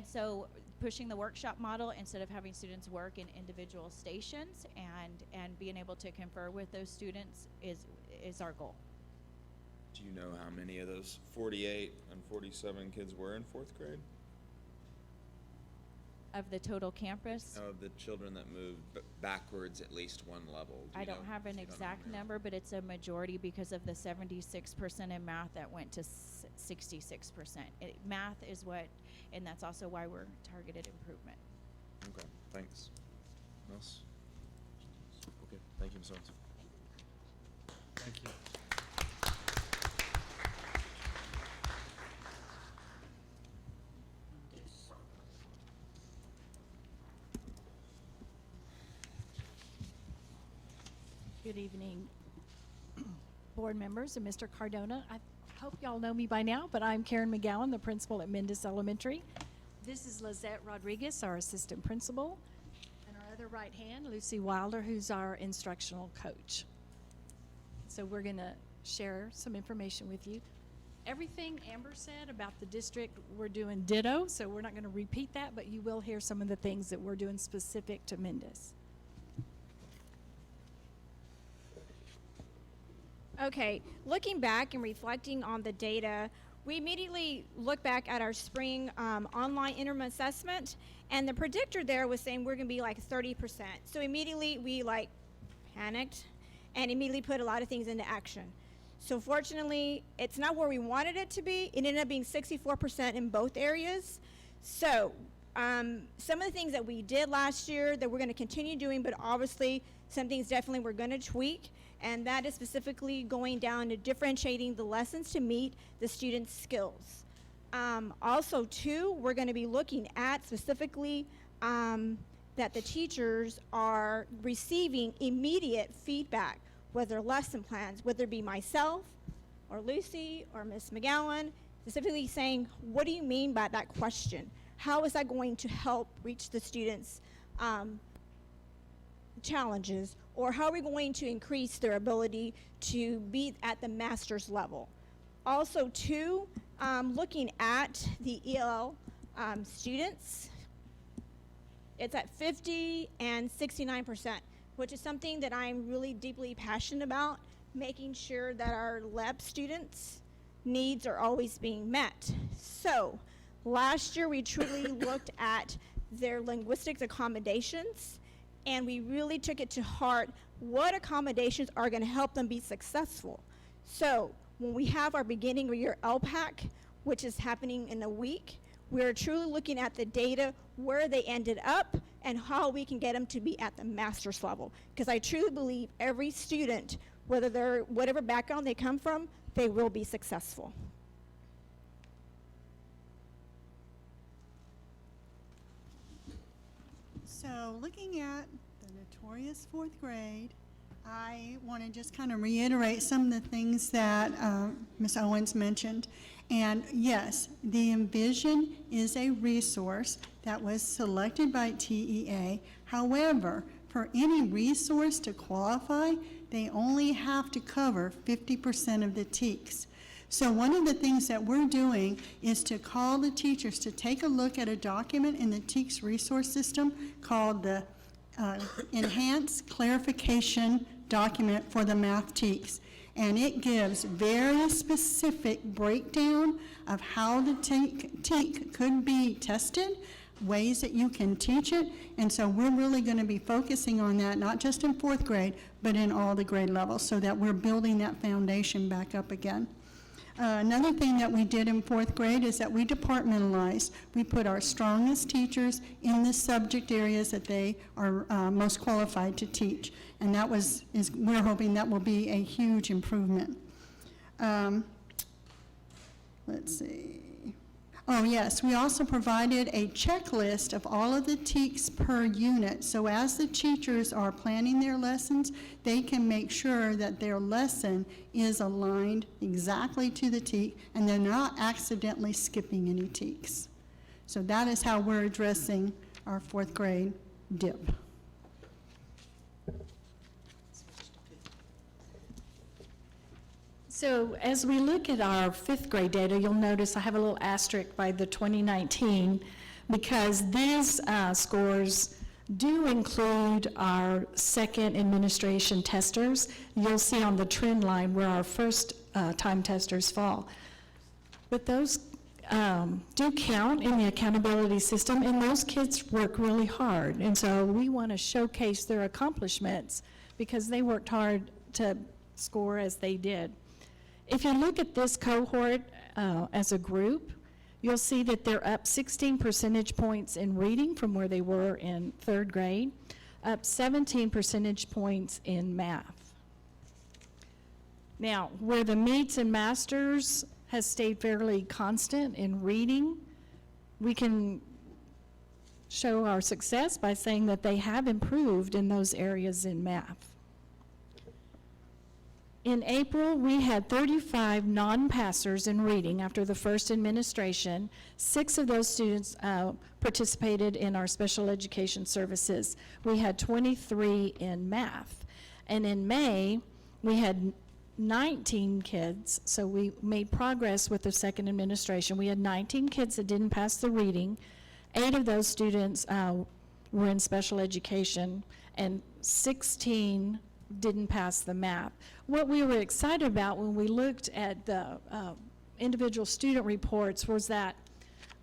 so pushing the workshop model instead of having students work in individual stations, and being able to confer with those students is our goal. Do you know how many of those 48 and 47 kids were in 4th grade? Of the total campus? Of the children that moved backwards at least one level. I don't have an exact number, but it's a majority because of the 76% in math that went to 66%. Math is what, and that's also why we're targeted improvement. Okay, thanks. Else? themselves. Thank you. Good evening, board members and Mr. Cardona. I hope y'all know me by now, but I'm Karen McGowan, the principal at Mendes Elementary. This is Lizette Rodriguez, our assistant principal, and our other right hand, Lucy Wilder, who's our instructional coach. So we're going to share some information with you. Everything Amber said about the district, we're doing ditto, so we're not going to repeat that, but you will hear some of the things that we're doing specific to Mendes. Okay, looking back and reflecting on the data, we immediately look back at our spring online interim assessment, and the predictor there was saying we're going to be like 30%. So immediately we like panicked and immediately put a lot of things into action. So fortunately, it's not where we wanted it to be. It ended up being 64% in both areas. So some of the things that we did last year that we're going to continue doing, but obviously some things definitely we're going to tweak, and that is specifically going down to differentiating the lessons to meet the students' skills. Also, too, we're going to be looking at specifically that the teachers are receiving immediate feedback, whether lesson plans, whether it be myself or Lucy or Ms. McGowan, specifically saying, what do you mean by that question? How is that going to help reach the students' challenges, or how are we going to increase their ability to be at the master's level? Also, too, looking at the ELL students, it's at 50 and 69%, which is something that I'm really deeply passionate about, making sure that our lab students' needs are always being met. So, last year we truly looked at their linguistics accommodations, and we really took it to heart what accommodations are going to help them be successful. So when we have our beginning of year LPAC, which is happening in a week, we're truly looking at the data, where they ended up, and how we can get them to be at the master's level. Because I truly believe every student, whether they're whatever background they come from, they will be successful. So looking at the notorious fourth grade, I want to just kind of reiterate some of the things that Ms. Owens mentioned. And yes, the Envision is a resource that was selected by TEA. However, for any resource to qualify, they only have to cover 50% of the TEKS. So one of the things that we're doing is to call the teachers to take a look at a document in the TEKS resource system called the Enhanced Clarification Document for the Math TEKS. And it gives very specific breakdown of how the TEK could be tested, ways that you can teach it. And so we're really going to be focusing on that, not just in fourth grade, but in all the grade levels, so that we're building that foundation back up again. Another thing that we did in fourth grade is that we departmentalized. We put our strongest teachers in the subject areas that they are most qualified to teach. And that we're hoping that will be a huge improvement. Let's see. Oh yes, we also provided a checklist of all of the TEKS per unit. So as the teachers are planning their lessons, they can make sure that their lesson is aligned exactly to the TEK and they're not accidentally skipping any TEKS. So that is how we're addressing our fourth grade dip. So as we look at our fifth grade data, you'll notice I have a little asterisk by the 2019 because these scores do include our second administration testers. You'll see on the trend line where our first time testers fall. But those do count in the accountability system, and those kids work really hard. And so we want to showcase their accomplishments because they worked hard to score as they did. If you look at this cohort as a group, you'll see that they're up 16 percentage points in reading from where they were in third grade. up 17 percentage points in math. Now, where the meets and masters has stayed fairly constant in reading, we can show our success by saying that they have improved in those areas in math. In April, we had 35 non-passers in reading after the first administration. 6 of those students participated in our special education services. We had 23 in math. And in May, we had 19 kids, so we made progress with the second administration. We had 19 kids that didn't pass the reading. 8 of those students were in special education, and 16 didn't pass the math. What we were excited about when we looked at the individual student reports was that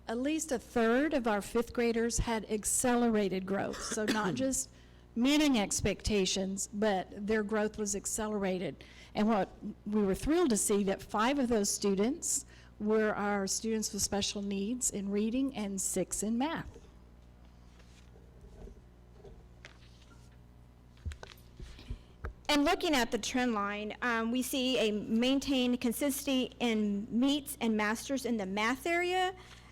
at least a third of our 5th graders had accelerated growth. So not just meeting expectations, but their growth was accelerated. And what we were thrilled to see that 5 of those students were our students with special needs in reading and 6 in math. And looking at the trend line, we see a maintained consistency in meets and masters in the math area,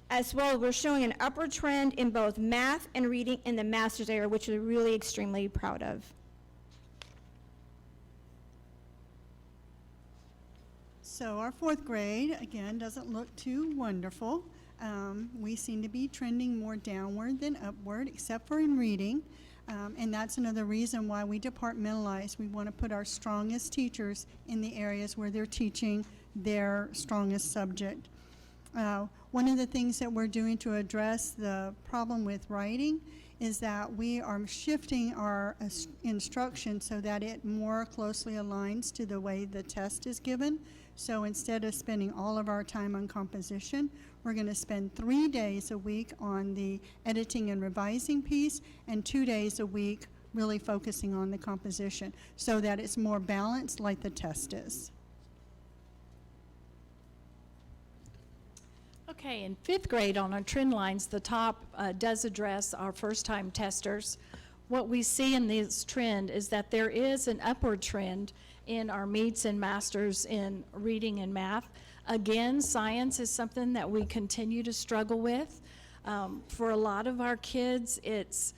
as well as we're showing an upward trend in both math and reading in the masters area, which we're really extremely proud of. So our 4th grade, again, doesn't look too wonderful. We seem to be trending more downward than upward, except for in reading. And that's another reason why we departmentalize. We want to put our strongest teachers in the areas where they're teaching their strongest subject. One of the things that we're doing to address the problem with writing is that we are shifting our instruction so that it more closely aligns to the way the test is given. So instead of spending all of our time on composition, we're going to spend 3 days a week on the editing and revising piece and 2 days a week really focusing on the composition so that it's more balanced like the test is. Okay, in 5th grade on our trend lines, the top does address our first-time testers. What we see in this trend is that there is an upward trend in our meets and masters in reading and math. Again, science is something that we continue to struggle with. For a lot of our kids, it's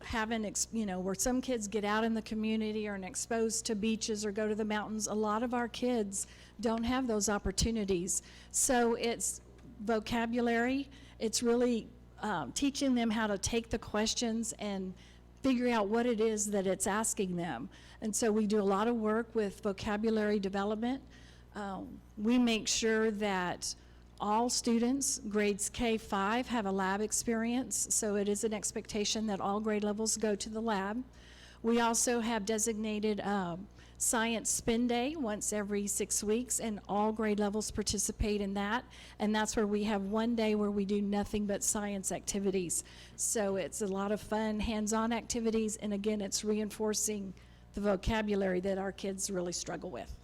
having, where some kids get out in the community or exposed to beaches or go to the mountains. A lot of our kids don't have those opportunities. So it's vocabulary. It's really teaching them how to take the questions and figure out what it is that it's asking them. And so we do a lot of work with vocabulary development. We make sure that all students, grades K-5, have a lab experience, so it is an expectation that all grade levels go to the lab. We also have designated Science Spin Day once every 6 weeks, and all grade levels participate in that. And that's where we have 1 day where we do nothing but science activities. So it's a lot of fun, hands-on activities, and again, it's reinforcing the vocabulary that our kids really struggle with.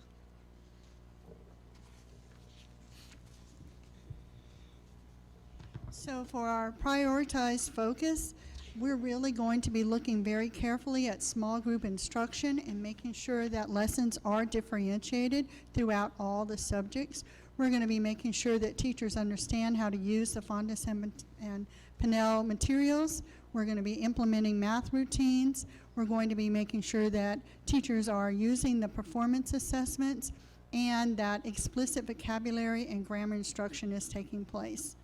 So for our prioritized focus, we're really going to be looking very carefully at small group instruction and making sure that lessons are differentiated throughout all the subjects. We're going to be making sure that teachers understand how to use the Fondas and Pinnell materials. We're going to be implementing math routines. We're going to be making sure that teachers are using the performance assessments and that explicit vocabulary and grammar instruction is taking place.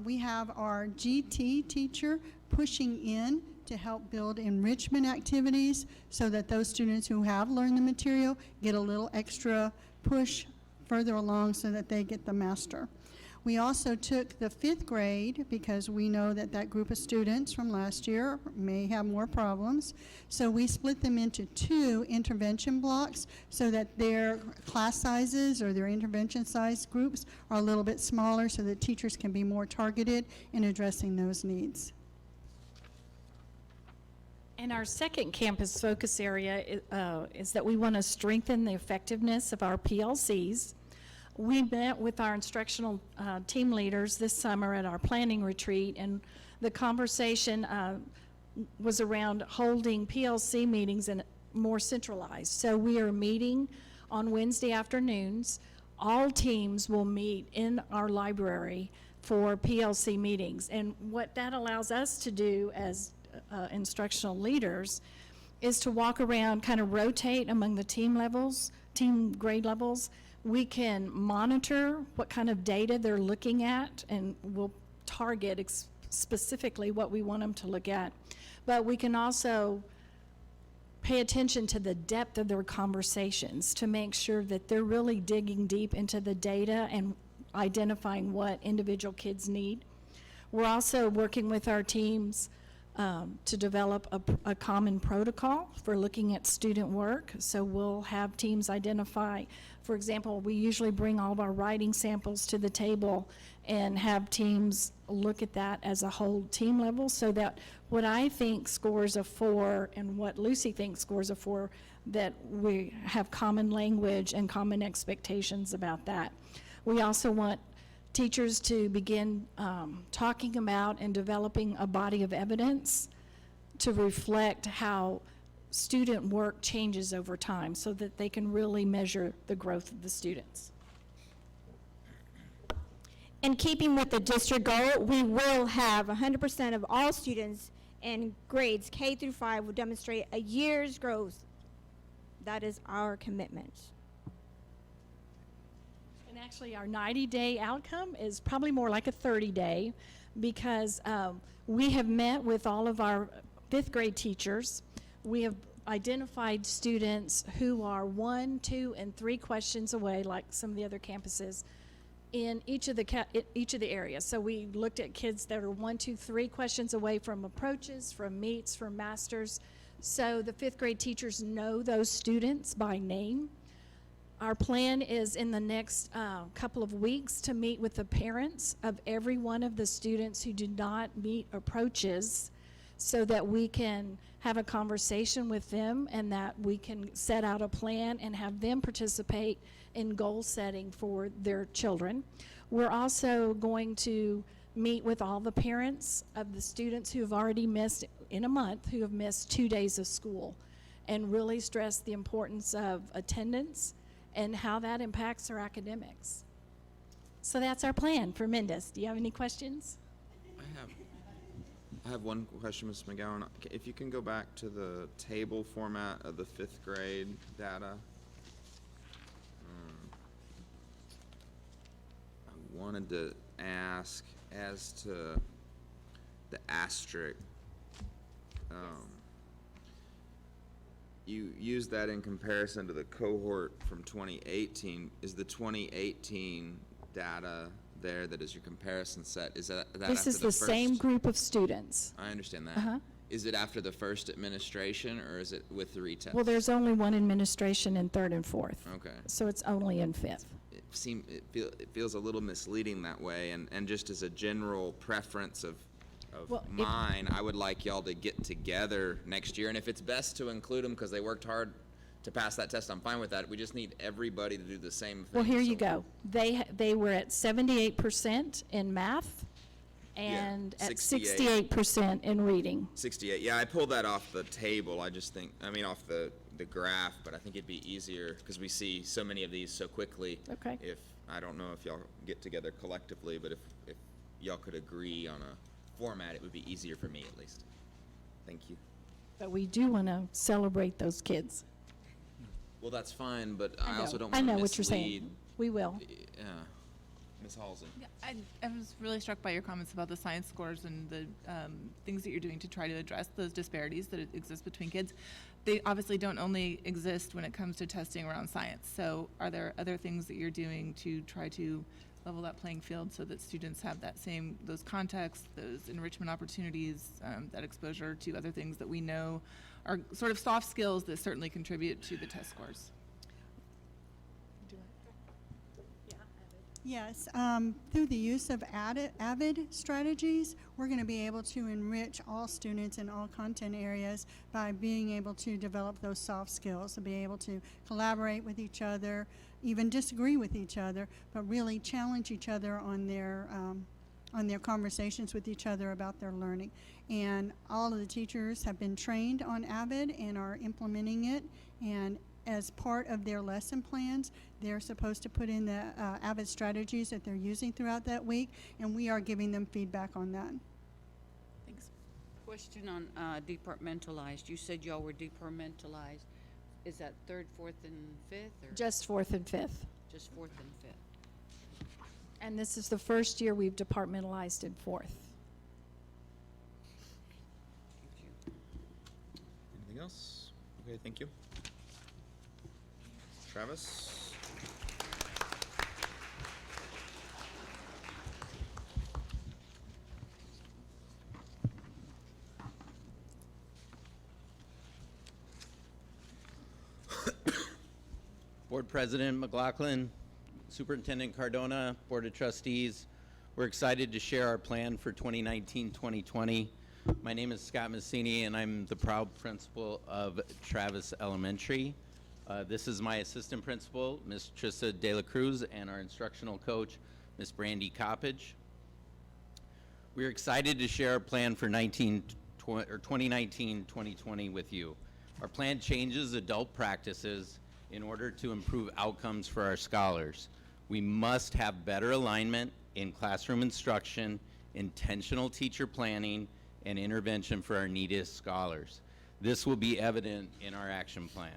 We have our GT teacher pushing in to help build enrichment activities so that those students who have learned the material get a little extra push further along so that they get the master. We also took the 5th grade because we know that that group of students from last year may have more problems. So we split them into 2 intervention blocks so that their class sizes or their intervention size groups are a little bit smaller so that teachers can be more targeted in addressing those needs. And our second campus focus area is that we want to strengthen the effectiveness of our PLCs. We met with our instructional team leaders this summer at our planning retreat, and the conversation was around holding PLC meetings and more centralized. So we are meeting on Wednesday afternoons. All teams will meet in our library for PLC meetings. And what that allows us to do as instructional leaders is to walk around, kind of rotate among the team levels, team grade levels. We can monitor what kind of data they're looking at, and we'll target specifically what we want them to look at. But we can also pay attention to the depth of their conversations to make sure that they're really digging deep into the data and identifying what individual kids need. We're also working with our teams to develop a common protocol for looking at student work. So we'll have teams identify, for example, we usually bring all of our writing samples to the table and have teams look at that as a whole team level, so that what I think scores a 4 and what Lucy thinks scores a 4, that we have common language and common expectations about that. We also want teachers to begin talking about and developing a body of evidence to reflect how student work changes over time, so that they can really measure the growth of the students. In keeping with the district goal, we will have 100% of all students in grades K through 5 will demonstrate a year's growth. That is our commitment. And actually, our 90-day outcome is probably more like a 30-day, because we have met with all of our 5th grade teachers. We have identified students who are 1, 2, and 3 questions away, like some of the other campuses, in each of the areas. So we looked at kids that are 1, 2, 3 questions away from approaches, from meets, from masters. So the 5th grade teachers know those students by name. Our plan is in the next couple of weeks to meet with the parents of every one of the students who do not meet approaches, so that we can have a conversation with them and that we can set out a plan and have them participate in goal setting for their children. We're also going to meet with all the parents of the students who have already missed, in a month, who have missed 2 days of school, and really stress the importance of attendance and how that impacts their academics. So that's our plan for Mendus. Do you have any questions? I have one question, Ms. McGowan. If you can go back to the table format of the 5th grade data. I wanted to ask as to the asterisk. You use that in comparison to the cohort from 2018. Is the 2018 data there that is your comparison set? Is that This is the same group of students. I understand that. Uh-huh. Is it after the first administration, or is it with the retest? Well, there's only one administration in 3rd and 4th. Okay. So it's only in 5th. It feels a little misleading that way, and just as a general preference of Well, mine, I would like y'all to get together next year, and if it's best to include them because they worked hard to pass that test, I'm fine with that. We just need everybody to do the same thing. Well, here you go. They were at 78% in math and at 68% in reading. 68. Yeah, I pulled that off the table. I just think, off the graph, but I think it'd be easier because we see so many of these so quickly. Okay. If, I don't know if y'all get together collectively, but if y'all could agree on a format, it would be easier for me at least. Thank you. But we do want to celebrate those kids. Well, that's fine, but I also don't I want to know mislead. what you're saying. We will. Yeah. Ms. Halsey. Yeah, I was really struck by your comments about the science scores and the things that you're doing to try to address those disparities that exist between kids. They obviously don't only exist when it comes to testing around science. So are there other things that you're doing to try to level that playing field so that students have those contexts, those enrichment opportunities, that exposure to other things that we know are sort of soft skills that certainly contribute to the test scores? Yes, through the use of AVID strategies, we're going to be able to enrich all students in all content areas by being able to develop those soft skills, to be able to collaborate with each other, even disagree with each other, but really challenge each other on their on their conversations with each other about their learning. And all of the teachers have been trained on Avid and are implementing it. And as part of their lesson plans, they're supposed to put in the Avid strategies that they're using throughout that week, and we are giving them feedback on that. Thanks. Question on departmentalized. You said y'all were departmentalized. Is that third, fourth, and fifth, or Just fourth and fifth. just fourth and fifth? And this is the first year we've departmentalized in fourth. Anything else? Okay, thank you. Travis? Board President McLaughlin, Superintendent Cardona, Board of Trustees, we're excited to share our plan for 2019-2020. My name is Scott Massini, and I'm the proud principal of Travis Elementary. This is my assistant principal, Ms. Trista De La Cruz, and our instructional coach, Ms. Brandy Coppage. We're excited to share our plan for 2019-2020 with you. Our plan changes adult practices in order to improve outcomes for our scholars. We must have better alignment in classroom instruction, intentional teacher planning, and intervention for our neediest scholars. This will be evident in our action plan.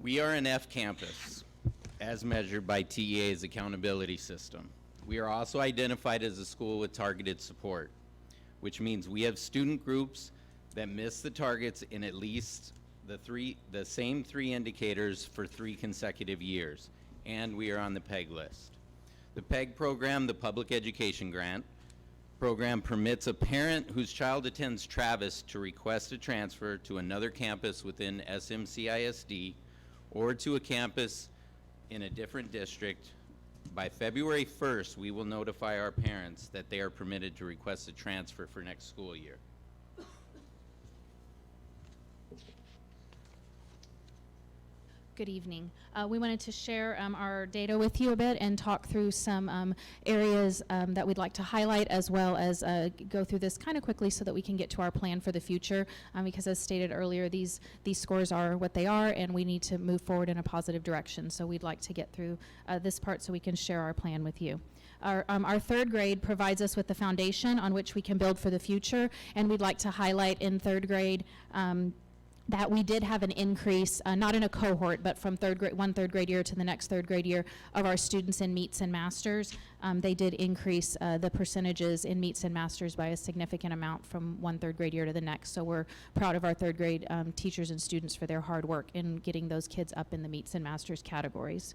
We are an F campus, as measured by TEA's accountability system. We are also identified as a school with targeted support, which means we have student groups that miss the targets in at least the same three indicators for 3 consecutive years, and we are on the PEG list. The PEG program, the Public Education Grant program, permits a parent whose child attends Travis to request a transfer to another campus within SMCISD or to a campus in a different district. By February 1st, we will notify our parents that they are permitted to request a transfer for next school year. Good evening. We wanted to share our data with you a bit and talk through some areas that we'd like to highlight, as well as go through this kind of quickly so that we can get to our plan for the future, because as stated earlier, these scores are what they are, and we need to move forward in a positive direction. So we'd like to get through this part so we can share our plan with you. Our third grade provides us with the foundation on which we can build for the future, and we'd like to highlight in third grade that we did have an increase, not in a cohort, but from one third grade year to the next third grade year of our students in meets and masters. They did increase the percentages in meets and masters by a significant amount from one third grade year to the next. So we're proud of our third grade teachers and students for their hard work in getting those kids up in the meets and masters categories.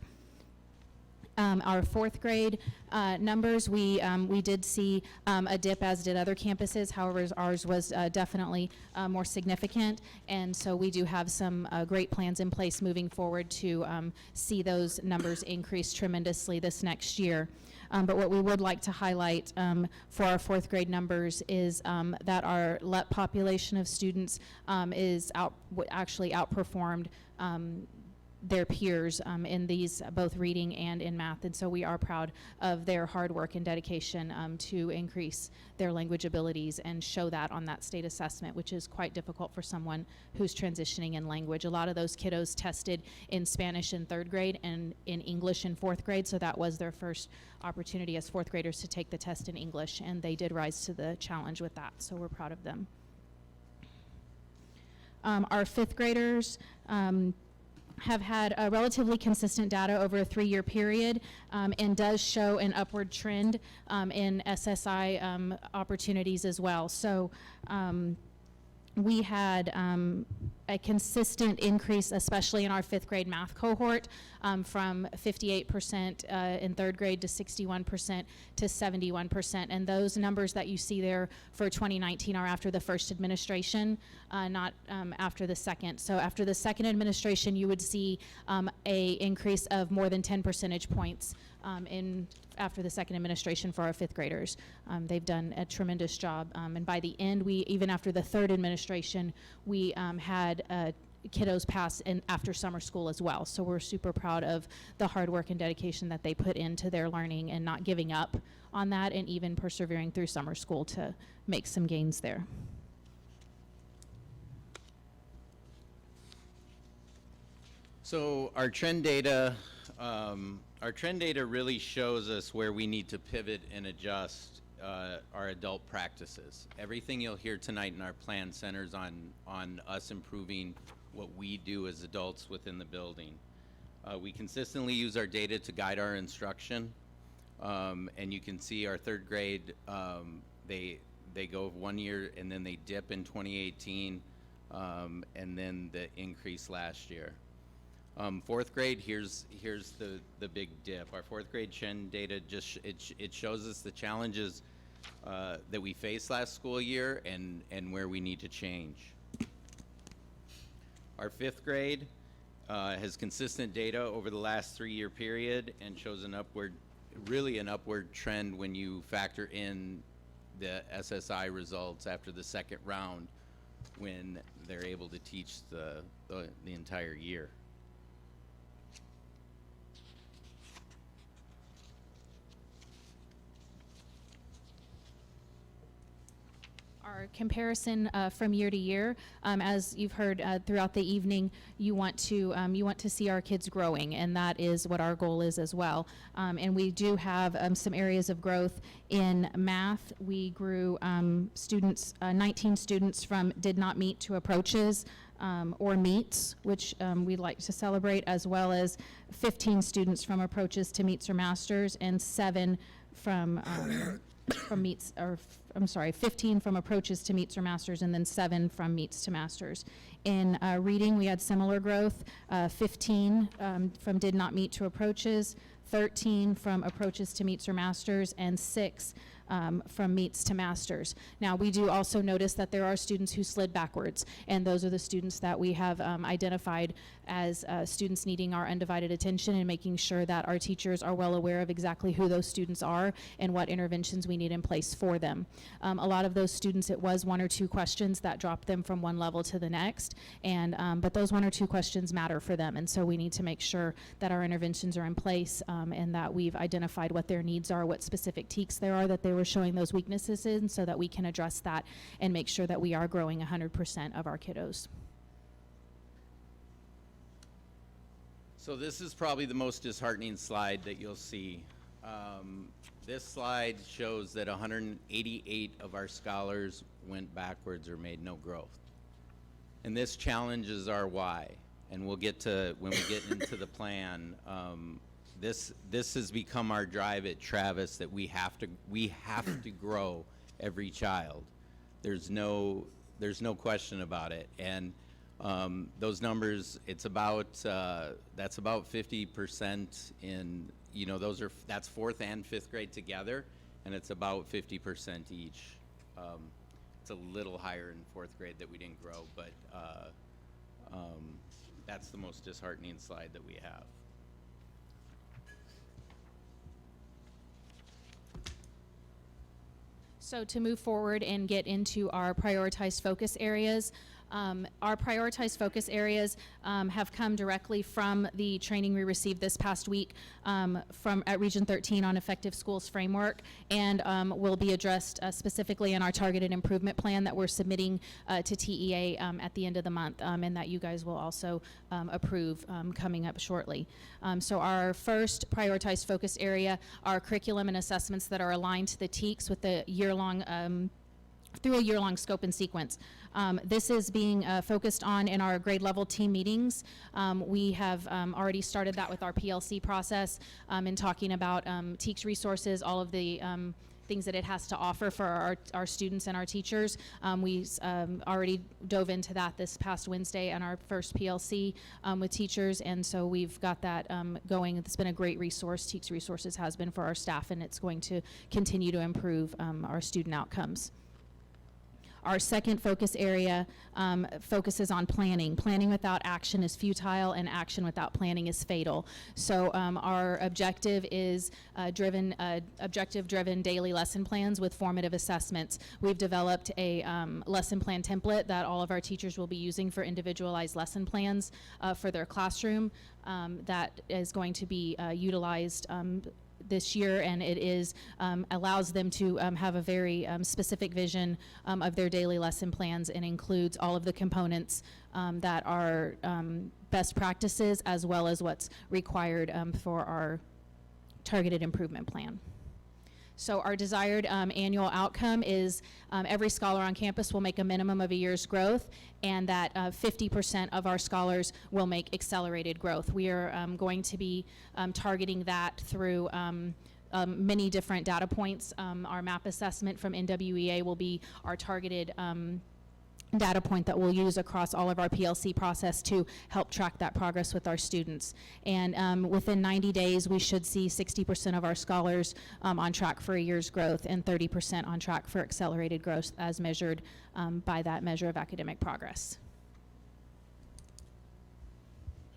Our fourth grade numbers, we did see a dip, as did other campuses. However, ours was definitely more significant, and so we do have some great plans in place moving forward to see those numbers increase tremendously this next year. But what we would like to highlight for our fourth grade numbers is that our LEP population of students is actually outperformed their peers in these both reading and in math, and so we are proud of their hard work and dedication to increase their language abilities and show that on that state assessment, which is quite difficult for someone who's transitioning in language. A lot of those kiddos tested in Spanish in third grade and in English in fourth grade, so that was their first opportunity as fourth graders to take the test in English, and they did rise to the challenge with that, so we're proud of them. Our fifth graders have had relatively consistent data over a 3-year period, and does show an upward trend in SSI opportunities as well. So we had a consistent increase, especially in our fifth grade math cohort, from 58% in third grade to 61% to 71%. And those numbers that you see there for 2019 are after the first administration, not after the second. So after the second administration, you would see a increase of more than 10 percentage points after the second administration for our fifth graders. They've done a tremendous job, and by the end, even after the third administration, we had kiddos pass in after summer school as well. So we're super proud of the hard work and dedication that they put into their learning and not giving up on that, and even persevering through summer school to make some gains there. So our trend data really shows us where we need to pivot and adjust our adult practices. Everything you'll hear tonight in our plan centers on us improving what we do as adults within the building. We consistently use our data to guide our instruction, and you can see our third grade, they go 1 year and then they dip in 2018, and then the increase last year. Fourth grade, here's the big dip. Our fourth grade trend data just it shows us the challenges that we faced last school year and where we need to change. Our fifth grade has consistent data over the last 3-year period and shows an upward trend when you factor in the SSI results after the second round, when they're able to teach the entire year. Our comparison from year to year, as you've heard throughout the evening, you want to see our kids growing, and that is what our goal is as well. And we do have some areas of growth in math. We grew 19 students from did not meet to approaches or meets, which we'd like to celebrate, as well as 15 students from approaches to meets or masters, and 7 from meets, or I'm sorry, 15 from approaches to meets or masters, and then 7 from meets to masters. In reading, we had similar growth, 15 from did not meet to approaches, 13 from approaches to meets or masters, and 6 from meets to masters. Now, we do also notice that there are students who slid backwards, and those are the students that we have identified as students needing our undivided attention, and making sure that our teachers are well aware of exactly who those students are and what interventions we need in place for them. A lot of those students, it was 1 or 2 questions that dropped them from one level to the next, and but those 1 or 2 questions matter for them, and so we need to make sure that our interventions are in place, and that we've identified what their needs are, what specific TEKs there are that they were showing those weaknesses in, so that we can address that and make sure that we are growing 100% of our kiddos. So this is probably the most disheartening slide that you'll see. This slide shows that 188 of our scholars went backwards or made no growth. And this challenges our why. And we'll get to, when we get into the plan, this has become our drive at Travis, that we have to grow every child. There's no question about it. And those numbers, it's about that's about 50% in, that's 4th and 5th grade together, and it's about 50% each. It's a little higher in 4th grade that we didn't grow, but that's the most disheartening slide that we have. So to move forward and get into our prioritized focus areas, our prioritized focus areas have come directly from the training we received this past week at Region 13 on Effective Schools Framework, and will be addressed specifically in our targeted improvement plan that we're submitting to TEA at the end of the month, and that you guys will also approve coming up shortly. So our first prioritized focus area are curriculum and assessments that are aligned to the TEKs with the year-long through a year-long scope and sequence. This is being focused on in our grade level team meetings. We have already started that with our PLC process in talking about TEKS resources, all of the things that it has to offer for our students and our teachers. We already dove into that this past Wednesday on our first PLC with teachers, and so we've got that going. It's been a great resource. TEKS resources has been for our staff, and it's going to continue to improve our student outcomes. Our second focus area focuses on planning. Planning without action is futile, and action without planning is fatal. So our objective is objective-driven daily lesson plans with formative assessments. We've developed a lesson plan template that all of our teachers will be using for individualized lesson plans for their classroom that is going to be utilized this year, and it is allows them to have a very specific vision of their daily lesson plans, and includes all of the components that are best practices as well as what's required for our targeted improvement plan. So our desired annual outcome is every scholar on campus will make a minimum of a year's growth, and that 50% of our scholars will make accelerated growth. We are going to be targeting that through many different data points. Our MAP assessment from NWEA will be our targeted data point that we'll use across all of our PLC process to help track that progress with our students. And within 90 days, we should see 60% of our scholars on track for a year's growth, and 30% on track for accelerated growth as measured by that measure of academic progress.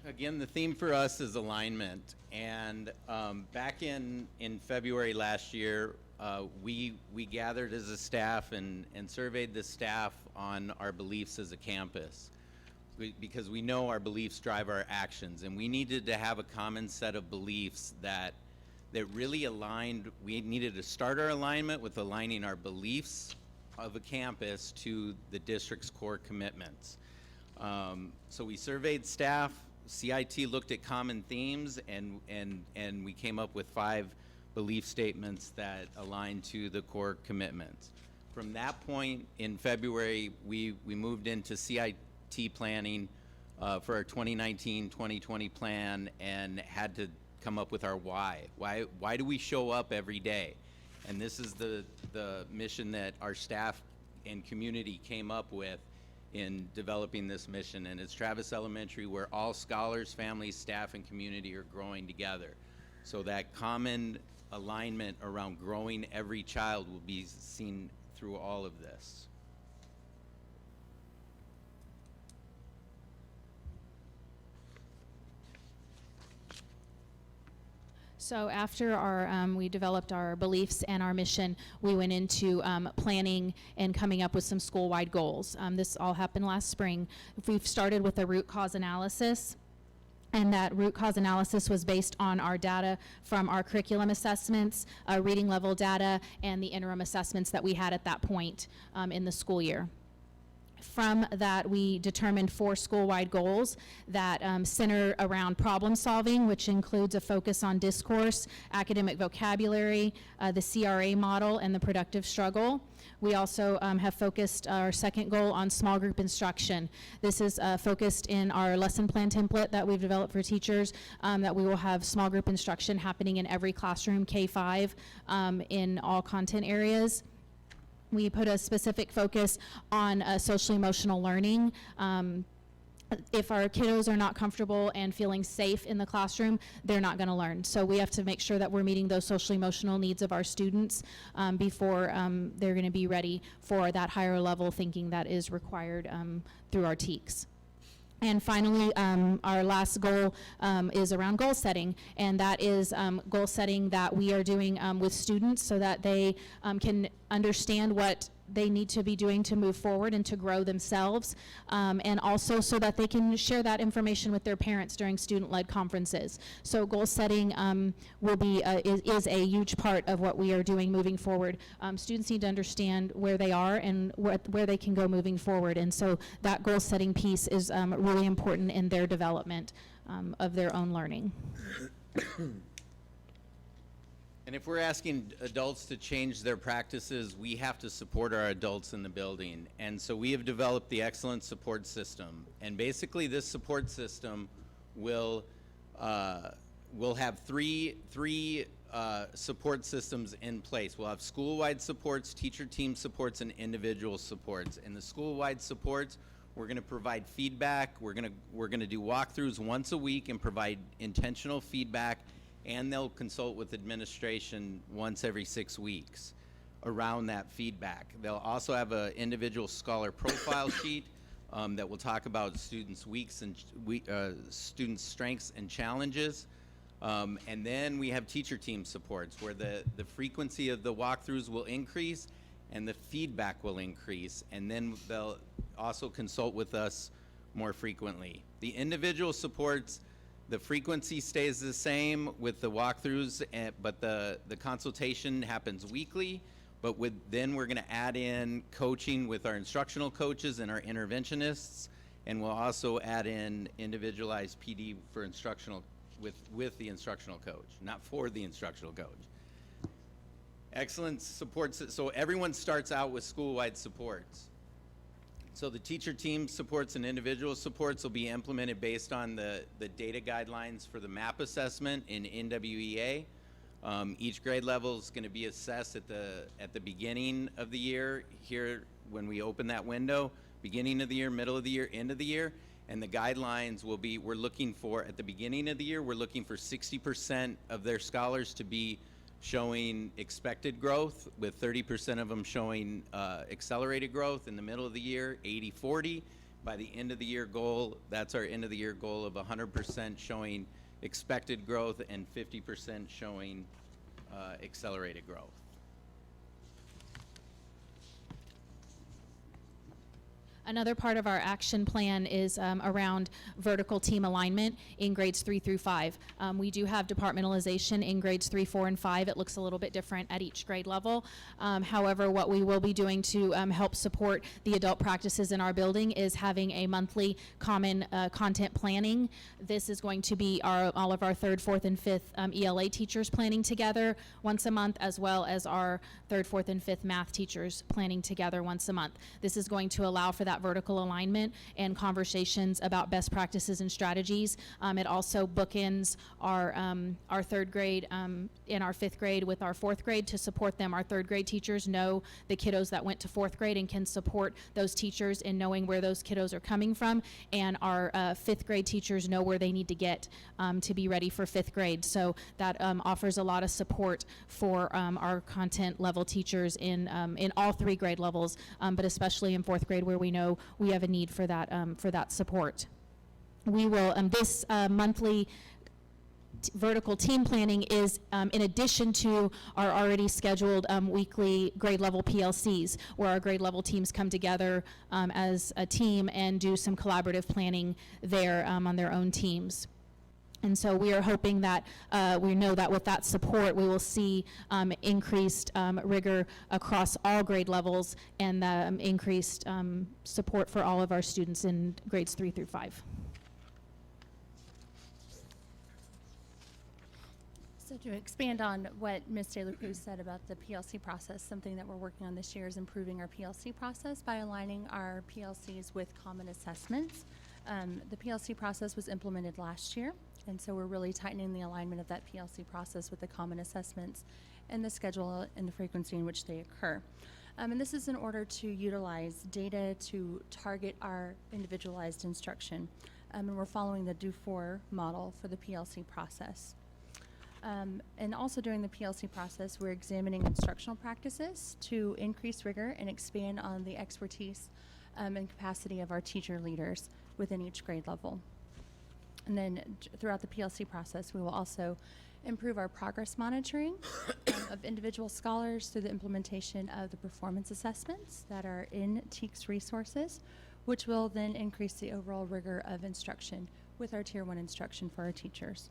Again, the theme for us is alignment. And back in February last year, we gathered as a staff and surveyed the staff on our beliefs as a campus, because we know our beliefs drive our actions, and we needed to have a common set of beliefs that really aligned. We needed to start our alignment with aligning our beliefs of a campus to the district's core commitments. So we surveyed staff, CIT looked at common themes, and we came up with 5 belief statements that align to the core commitments. From that point in February, we moved into CIT planning for our 2019-2020 plan, and had to come up with our why. Why do we show up every day? And this is the mission that our staff and community came up with in developing this mission. And it's Travis Elementary, where all scholars, families, staff, and community are growing together. So that common alignment around growing every child will be seen through all of this. So after we developed our beliefs and our mission, we went into planning and coming up with some school-wide goals. This all happened last spring. We've started with a root cause analysis, and that root cause analysis was based on our data from our curriculum assessments, reading level data, and the interim assessments that we had at that point in the school year. From that, we determined 4 school-wide goals that center around problem solving, which includes a focus on discourse, academic vocabulary, the CRA model, and the productive struggle. We also have focused our second goal on small group instruction. This is focused in our lesson plan template that we've developed for teachers, that we will have small group instruction happening in every classroom, K-5, in all content areas. We put a specific focus on social emotional learning. If our kiddos are not comfortable and feeling safe in the classroom, they're not going to learn. So we have to make sure that we're meeting those social emotional needs of our students before they're going to be ready for that higher level thinking that is required through our TEKS. And finally, our last goal is around goal setting, and that is goal setting that we are doing with students so that they can understand what they need to be doing to move forward and to grow themselves, and also so that they can share that information with their parents during student-led conferences. So goal setting will be is a huge part of what we are doing moving forward. Students need to understand where they are and where they can go moving forward, and so that goal setting piece is really important in their development of their own learning. And if we're asking adults to change their practices, we have to support our adults in the building. And so we have developed the Excellent Support System. And basically this support system will have three support systems in place. We'll have school-wide supports, teacher team supports, and individual supports. In the school-wide supports, we're going to provide feedback. We're going to do walkthroughs once a week and provide intentional feedback, and they'll consult with administration once every 6 weeks. around that feedback. They'll also have an individual scholar profile sheet that will talk about students' students' strengths and challenges. And then we have teacher team supports where the frequency of the walkthroughs will increase and the feedback will increase. And then they'll also consult with us more frequently. The individual supports, the frequency stays the same with the walkthroughs, but the consultation happens weekly. But then we're going to add in coaching with our instructional coaches and our interventionists, and we'll also add in individualized PD for instructional with the instructional coach, not for the instructional coach. Excellent supports. So everyone starts out with school-wide supports. So the teacher team supports and individual supports will be implemented based on the data guidelines for the MAP assessment in NWEA. Each grade level is going to be assessed at the beginning of the year here when we open that window, beginning of the year, middle of the year, end of the year. And the guidelines will be, we're looking for, at the beginning of the year, we're looking for 60% of their scholars to be showing expected growth, with 30% of them showing accelerated growth. In the middle of the year, 80-40. By the end of the year goal, that's our end of the year goal of 100% showing expected growth and 50% showing accelerated growth. Another part of our action plan is around vertical team alignment in grades 3 through 5. We do have departmentalization in grades 3, 4, and 5. It looks a little bit different at each grade level. However, what we will be doing to help support the adult practices in our building is having a monthly common content planning. This is going to be all of our 3rd, 4th, and 5th ELA teachers planning together once a month, as well as our 3rd, 4th, and 5th math teachers planning together once a month. This is going to allow for that vertical alignment and conversations about best practices and strategies. It also bookends our 3rd grade and our 5th grade with our 4th grade to support them. Our 3rd grade teachers know the kiddos that went to 4th grade and can support those teachers in knowing where those kiddos are coming from, and our 5th grade teachers know where they need to get to be ready for 5th grade. So that offers a lot of support for our content level teachers in all 3 grade levels, but especially in 4th grade where we know we have a need for that support. We will, this monthly vertical team planning is in addition to our already scheduled weekly grade level PLCs, where our grade level teams come together as a team and do some collaborative planning there on their own teams. And so we are hoping that we know that with that support, we will see increased rigor across all grade levels and increased support for all of our students in grades 3 through 5. So to expand on what Ms. Taylor Cruz said about the PLC process, something that we're working on this year is improving our PLC process by aligning our PLCs with common assessments. The PLC process was implemented last year, and so we're really tightening the alignment of that PLC process with the common assessments and the schedule and the frequency in which they occur. And this is in order to utilize data to target our individualized instruction. And we're following the do-for model for the PLC process. And also during the PLC process, we're examining instructional practices to increase rigor and expand on the expertise and capacity of our teacher leaders within each grade level. And then throughout the PLC process, we will also improve our progress monitoring of individual scholars through the implementation of the performance assessments that are in TEKS resources, which will then increase the overall rigor of instruction with our Tier 1 instruction for our teachers.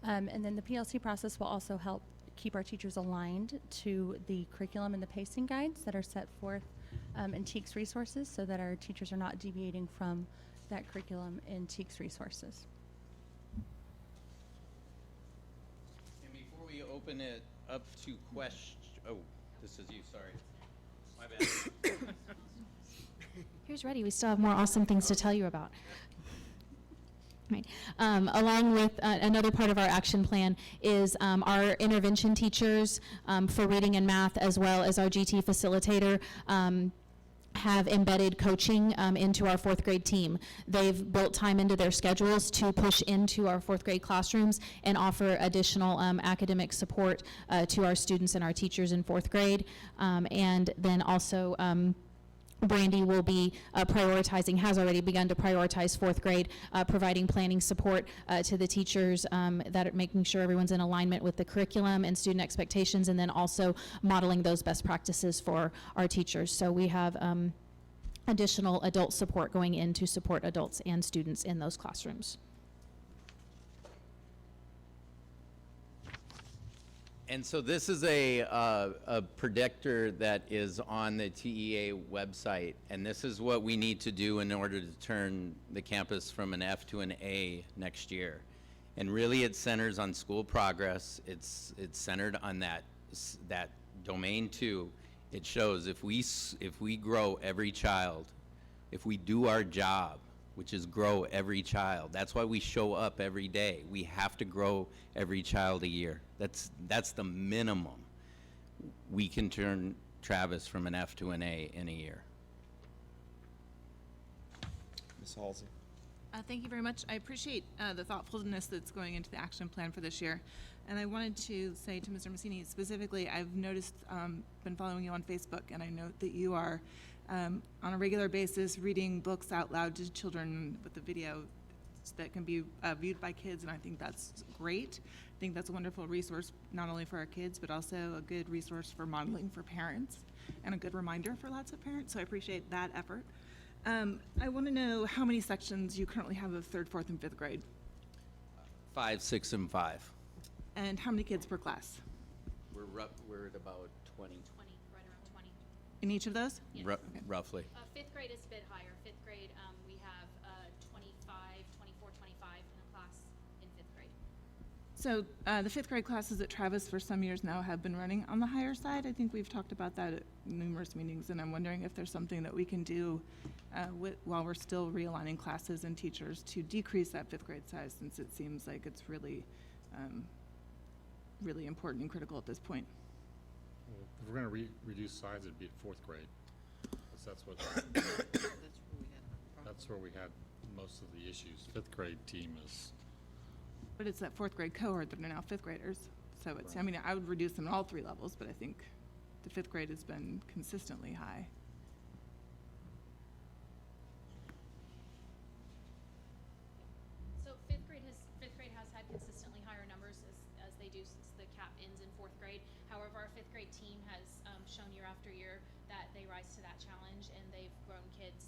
And then the PLC process will also help keep our teachers aligned to the curriculum and the pacing guides that are set forth in TEKS resources, so that our teachers are not deviating from that curriculum in TEKS resources. And before we open it up to questions, oh, this is you, sorry. My bad. Here's ready. We still have more awesome things to tell you about. Right. Along with another part of our action plan is our intervention teachers for reading and math, as well as our GT facilitator. have embedded coaching into our fourth grade team. They've built time into their schedules to push into our fourth grade classrooms and offer additional academic support to our students and our teachers in fourth grade. And then also Brandy will be prioritizing, has already begun to prioritize fourth grade, providing planning support to the teachers, that are making sure everyone's in alignment with the curriculum and student expectations, and then also modeling those best practices for our teachers. So we have additional adult support going in to support adults and students in those classrooms. And so this is a predictor that is on the TEA website, and this is what we need to do in order to turn the campus from an F to an A next year. And really it centers on school progress. It's centered on that domain 2. It shows if we grow every child, if we do our job, which is grow every child. That's why we show up every day. We have to grow every child a year. That's the minimum. We can turn Travis from an F to an A in a year. Ms. Halsey. Thank you very much. I appreciate the thoughtfulness that's going into the action plan for this year. And I wanted to say to Mr. Massini specifically, I've noticed, been following you on Facebook, and I note that you are on a regular basis reading books out loud to children with the video that can be viewed by kids, and I think that's great. I think that's a wonderful resource, not only for our kids, but also a good resource for modeling for parents, and a good reminder for lots of parents, so I appreciate that effort. I want to know how many sections you currently have of 3rd, 4th, and 5th grade, 5, 6, and 5. and how many kids per class We're at about 20. 20, right around 20. in each of those? Yes. Roughly. 5th grade is a bit higher. 5th grade, we have 25, 24, 25 in a class in 5th grade. So the 5th grade classes at Travis for some years now have been running on the higher side. I think we've talked about that at numerous meetings, and I'm wondering if there's something that we can do while we're still realigning classes and teachers to decrease that 5th grade size, since it seems like it's really, really important and critical at this point. Well, if we're going to reduce size, it'd be at 4th grade. 'Cause that's what, that's where we had most of the issues. 5th grade team is, But it's that 4th grade cohort that are now 5th graders. So it's, I mean, I would reduce them at all 3 levels, but I think the 5th grade has been consistently high. So 5th grade has had consistently higher numbers as they do since the cap ends in 4th grade. However, our 5th grade team has shown year after year that they rise to that challenge, and they've grown kids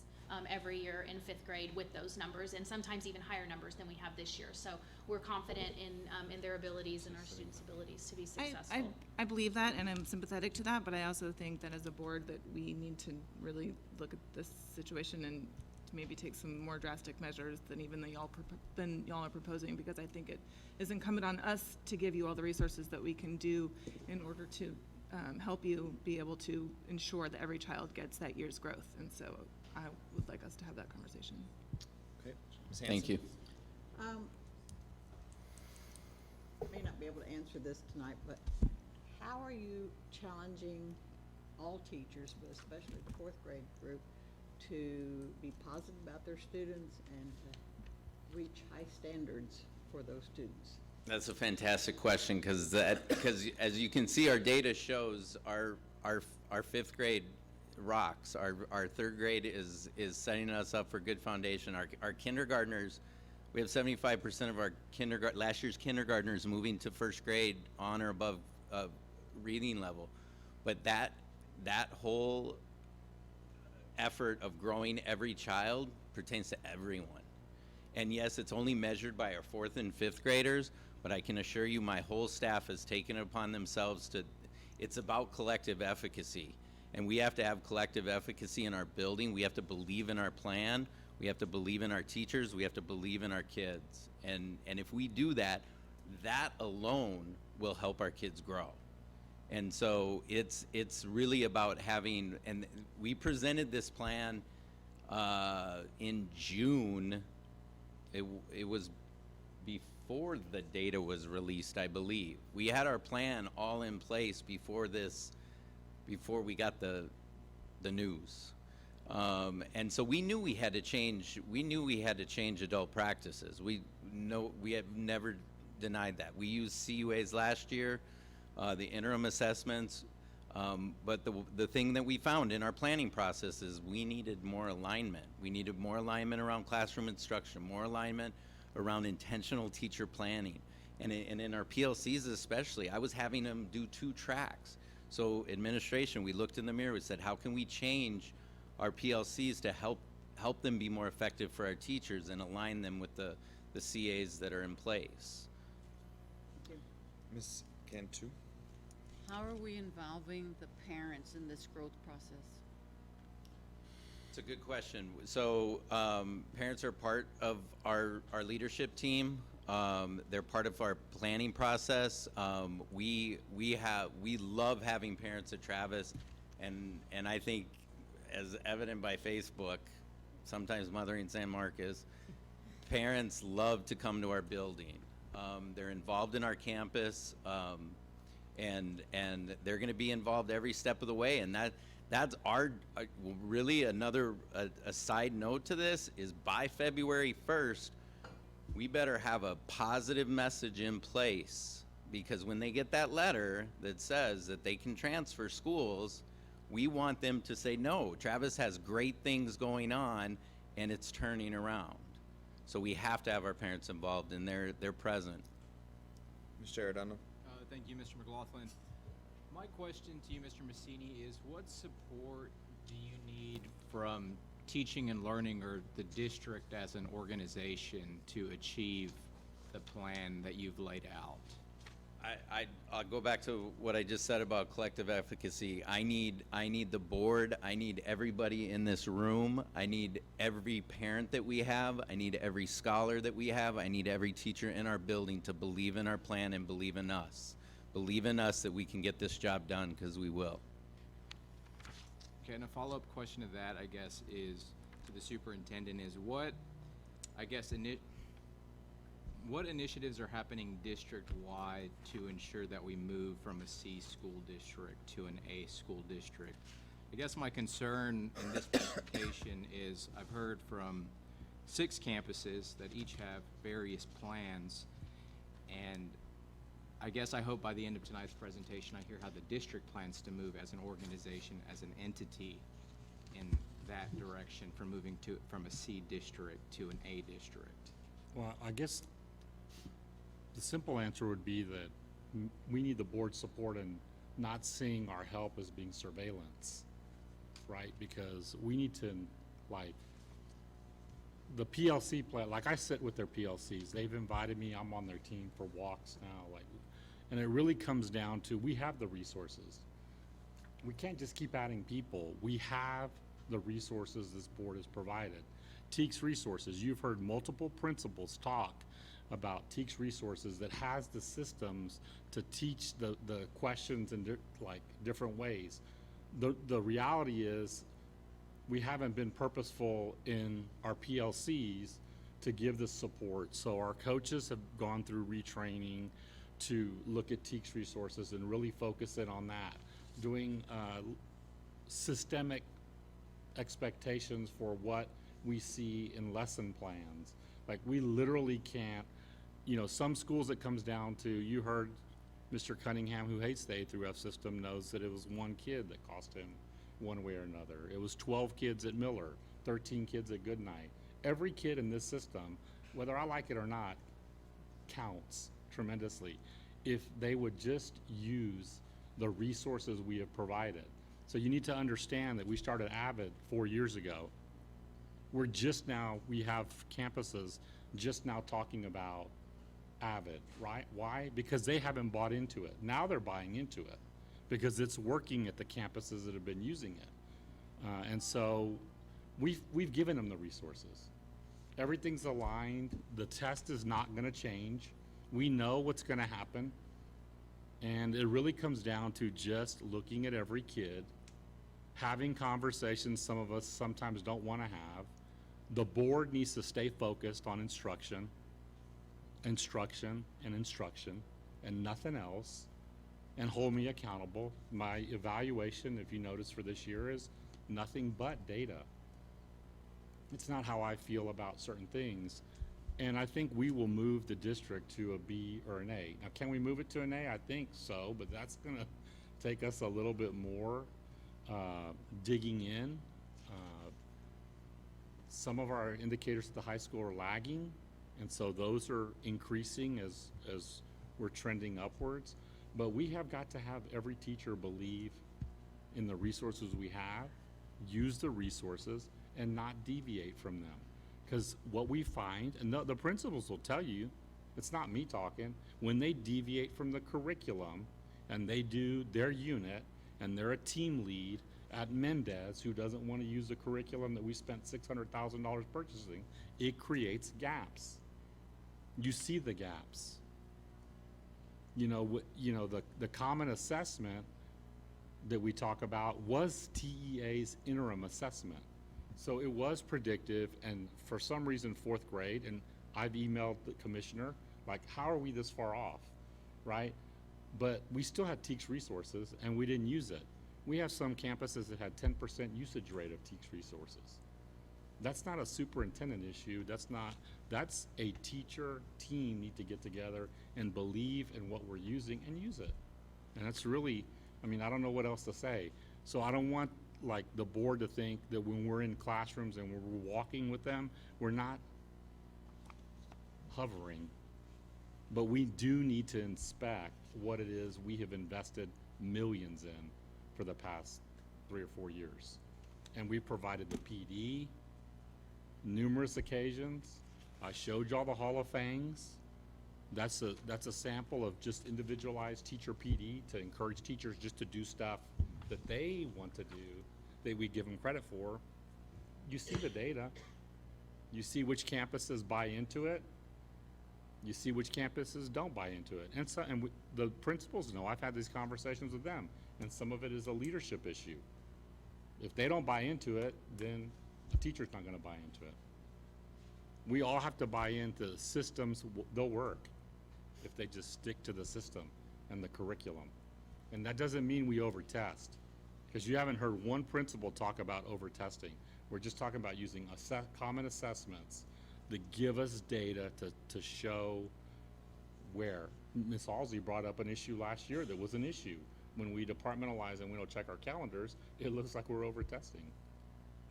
every year in 5th grade with those numbers, and sometimes even higher numbers than we have this year. So we're confident in their abilities and our students' abilities to be successful. I believe that, and I'm sympathetic to that, but I also think that as a board that we need to really look at this situation and to maybe take some more drastic measures than even y'all are proposing, because I think it is incumbent on us to give you all the resources that we can do in order to help you be able to ensure that every child gets that year's growth. And so I would like us to have that conversation. Okay. Ms. Hanson. Thank you. I may not be able to answer this tonight, but how are you challenging all teachers, but especially the 4th grade group, to be positive about their students and to reach high standards for those students? That's a fantastic question, because as you can see, our data shows our 5th grade rocks. Our 3rd grade is setting us up for good foundation. Our kindergartners, we have 75% of our last year's kindergartners moving to 1st grade on or above reading level. But that whole effort of growing every child pertains to everyone. And yes, it's only measured by our 4th and 5th graders, but I can assure you my whole staff has taken it upon themselves it's about collective efficacy. And we have to have collective efficacy in our building. We have to believe in our plan. We have to believe in our teachers. We have to believe in our kids. And if we do that, that alone will help our kids grow. And so it's really about having, and we presented this plan in June. It was before the data was released, I believe. We had our plan all in place before we got the news. And so we knew we had to change, adult practices. We have never denied that. We used CUAs last year, the interim assessments, but the thing that we found in our planning process is we needed more alignment. We needed more alignment around classroom instruction, more alignment around intentional teacher planning. And in our PLCs especially, I was having them do 2 tracks. So administration, we looked in the mirror, we said, how can we change our PLCs to help them be more effective for our teachers and align them with the CAs that are in place? Ms. Cantu? How are we involving the parents in this growth process? It's a good question. So parents are part of our leadership team. They're part of our planning process. We love having parents at Travis, and I think, as evident by Facebook, sometimes Mothering San Marcos, parents love to come to our building. They're involved in our campus, and they're going to be involved every step of the way. And that's our really another a side note to this is by February 1st, we better have a positive message in place, because when they get that letter that says that they can transfer schools, we want them to say, no, Travis has great things going on and it's turning around. So we have to have our parents involved, and they're present. Mr. Arredondo? Thank you, Mr. McLaughlin. My question to you, Mr. Messini, is what support do you need from teaching and learning, or the district as an organization, to achieve the plan that you've laid out? I'll go back to what I just said about collective efficacy. I need the board. I need everybody in this room. I need every parent that we have. I need every scholar that we have. I need every teacher in our building to believe in our plan and believe in us. Believe in us that we can get this job done, because we will. Okay, and a follow-up question to that, I guess, is to the superintendent, is what initiatives are happening district-wide to ensure that we move from a C school district to an A school district? I guess my concern in this presentation is I've heard from 6 campuses that each have various plans, and I guess I hope by the end of tonight's presentation I hear how the district plans to move as an organization, as an entity, in that direction, from moving from a C district to an A district. Well, I guess the simple answer would be that we need the board's support in not seeing our help as being surveillance, right? Because we need to, like, the PLC plan, like I sit with their PLCs. They've invited me, I'm on their team for walks now, like, and it really comes down to, we have the resources. We can't just keep adding people. We have the resources this board has provided. TEAC's resources, you've heard multiple principals talk about TEAC's resources that has the systems to teach the questions in different ways. The reality is we haven't been purposeful in our PLCs to give the support. So our coaches have gone through retraining to look at TEAC's resources and really focus in on that, doing systemic expectations for what we see in lesson plans. Like, we literally can't, some schools it comes down to, you heard Mr. Cunningham, who hates the A-through-F system, knows that it was 1 kid that cost him one way or another. It was 12 kids at Miller, 13 kids at Goodnight. Every kid in this system, whether I like it or not, counts tremendously if they would just use the resources we have provided. So you need to understand that we started AVID 4 years ago. We have campuses just now talking about AVID, right? Why? Because they haven't bought into it. Now they're buying into it because it's working at the campuses that have been using it. And so we've given them the resources. Everything's aligned. The test is not going to change. We know what's going to happen. And it really comes down to just looking at every kid, having conversations some of us sometimes don't want to have. The board needs to stay focused on instruction, and nothing else, and hold me accountable. My evaluation, if you notice, for this year is nothing but data. it's not how I feel about certain things. And I think we will move the district to a B or an A. Now, can we move it to an A? I think so, but that's gonna take us a little bit more digging in. Some of our indicators at the high school are lagging, and so those are increasing as we're trending upwards. But we have got to have every teacher believe in the resources we have, use the resources, and not deviate from them. Because what we find, and the principals will tell you, it's not me talking, when they deviate from the curriculum and they do their unit and they're a team lead at Mendez who doesn't want to use the curriculum that we spent $600,000 purchasing, it creates gaps. You see the gaps. The common assessment that we talk about was TEA's interim assessment. So it was predictive, and for some reason, fourth grade, and I've emailed the commissioner, like, how are we this far off, right? But we still had TEACS resources, and we didn't use it. We have some campuses that had 10% usage rate of TEACS resources. That's not a superintendent issue. That's a teacher team need to get together and believe in what we're using and use it. And that's really, I don't know what else to say. So I don't want the board to think that when we're in classrooms and we're walking with them, we're not hovering. But we do need to inspect what it is we have invested millions in for the past 3 or 4 years. And we provided the PD numerous occasions. I showed y'all the Hall of Fangs. That's a sample of just individualized teacher PD to encourage teachers just to do stuff that they want to do, that we give them credit for. You see the data. You see which campuses buy into it. You see which campuses don't buy into it. And the principals know, I've had these conversations with them, and some of it is a leadership issue. If they don't buy into it, then the teacher's not gonna buy into it. We all have to buy into systems. They'll work if they just stick to the system and the curriculum. And that doesn't mean we over-test, because you haven't heard one principal talk about over-testing. We're just talking about using common assessments that give us data to show where. Ms. Halsey brought up an issue last year that was an issue. When we departmentalize and we don't check our calendars, it looks like we're over-testing.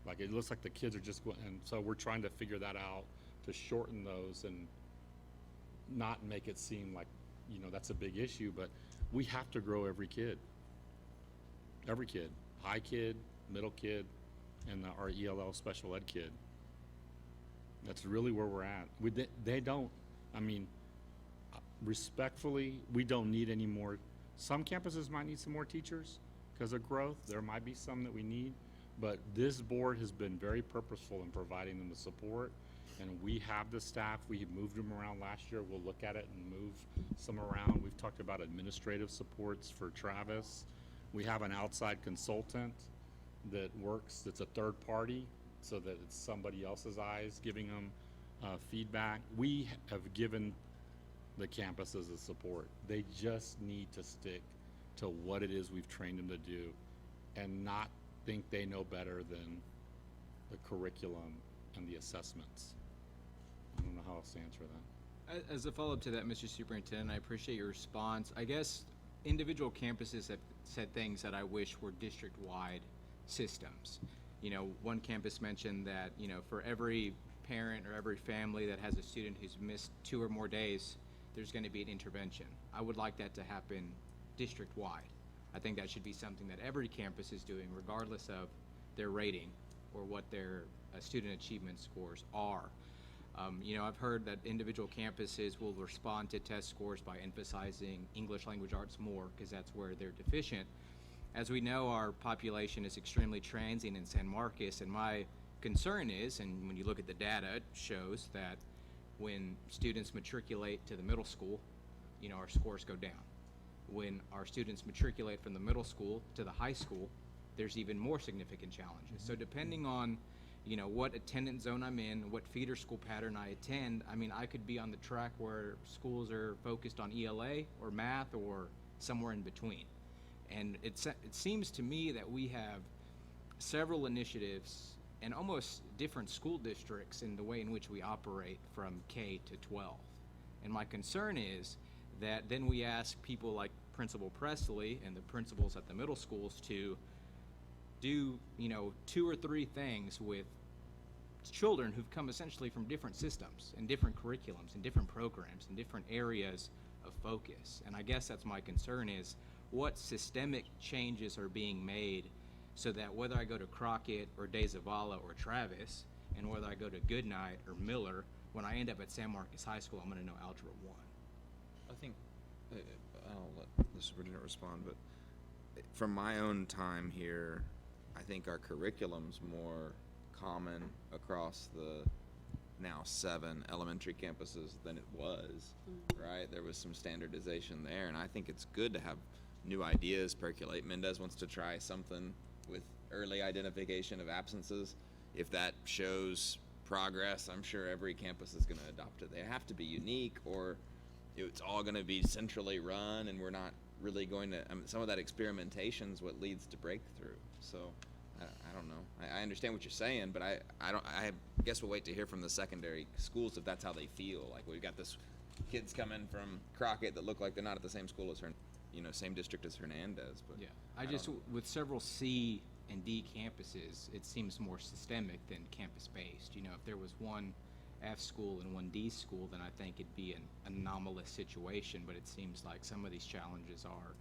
Like, it looks like the kids are just going, and so we're trying to figure that out to shorten those and not make it seem like, that's a big issue, but we have to grow every kid. Every kid, high kid, middle kid, and our ELL special ed kid. That's really where we're at. They don't, respectfully, we don't need any more. Some campuses might need some more teachers because of growth. There might be some that we need, but this board has been very purposeful in providing them the support, and we have the staff. We moved them around last year. We'll look at it and move some around. We've talked about administrative supports for Travis. We have an outside consultant that works, that's a third party, so that it's somebody else's eyes giving them feedback. We have given the campuses the support. They just need to stick to what it is we've trained them to do and not think they know better than the curriculum and the assessments. I don't know how else to answer that. As a follow-up to that, Mr. Superintendent, I appreciate your response. I guess individual campuses have said things that I wish were district-wide systems. One campus mentioned that, for every parent or every family that has a student who's missed 2 or more days, there's going to be an intervention. I would like that to happen district-wide. I think that should be something that every campus is doing, regardless of their rating or what their student achievement scores are. I've heard that individual campuses will respond to test scores by emphasizing English language arts more because that's where they're deficient. As we know, our population is extremely transient in San Marcos, and my concern is, and when you look at the data, it shows that when students matriculate to the middle school, our scores go down. When our students matriculate from the middle school to the high school, there's even more significant challenges. So depending on, what attendance zone I'm in, what feeder school pattern I attend, I could be on the track where schools are focused on ELA or math or somewhere in between. And it seems to me that we have several initiatives and almost different school districts in the way in which we operate from K to 12. And my concern is that then we ask people like Principal Presley and the principals at the middle schools to do, 2 or 3 things with children who've come essentially from different systems and different curriculums and different programs and different areas of focus. And I guess that's my concern, is what systemic changes are being made so that whether I go to Crockett or De Zavala or Travis, and whether I go to Goodnight or Miller, when I end up at San Marcos High School, I'm going to know Algebra 1. I think, I'll let the superintendent respond, but from my own time here, I think our curriculum's more common across the now 7 elementary campuses than it was, right? There was some standardization there, and I think it's good to have new ideas percolate. Mendez wants to try something with early identification of absences. If that shows progress, I'm sure every campus is going to adopt it. They have to be unique, or it's all going to be centrally run, and we're not really going to, some of that experimentation is what leads to breakthrough. So I don't know. I understand what you're saying, but I guess we'll wait to hear from the secondary schools if that's how they feel. Like, we've got this kids coming from Crockett that look like they're not at the same school as her, same district as Hernandez. But yeah, I just, with several C and D campuses, it seems more systemic than campus-based. If there was one F school and one D school, then I think it'd be an anomalous situation, but it seems like some of these challenges are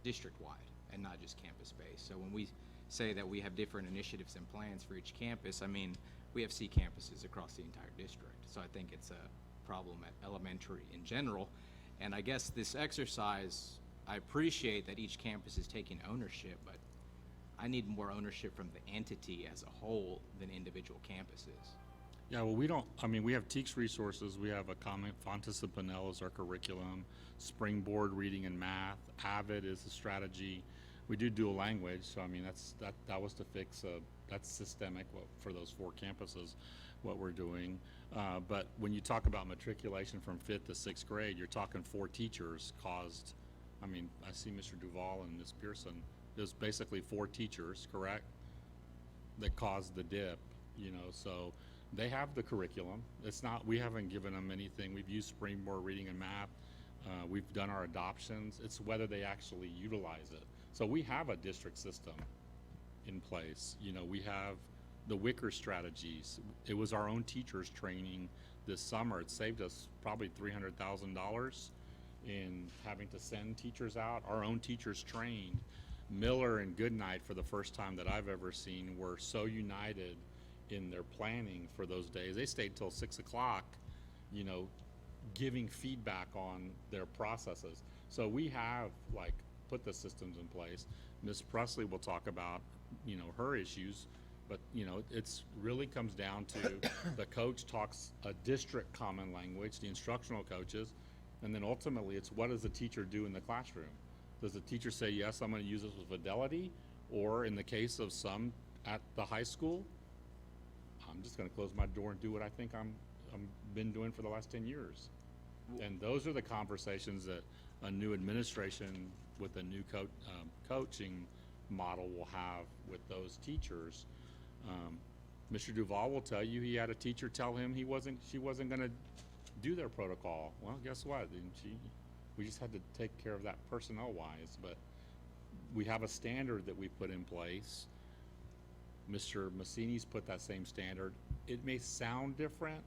district-wide and not just campus-based. So when we say that we have different initiatives and plans for each campus, I mean, we have C campuses across the entire district. So I think it's a problem at elementary in general. And I guess this exercise, I appreciate that each campus is taking ownership, but I need more ownership from the entity as a whole than individual campuses. Yeah, well, we have TEACS resources. We have a common Fontes and Pinnell as our curriculum, Springboard reading and math, AVID is a strategy. We do dual language, so that was to fix, that's systemic for those 4 campuses, what we're doing. But when you talk about matriculation from 5th to 6th grade, you're talking 4 teachers caused, I see Mr. Duval and Ms. Pearson, there's basically 4 teachers, correct, that caused the dip, so they have the curriculum. It's not, we haven't given them anything. We've used Springboard reading and math. We've done our adoptions. It's whether they actually utilize it. So we have a district system in place. We have the Wicker strategies. It was our own teachers training this summer. It saved us probably $300,000 in having to send teachers out. Our own teachers trained. Miller and Goodnight, for the first time that I've ever seen, were so united in their planning for those days. They stayed till 6 o'clock, giving feedback on their processes. So we have put the systems in place. Ms. Presley will talk about, her issues, but it's really comes down to the coach talks a district common language, the instructional coaches, and then ultimately it's what does the teacher do in the classroom? Does the teacher say, yes, I'm going to use this with fidelity? Or in the case of some at the high school, I'm just going to close my door and do what I think I'm been doing for the last 10 years. And those are the conversations that a new administration with a new coaching model will have with those teachers. Mr. Duval will tell you he had a teacher tell him she wasn't going to do their protocol. Well, guess what? We just had to take care of that personnel-wise, but we have a standard that we put in place. Mr. Massini's put that same standard. It may sound different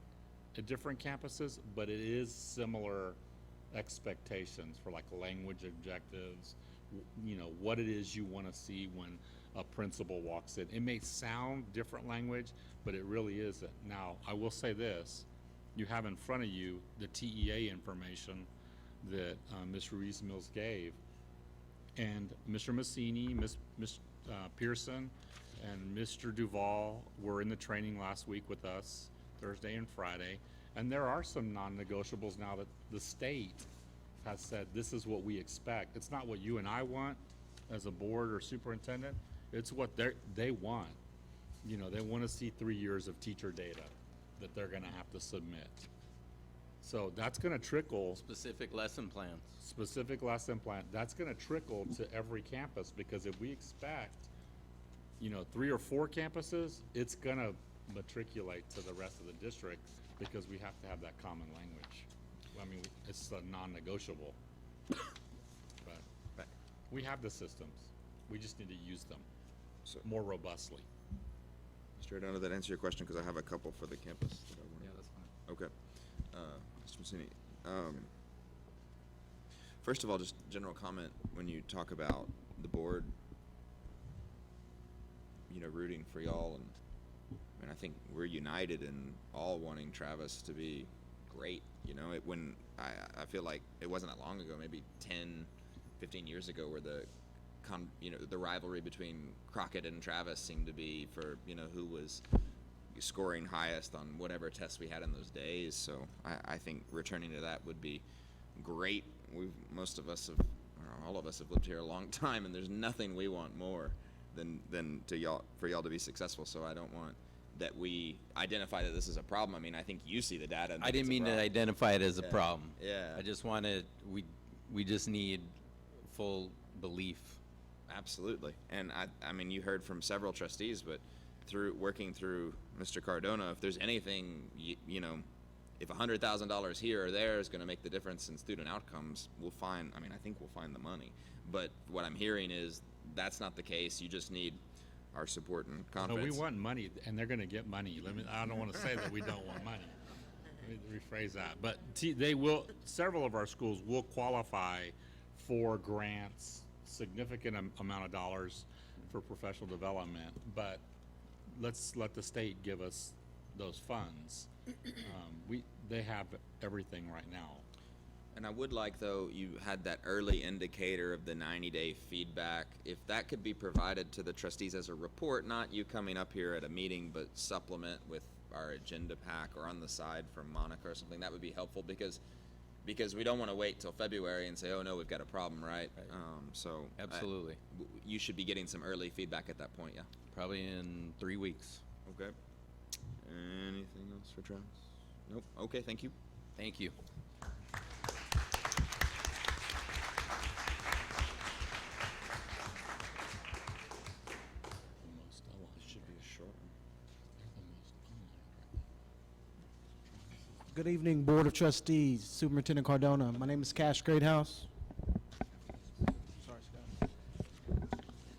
at different campuses, but it is similar expectations for language objectives, what it is you want to see when a principal walks in. It may sound different language, but it really isn't. Now, I will say this, you have in front of you the TEA information that Ms. Ruiz-Mills gave. And Mr. Massini, Ms. Pearson, and Mr. Duval were in the training last week with us, Thursday and Friday. And there are some non-negotiables now that the state has said, this is what we expect. It's not what you and I want as a board or superintendent. It's what they want. They want to see 3 years of teacher data that they're going to have to submit. So that's going to trickle. Specific lesson plans. Specific lesson plan. That's going to trickle to every campus, because if we expect 3 or 4 campuses, it's gonna matriculate to the rest of the district because we have to have that common language. I mean, it's a non-negotiable. But we have the systems. We just need to use them more robustly. Mr. Ardona, that answer your question, because I have a couple for the campus. That I wanted. Yeah, that's fine. Okay. Mr. Mancini, first of all, just general comment when you talk about the board, rooting for y'all, and I think we're united in all wanting Travis to be great. When I feel like it wasn't that long ago, maybe 10, 15 years ago, where the rivalry between Crockett and Travis seemed to be for, who was scoring highest on whatever tests we had in those days. So I think returning to that would be great. Most of us have, or all of us have lived here a long time, and there's nothing we want more than for y'all to be successul. So I don't want that we identify that this is a problem. I mean, I think you see the data. And I didn't mean to identify it as a problem. Yeah. I just wanted, we just need full belief. Absolutely. And I mean, you heard from several trustees, but working through Mr. Cardona, if there's anything, if $100,000 here or there is going to make the difference in student outcomes, I think we'll find the money. But what I'm hearing is that's not the case. You just need our support and confidence. No, we want money, and they're going to get money. I don't want to say that we don't want money. Let me rephrase that. But several of our schools will qualify for grants, significant amount of dollars for professional development, but let's let the state give us those funds. They have everything right now. And I would like, though, you had that early indicator of the 90-day feedback. If that could be provided to the trustees as a report, not you coming up here at a meeting, but supplement with our agenda pack or on the side from Monica or something, that would be helpful because we don't want to wait till February and say, oh no, we've got a problem, right? So Absolutely. You should be getting some early feedback at that point, yeah? Probably in 3 weeks. Okay. Anything else for Travis? Nope. Okay, thank you. Thank you. Good evening, Board of Trustees, Superintendent Cardona. My name is Cash Greathouse. Sorry, Scott.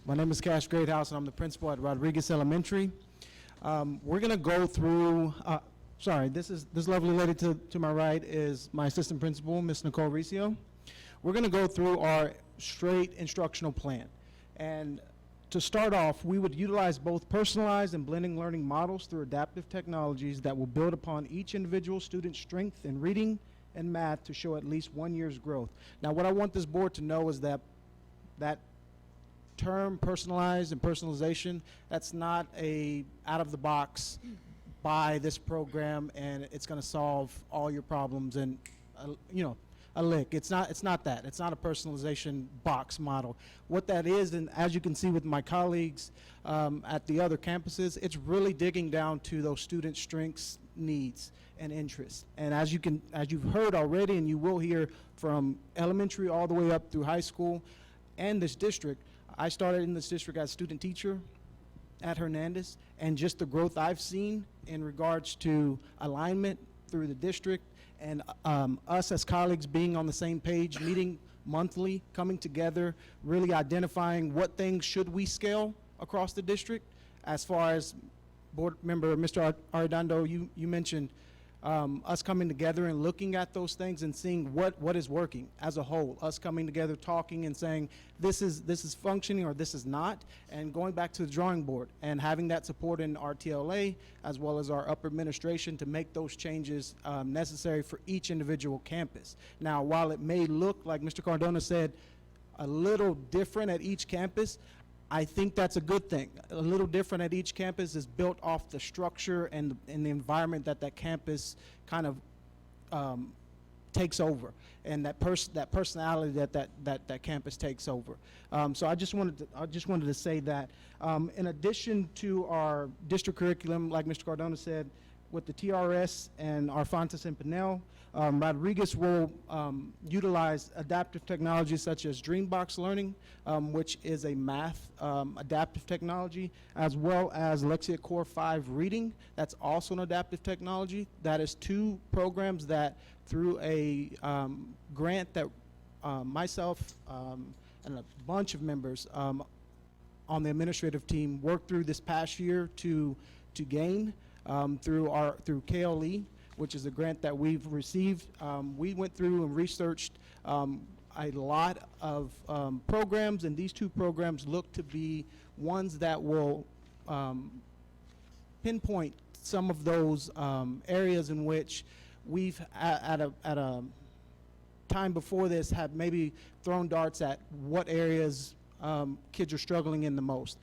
My name is Cash Greathouse, and I'm the principal at Rodriguez Elementary. We're going to go through, this lovely lady to my right is my assistant principal, Ms. Nicole Riccio. We're going to go through our straight instructional plan. And to start off, we would utilize both personalized and blending learning models through adaptive technologies that will build upon each individual student's strength in reading and math to show at least 1 year's growth. Now, what I want this board to know is that term personalized and personalization, that's not a out-of-the-box buy this program and it's going to solve all your problems and, a lick. It's not that. It's not a personalization box model. What that is, and as you can see with my colleagues at the other campuses, it's really digging down to those student strengths, needs, and interests. And as you've heard already, and you will hear from elementary all the way up through high school and this district, I started in this district as student teacher at Hernandez, and just the growth I've seen in regards to alignment through the district, and us as colleagues being on the same page, meeting monthly, coming together, really identifying what things should we scale across the district. As far as board member Mr. Arredondo, you mentioned us coming together and looking at those things and seeing what is working as a whole, us coming together, talking and saying this is functioning or this is not, and going back to the drawing board and having that support in our TLA as well as our upper administration to make those changes necessary for each individual campus. Now, while it may look, like Mr. Cardona said, a little different at each campus, I think that's a good thing. A little different at each campus is built off the structure and the environment that campus kind of takes over, and that personality that campus takes over. So I just wanted to say that in addition to our district curriculum, like Mr. Cardona said, with the TRS and our Fontes and Pinel. Rodriguez will utilize adaptive technologies such as Dreambox Learning, which is a math adaptive technology, as well as Lexia Core 5 Reading. That's also an adaptive technology. That is 2 programs that through a grant that myself and a bunch of members on the administrative team worked through this past year to gain through KLE, which is a grant that we've received. We went through and researched a lot of programs, and these 2 programs look to be ones that will pinpoint some of those areas in which we've at a time before this had maybe thrown darts at what areas kids are struggling in the most.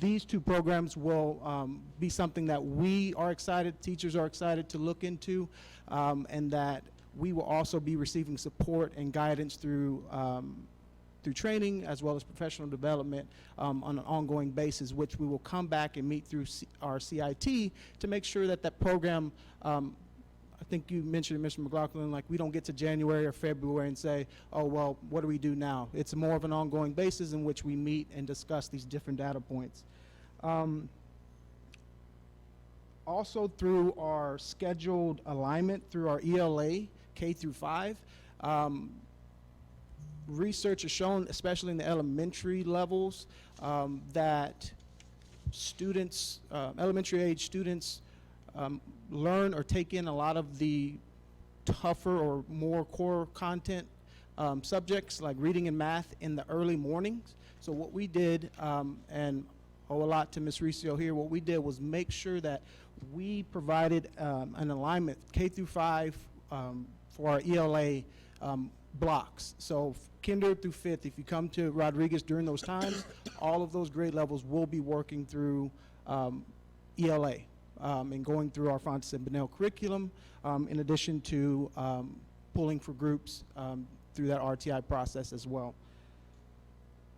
These 2 programs will be something that we are excited, teachers are excited to look into, and that we will also be receiving support and guidance through training as well as professional development on an ongoing basis, which we will come back and meet through our CIT to make sure that that program, I think you mentioned it, Mr. McLaughlin, like we don't get to January or February and say, oh, well, what do we do now? It's more of an ongoing basis in which we meet and discuss these different data points. Also through our scheduled alignment through our ELA, K through 5, research has shown, especially in the elementary levels, that students, elementary age students, learn or take in a lot of the tougher or more core content subjects like reading and math in the early mornings. So what we did, and owe a lot to Ms. Riccio here, what we did was make sure that we provided an alignment K through 5 for our ELA blocks. So kinder through 5th, if you come to Rodriguez during those times, all of those grade levels will be working through ELA. And going through our Fontes and Benel curriculum, in addition to pulling for groups through that RTI process as well.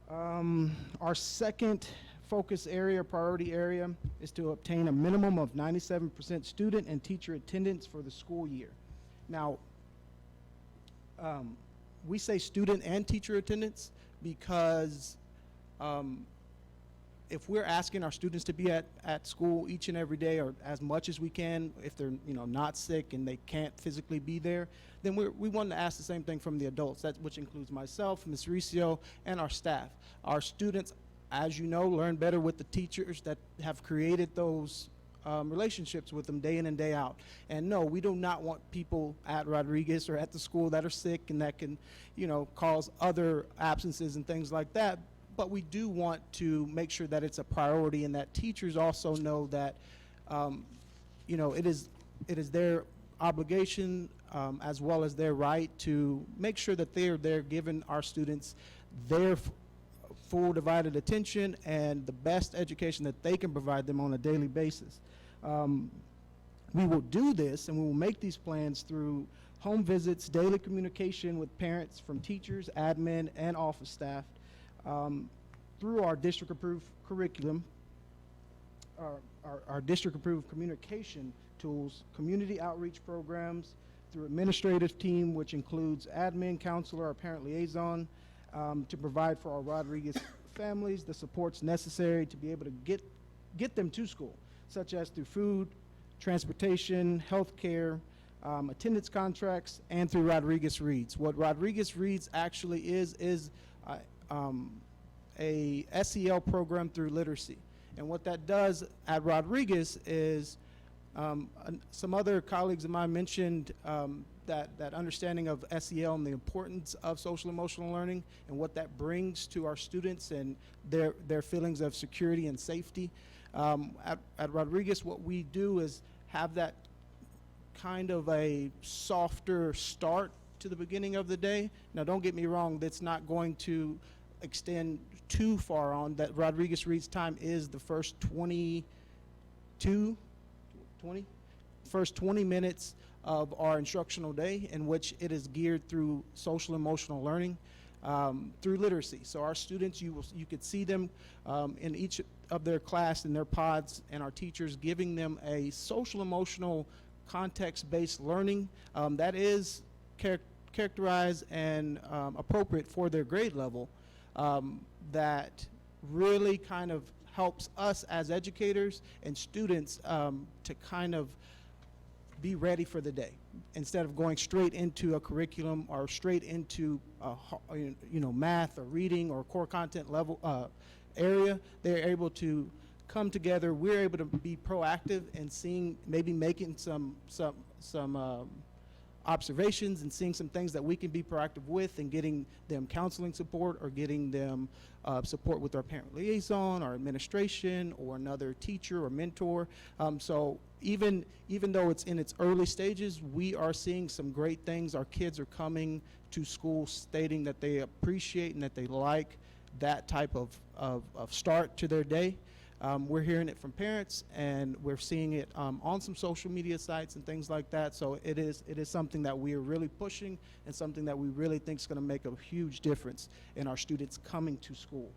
Our second focus area, priority area, is to obtain a minimum of 97% student and teacher attendance for the school year. Now, we say student and teacher attendance because if we're asking our students to be at school each and every day or as much as we can, if they're not sick and they can't physically be there, then we want to ask the same thing from the adults, which includes myself, Ms. Riccio, and our staff. Our students, as you know, learn better with the teachers that have created those relationships with them day in and day out. And no, we do not want people at Rodriguez or at the school that are sick and that can, cause other absences and things like that. But we do want to make sure that it's a priority and that teachers also know that, it is their obligation as well as their right to make sure that they're giving our students their full divided attention and the best education that they can provide them on a daily basis. We will do this and we will make these plans through home visits, daily communication with parents from teachers, admin, and office staff, through our district-approved curriculum, our district-approved communication tools, community outreach programs, through administrative team, which includes admin, counselor, our parent liaison, to provide for our Rodriguez families the supports necessary to be able to get them to school, such as through food, transportation, health care, attendance contracts, and through Rodriguez Reads. What Rodriguez Reads actually is a SEL program through literacy. And what that does at Rodriguez is, some other colleagues of mine mentioned that understanding of SEL and the importance of social emotional learning and what that brings to our students and their feelings of security and safety. At Rodriguez, what we do is have that kind of a softer start to the beginning of the day. Now, don't get me wrong, that's not going to extend too far on. That Rodriguez Reads time is the first 20 minutes of our instructional day, in which it is geared through social emotional learning. through literacy. So our students, you could see them in each of their class in their pods, and our teachers giving them a social emotional context-based learning that is characterized and appropriate for their grade level, that really kind of helps us as educators and students to kind of be ready for the day instead of going straight into a curriculum or straight into math or reading or core content level area. They're able to come together. We're able to be proactive and seeing, maybe making some observations and seeing some things that we can be proactive with, and getting them counseling support or getting them support with our parent liaison or administration or another teacher or mentor. So even though it's in its early stages, we are seeing some great things. Our kids are coming to school stating that they appreciate and that they like that type of start to their day. We're hearing it from parents, and we're seeing it on some social media sites and things like that. So it is something that we are really pushing, and something that we really think is going to make a huge difference in our students coming to school.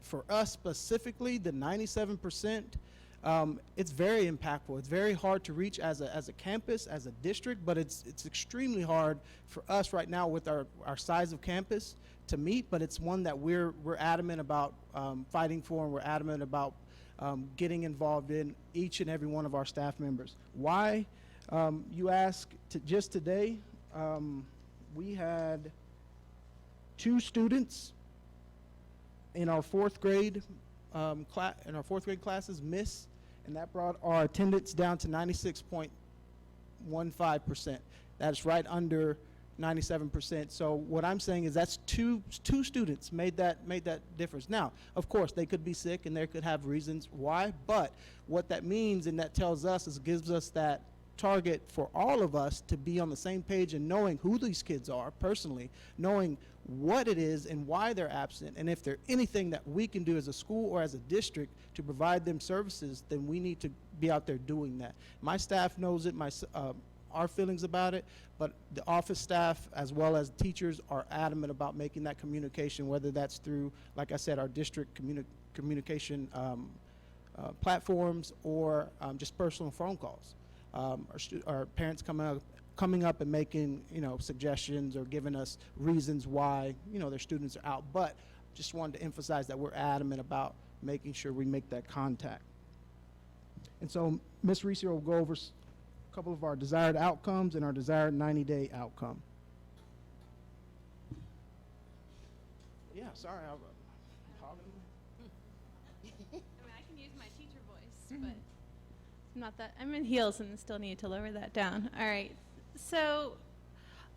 For us specifically, the 97%, it's very impactful. It's very hard to reach as a campus, as a district, but it's extremely hard for us right now with our size of campus to meet, but it's one that we're adamant about fighting for, and we're adamant about getting involved in, each and every one of our staff members. Why? You ask, just today, we had 2 students in our fourth grade classes miss, and that brought our attendance down to 96.15%. That's right under 97%. So what I'm saying is that's two students made that difference. Now, of course, they could be sick and they could have reasons why, but what that means and that tells us is, gives us that target for all of us to be on the same page and knowing who these kids are personally, knowing what it is and why they're absent, and if there's anything that we can do as a school or as a district to provide them services, then we need to be out there doing that. My staff knows it, our feelings about it, but the office staff as well as teachers are adamant about making that communication, whether that's through, like I said, our district communication platforms, or just personal phone calls. Our parents coming up and making suggestions or giving us reasons why their students are out, but just wanted to emphasize that we're adamant about making sure we make that contact. And so Ms. Reese will go over a couple of our desired outcomes and our desired 90-day outcome. Yeah, sorry, I'm hogging. I can use my teacher voice, but not that. I'm in heels and still need to lower that down. All right. So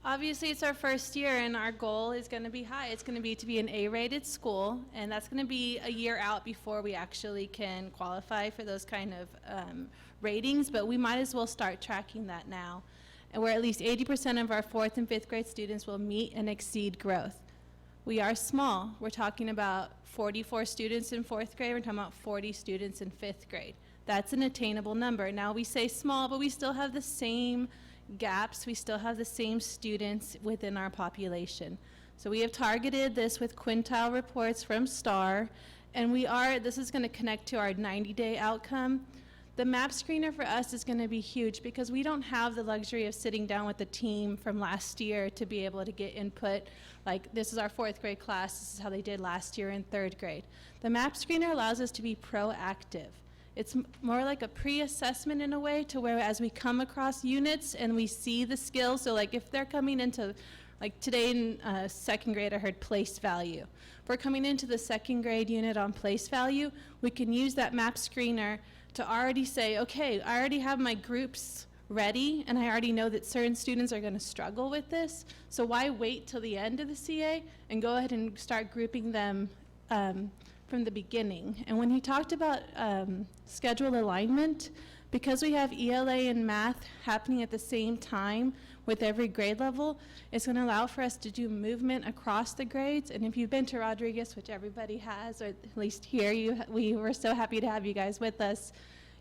obviously it's our first year, and our goal is going to be high. It's going to be an A-rated school, and that's going to be a year out before we actually can qualify for those kind of ratings, but we might as well start tracking that now, and where at least 80% of our 4th and 5th grade students will meet and exceed growth. We are small. We're talking about 44 students in 4th grade. We're talking about 40 students in 5th grade. That's an attainable number. Now we say small, but we still have the same gaps. We still have the same students within our population. So we have targeted this with quintile reports from STAR, and this is going to connect to our 90-day outcome. The map screener for us is going to be huge because we don't have the luxury of sitting down with the team from last year to be able to get input. Like, this is our 4th grade class, this is how they did last year in 3rd grade. The map screener allows us to be proactive. It's more like a pre-assessment in a way, to where as we come across units and we see the skills, so like if they're coming into, like today in 2nd grade I heard place value. If we're coming into the 2nd grade unit on place value, we can use that map screener to already say, okay, I already have my groups ready, and I already know that certain students are going to struggle with this, so why wait till the end of the CA and go ahead and start grouping them from the beginning. And when he talked about schedule alignment, because we have ELA and math happening at the same time with every grade level, it's going to allow for us to do movement across the grades. And if you've been to Rodriguez, which everybody has, or at least here, we were so happy to have you guys with us,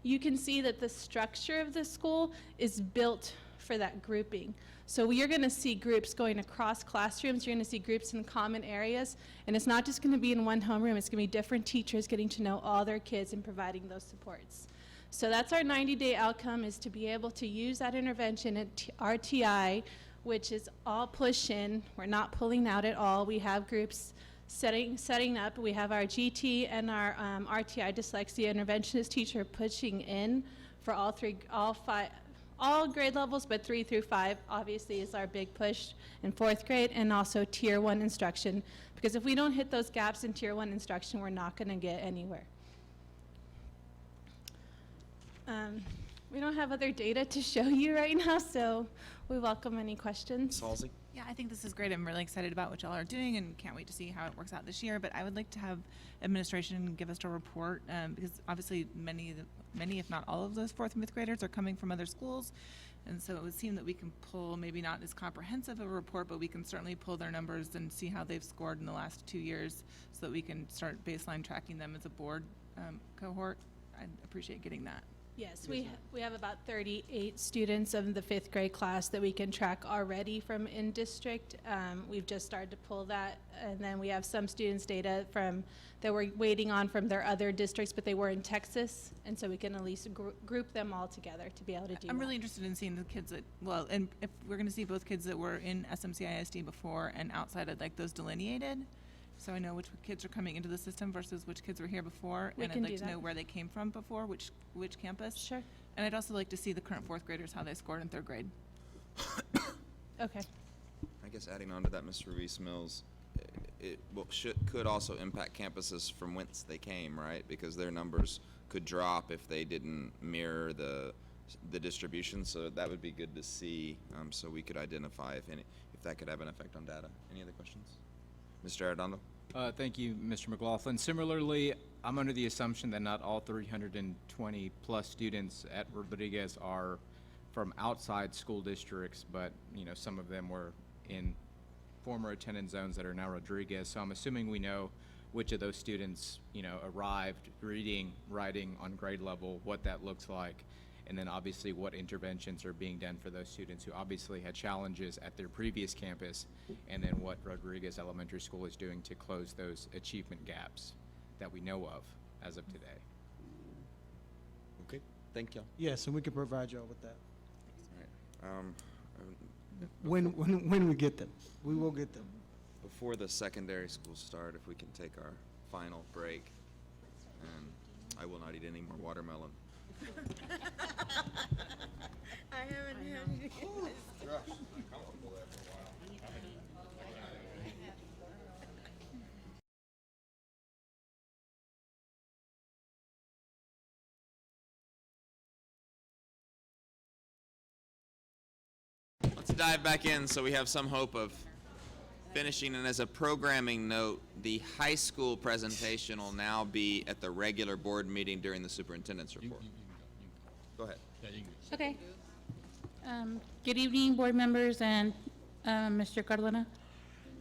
you can see that the structure of the school is built for that grouping. So you're going to see groups going across classrooms, you're going to see groups in common areas, and it's not just going to be in one homeroom, it's going to be different teachers getting to know all their kids and providing those supports. So that's our 90-day outcome, is to be able to use that intervention at RTI, which is all push-in. We're not pulling out at all. We have groups setting up. We have our GT and our RTI dyslexia interventionist teacher pushing in for all grade levels, but 3 through 5 obviously is our big push in 4th grade, and also Tier 1 instruction, because if we don't hit those gaps in Tier 1 instruction, we're not going to get anywhere. We don't have other data to show you right now, so we welcome any questions. Halsey? Yeah, I think this is great. I'm really excited about what y'all are doing and can't wait to see how it works out this year. But I would like to have administration give us a report because obviously many, if not all of those 4th and 5th graders are coming from other schools. And so it would seem that we can pull maybe not as comprehensive of a report, but we can certainly pull their numbers and see how they've scored in the last 2 years so that we can start baseline tracking them as a board cohort. I'd appreciate getting that. Yes, we have about 38 students of the 5th grade class that we can track already from in-district. We've just started to pull that, and then we have some students' data that we're waiting on from their other districts, but they were in Texas, and so we can at least group them all together to be able to do I'm that. really interested in seeing the kids that, and if we're going to see both kids that were in SMCISD before and outside, I'd like those delineated. So I know which kids are coming into the system versus which kids were here before, and I'd like to know where they came from before, which campus. Sure. And I'd also like to see the current 4th graders, how they scored in 3rd grade. Okay. I guess adding on to that, Mr. Reese-Mills, it could also impact campuses from whence they came, right? Because their numbers could drop if they didn't mirror the distribution. So that would be good to see, so we could identify if that could have an effect on data. Any other questions? Mr. Arredondo? Thank you, Mr. McLaughlin. Similarly, I'm under the assumption that not all 320 plus students at Rodriguez are from outside school districts, but some of them were in former attendance zones that are now Rodriguez. So I'm assuming we know which of those students arrived reading, writing on grade level, what that looks like, and then obviously what interventions are being done for those students who obviously had challenges at their previous campus, and then what Rodriguez Elementary School is doing to close those achievement gaps that we know of as of today. Okay, thank you. Yes, and we can provide y'all with that. All right. When we get them, we will get them. Before the secondary school start, if we can take our final break, and I will not eat any more watermelon. I haven't had any. Let's dive back in so we have some hope of finishing. And as a programming note, the high school presentation will now be at the regular board meeting during the superintendent's report. Go ahead. Okay. Good evening, board members and Mr. Cardona.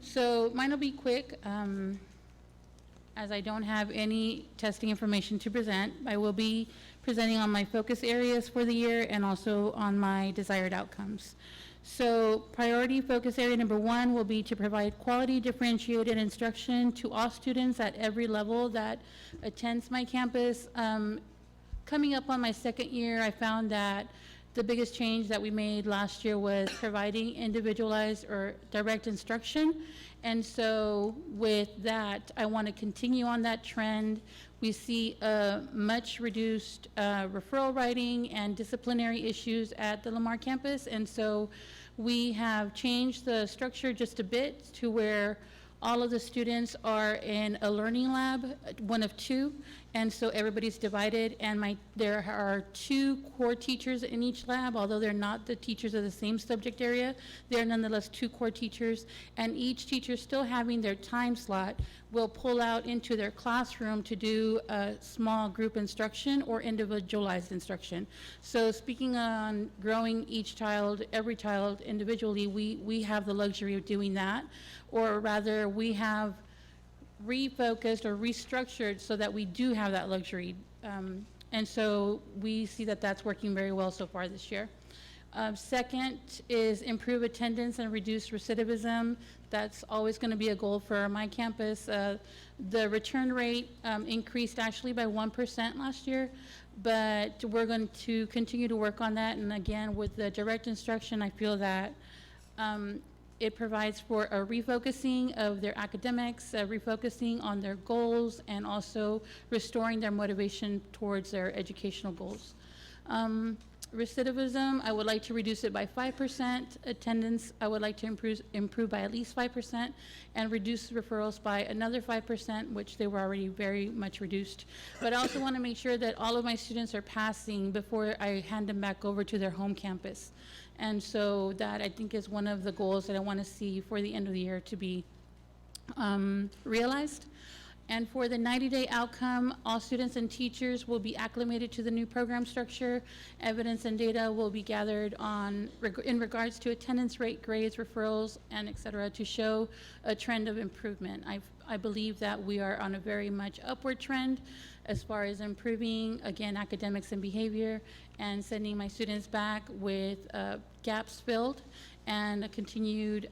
So mine will be quick. As I don't have any testing information to present, I will be presenting on my focus areas for the year and also on my desired outcomes. So priority focus area number 1 will be to provide quality differentiated instruction to all students at every level that attends my campus. Coming up on my 2nd year, I found that the biggest change that we made last year was providing individualized or direct instruction. And so with that, I want to continue on that trend. We see a much reduced referral writing and disciplinary issues at the Lamar campus. And so we have changed the structure just a bit to where all of the students are in a learning lab, one of 2, and so everybody's divided, and there are 2 core teachers in each lab. Although they're not the teachers of the same subject area, they're nonetheless 2 core teachers, and each teacher still having their time slot will pull out into their classroom to do a small group instruction or individualized instruction. So speaking on growing each child, every child individually, we have the luxury of doing that, or rather we have refocused or restructured so that we do have that luxury. And so we see that that's working very well so far this year. Second is improve attendance and reduce recidivism. That's always going to be a goal for my campus. The return rate increased actually by 1% last year, but we're going to continue to work on that. And again, with the direct instruction, I feel that it provides for a refocusing of their academics, refocusing on their goals, and also restoring their motivation towards their educational goals. Recidivism, I would like to reduce it by 5%. Attendance, I would like to improve by at least 5%, and reduce referrals by another 5%, which they were already very much reduced. But I also want to make sure that all of my students are passing before I hand them back over to their home campus. And so that, I think, is one of the goals that I want to see for the end of the year to be realized. And for the 90-day outcome, all students and teachers will be acclimated to the new program structure. Evidence and data will be gathered in regards to attendance rate, grades, referrals, and et cetera, to show a trend of improvement. I believe that we are on a very much upward trend as far as improving, again, academics and behavior, and sending my students back with gaps filled and a continued,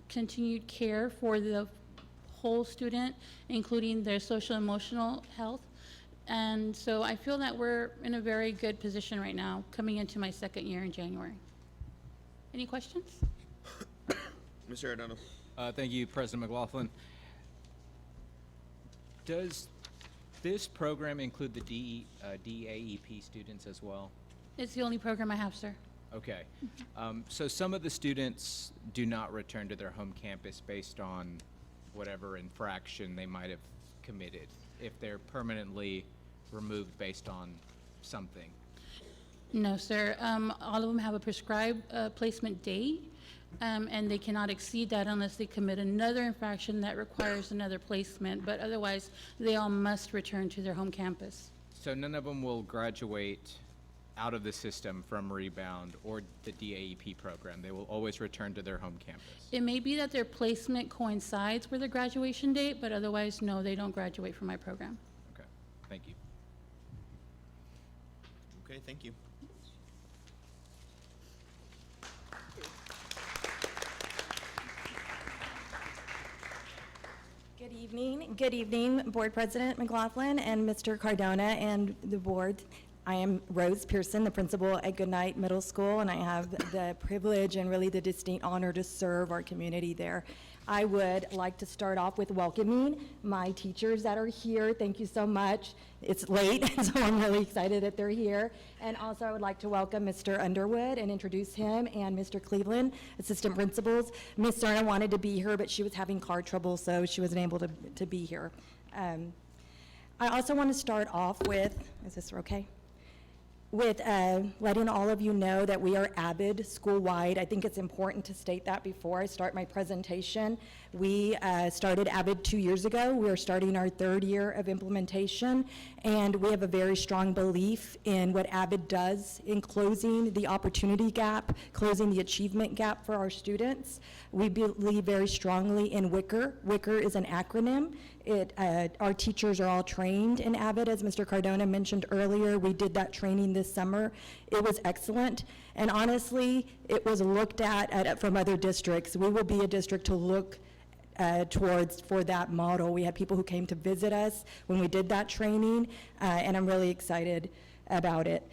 continued care for the whole student, including their social emotional health. And so I feel that we're in a very good position right now, coming into my second year in January. Any questions? Mr. Arredondo. Thank you, President McLaughlin. Does this program include the DAEP students as well? It's the only program I have, sir. Okay. So some of the students do not return to their home campus based on whatever infraction they might have committed, if they're permanently removed based on something. No, sir. All of them have a prescribed placement date, and they cannot exceed that unless they commit another infraction that requires another placement, but otherwise they all must return to their home campus. So none of them will graduate out of the system from rebound or the DAEP program. They will always return to their home campus. It may be that their placement coincides with their graduation date, but otherwise, no, they don't graduate from my program. Okay, thank you. Okay, thank you. Good evening, Board President McLaughlin and Mr. Cardona and the board. I am Rose Pearson, the principal at Goodnight Middle School, and I have the privilege and really the distinct honor to serve our community there. I would like to start off with welcoming my teachers that are here. Thank you so much. It's late, so I'm really excited that they're here. And also I would like to welcome Mr. Underwood and introduce him, and Mr. Cleveland, assistant principals. Ms. Serna wanted to be here, but she was having car trouble, so she wasn't able to be here. I also want to start off with, is this okay? With letting all of you know that we are AVID school-wide. I think it's important to state that before I start my presentation. We started AVID 2 years ago. We are starting our third year of implementation, and we have a very strong belief in what AVID does in closing the opportunity gap, closing the achievement gap for our students. We believe very strongly in WICR. WICR is an acronym. Our teachers are all trained in AVID, as Mr. Cardona mentioned earlier. We did that training this summer. It was excellent, and honestly, it was looked at from other districts. We will be a district to look towards for that model. We had people who came to visit us when we did that training, and I'm really excited about it.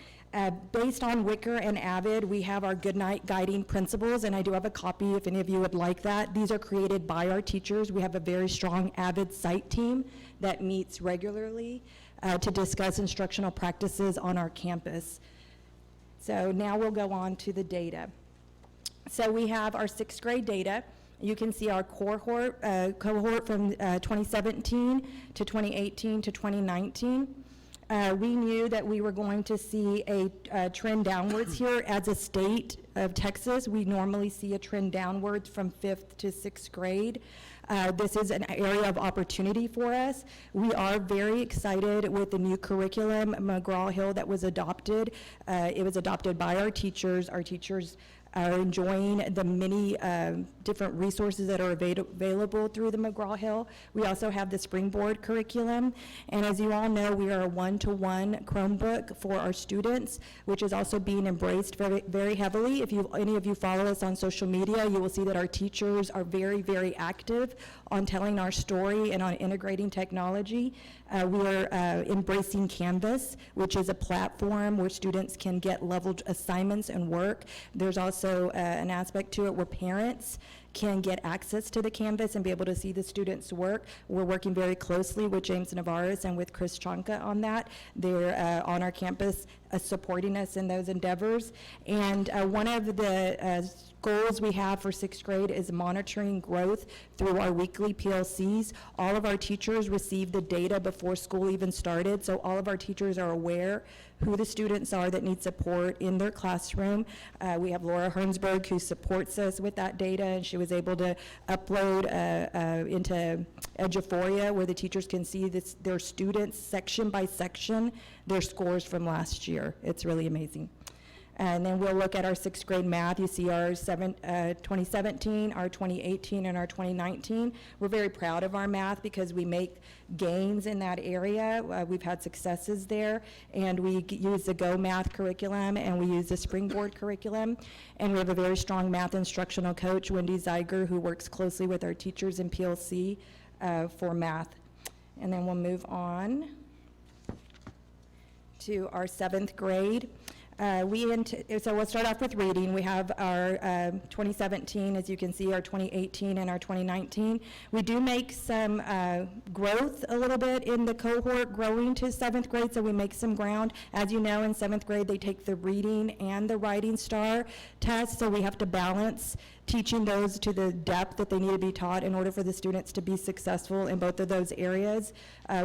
Based on WICR and AVID, we have our Goodnight Guiding Principles, and I do have a copy if any of you would like that. These are created by our teachers. We have a very strong AVID site team that meets regularly to discuss instructional practices on our campus. So now we'll go on to the data. So we have our 6th grade data. You can see our cohort from 2017 to 2018 to 2019. We knew that we were going to see a trend downwards here. As a state of Texas, we normally see a trend downwards from 5th to 6th grade. This is an area of opportunity for us. We are very excited with the new curriculum, McGraw-Hill, that was adopted. It was adopted by our teachers. Our teachers are enjoying the many different resources that are available through the McGraw-Hill. We also have the Springboard curriculum, and as you all know, we are a one-to-one Chromebook for our students, which is also being embraced very, very heavily. If any of you follow us on social media, you will see that our teachers are very, very active on telling our story and on integrating technology. We are embracing Canvas, which is a platform where students can get leveled assignments and work. There's also an aspect to it where parents can get access to the Canvas and be able to see the students' work. We're working very closely with James Navarez and with Chris Chonka on that. They're on our campus supporting us in those endeavors. And one of the goals we have for 6th grade is monitoring growth through our weekly PLCs. All of our teachers receive the data before school even started, so all of our teachers are aware who the students are that need support in their classroom. We have Laura Hernsberg who supports us with that data, and she was able to upload into Eduphoria where the teachers can see their students section by section, their scores from last year. It's really amazing. And then we'll look at our 6th grade math. You see our 2017, our 2018, and our 2019. We're very proud of our math because we make gains in that area. We've had successes there, and we use the Go Math curriculum, and we use the Springboard curriculum. And we have a very strong math instructional coach, Wendy Zeiger, who works closely with our teachers in PLC for math. And then we'll move on to our 7th grade. So we'll start off with reading. We have our 2017, as you can see, our 2018, and our 2019. We do make some growth a little bit in the cohort growing to 7th grade, so we make some ground. As you know, in 7th grade, they take the reading and the writing star test, so we have to balance teaching those to the depth that they need to be taught in order for the students to be successful in both of those areas.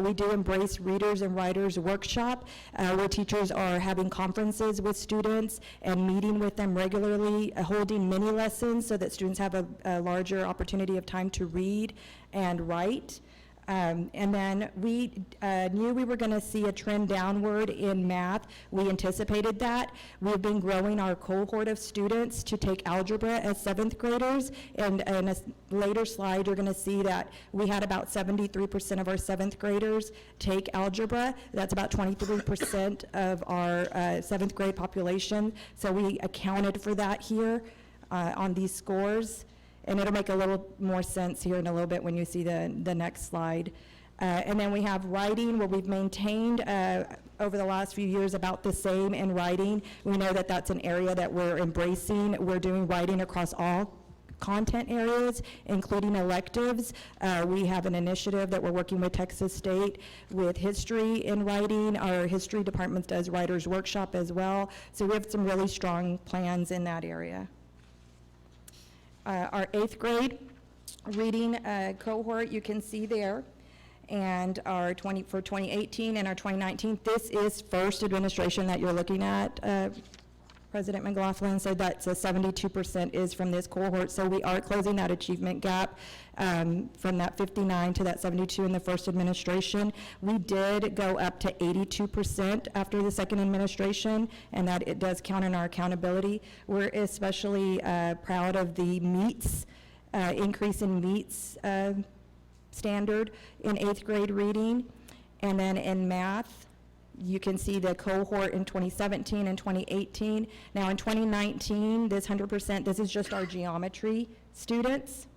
We do embrace Readers and Writers Workshop, where teachers are having conferences with students and meeting with them regularly, holding mini lessons so that students have a larger opportunity of time to read and write. And then we knew we were going to see a trend downward in math. We anticipated that. We've been growing our cohort of students to take algebra as 7th graders. And in a later slide, you're going to see that we had about 73% of our 7th graders take algebra. That's about 23% of our 7th grade population. So we accounted for that here on these scores. And it'll make a little more sense here in a little bit when you see the next slide. And then we have writing, where we've maintained over the last few years about the same in writing. We know that that's an area that we're embracing. We're doing writing across all content areas, including electives. We have an initiative that we're working with Texas State with history in writing. Our history department does Writers Workshop as well. So we have some really strong plans in that area. Our 8th grade reading cohort, you can see there, and our for 2018 and our 2019, this is first administration that you're looking at. President McLaughlin said that 72% is from this cohort, so we are closing that achievement gap from that 59 to that 72 in the first administration. We did go up to 82% after the second administration, and that it does count in our accountability. We're especially proud of the meets, increase in meets standard in 8th grade reading. And then in math, you can see the cohort in 2017 and 2018. Now in 2019, this 100%, this is just our geometry students.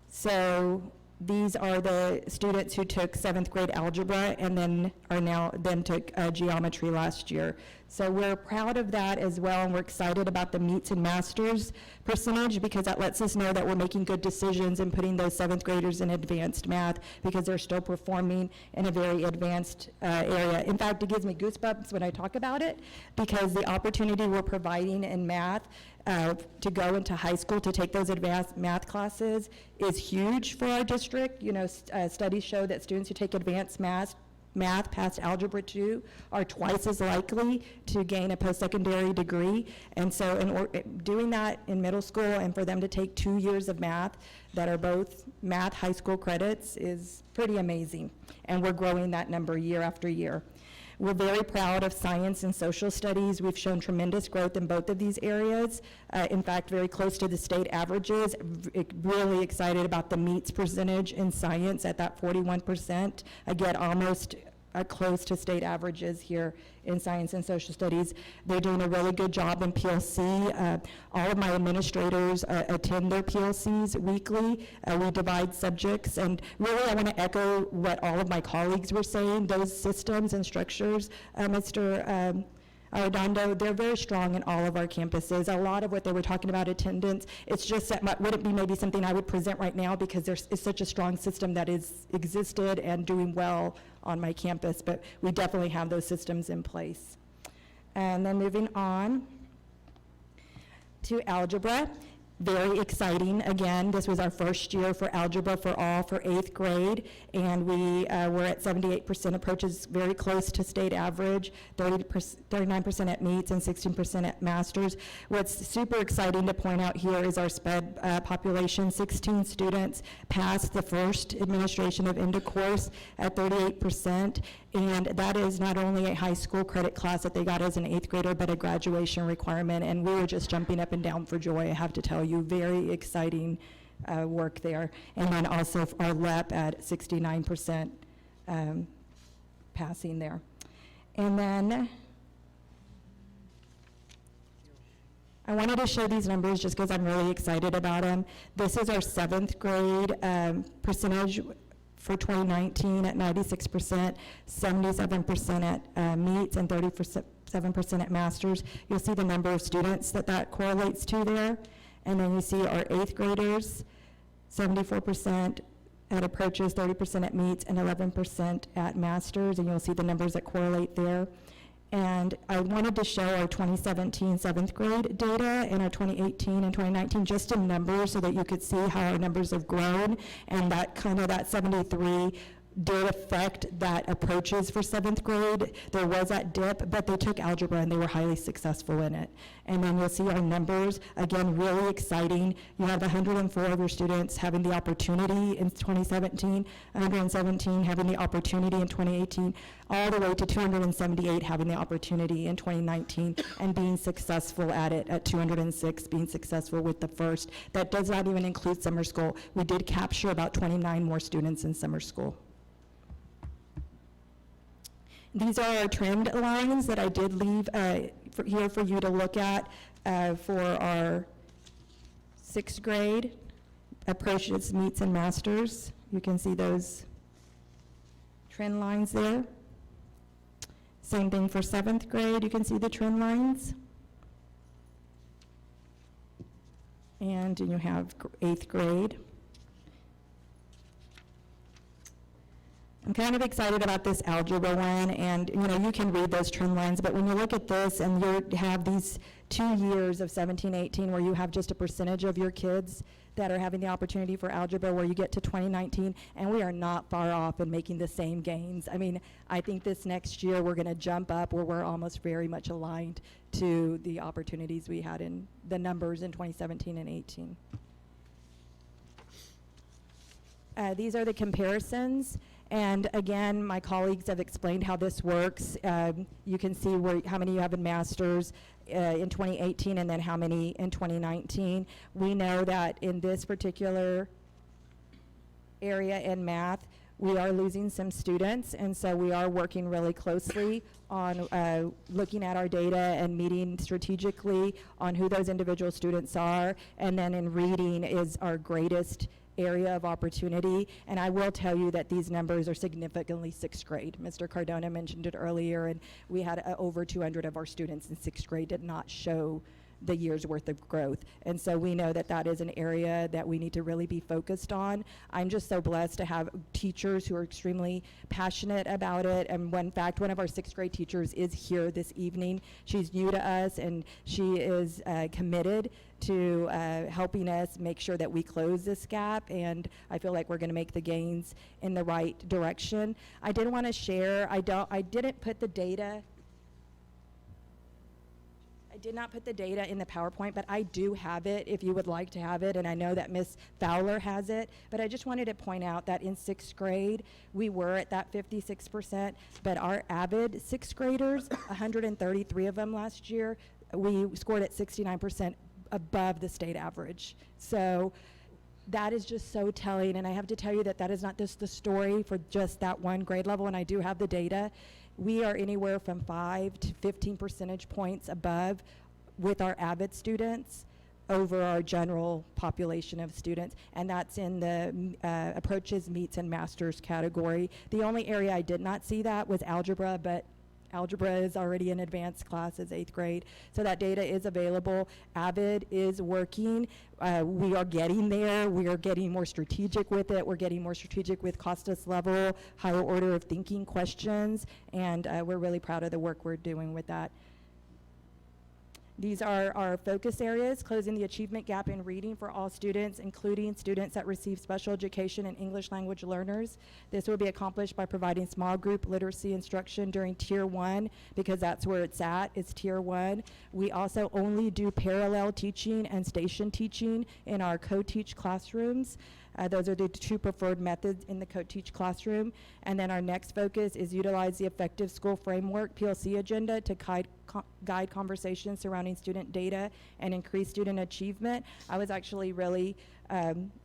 So these are the students who took 7th grade algebra and then took geometry last year. So we're proud of that as well, and we're excited about the meets and masters percentage because that lets us know that we're making good decisions and putting those 7th graders in advanced math because they're still performing in a very advanced area. In fact, it gives me goosebumps when I talk about it because the opportunity we're providing in math to go into high school to take those advanced math classes is huge for our district. You know, studies show that students who take advanced math past Algebra 2 are twice as likely to gain a post-secondary degree. And so doing that in middle school and for them to take 2 years of math that are both math high school credits is pretty amazing. And we're growing that number year after year. We're very proud of science and social studies. We've shown tremendous growth in both of these areas. In fact, very close to the state averages. Really excited about the meets percentage in science at that 41%. Again, almost close to state averages here in science and social studies. They're doing a really good job in PLC. All of my administrators attend their PLCs weekly. We divide subjects, and really I want to echo what all of my colleagues were saying. Those systems and structures, Mr. Arredondo, they're very strong in all of our campuses. A lot of what they were talking about attendance, it's just that wouldn't be maybe something I would present right now because there's such a strong system that is existed and doing well on my campus, but we definitely have those systems in place. And then moving on to algebra. Very exciting. Again, this was our first year for algebra for all for 8th grade, and we were at 78%, approaches very close to state average, 39% at meets and 16% at masters. What's super exciting to point out here is our SPED population. 16 students passed the first administration of end of course at 38%, and that is not only a high school credit class that they got as an 8th grader, but a graduation requirement, and we were just jumping up and down for joy, I have to tell you. Very exciting work there. And then also our LEP at 69% passing there. And then I wanted to show these numbers just because I'm really excited about them. This is our 7th grade percentage for 2019 at 96%, 77% at meets, and 37% at masters. You'll see the number of students that correlates to there. And then you see our 8th graders, 74% at approaches, 30% at meets, and 11% at masters, and you'll see the numbers that correlate there. And I wanted to show our 2017 7th grade data and our 2018 and 2019 just in numbers so that you could see how our numbers have grown, and that kind of that 73 did affect that approaches for 7th grade. There was that dip, but they took algebra and they were highly successful in it. And then you'll see our numbers, again, really exciting. You have 104 of your students having the opportunity in 2017, 117 having the opportunity in 2018, all the way to 278 having the opportunity in 2019 and being successful at it at 206, being successful with the first. That does not even include summer school. We did capture about 29 more students in summer school. These are our trend lines that I did leave here for you to look at for our 6th grade approaches, meets, and masters. You can see those trend lines there. Same thing for 7th grade. You can see the trend lines. And you have 8th grade. I'm kind of excited about this algebra one, and you can read those trend lines, but when you look at this and you have these 2 years of 17, 18 where you have just a percentage of your kids that are having the opportunity for algebra, where you get to 2019 and we are not far off in making the same gains. I mean, I think this next year we're going to jump up where we're almost very much aligned to the opportunities we had in the numbers in 2017 and 18. These are the comparisons. And again, my colleagues have explained how this works. You can see how many you have in masters in 2018 and then how many in 2019. We know that in this particular area in math, we are losing some students, and so we are working really closely on looking at our data and meeting strategically on who those individual students are. And then in reading is our greatest area of opportunity, and I will tell you that these numbers are significantly 6th grade. Mr. Cardona mentioned it earlier, and we had over 200 of our students in 6th grade did not show the year's worth of growth. And so we know that that is an area that we need to really be focused on. I'm just so blessed to have teachers who are extremely passionate about it. And in fact, one of our 6th grade teachers is here this evening. She's new to us, and she is committed to helping us make sure that we close this gap, and I feel like we're going to make the gains in the right direction. I did want to share, I didn't put the data I did not put the data in the PowerPoint, but I do have it if you would like to have it, and I know that Ms. Fowler has it. But I just wanted to point out that in 6th grade, we were at that 56%, but our avid 6th graders, 133 of them last year, we scored at 69% above the state average. So that is just so telling, and I have to tell you that that is not just the story for just that one grade level, and I do have the data. We are anywhere from 5 to 15 percentage points above with our avid students over our general population of students, and that's in the approaches, meets, and masters category. The only area I did not see that was algebra, but algebra is already in advanced classes, 8th grade. So that data is available. Avid is working. We are getting there. We are getting more strategic with it. We're getting more strategic with Costas level, higher order of thinking questions, and we're really proud of the work we're doing with that. These are our focus areas: closing the achievement gap in reading for all students, including students that receive special education and English language learners. This will be accomplished by providing small group literacy instruction during Tier 1, because that's where it's at, it's Tier 1. We also only do parallel teaching and station teaching in our co-teach classrooms. Those are the two preferred methods in the co-teach classroom. And then our next focus is utilize the effective school framework PLC agenda to guide conversations surrounding student data and increase student achievement. I was actually really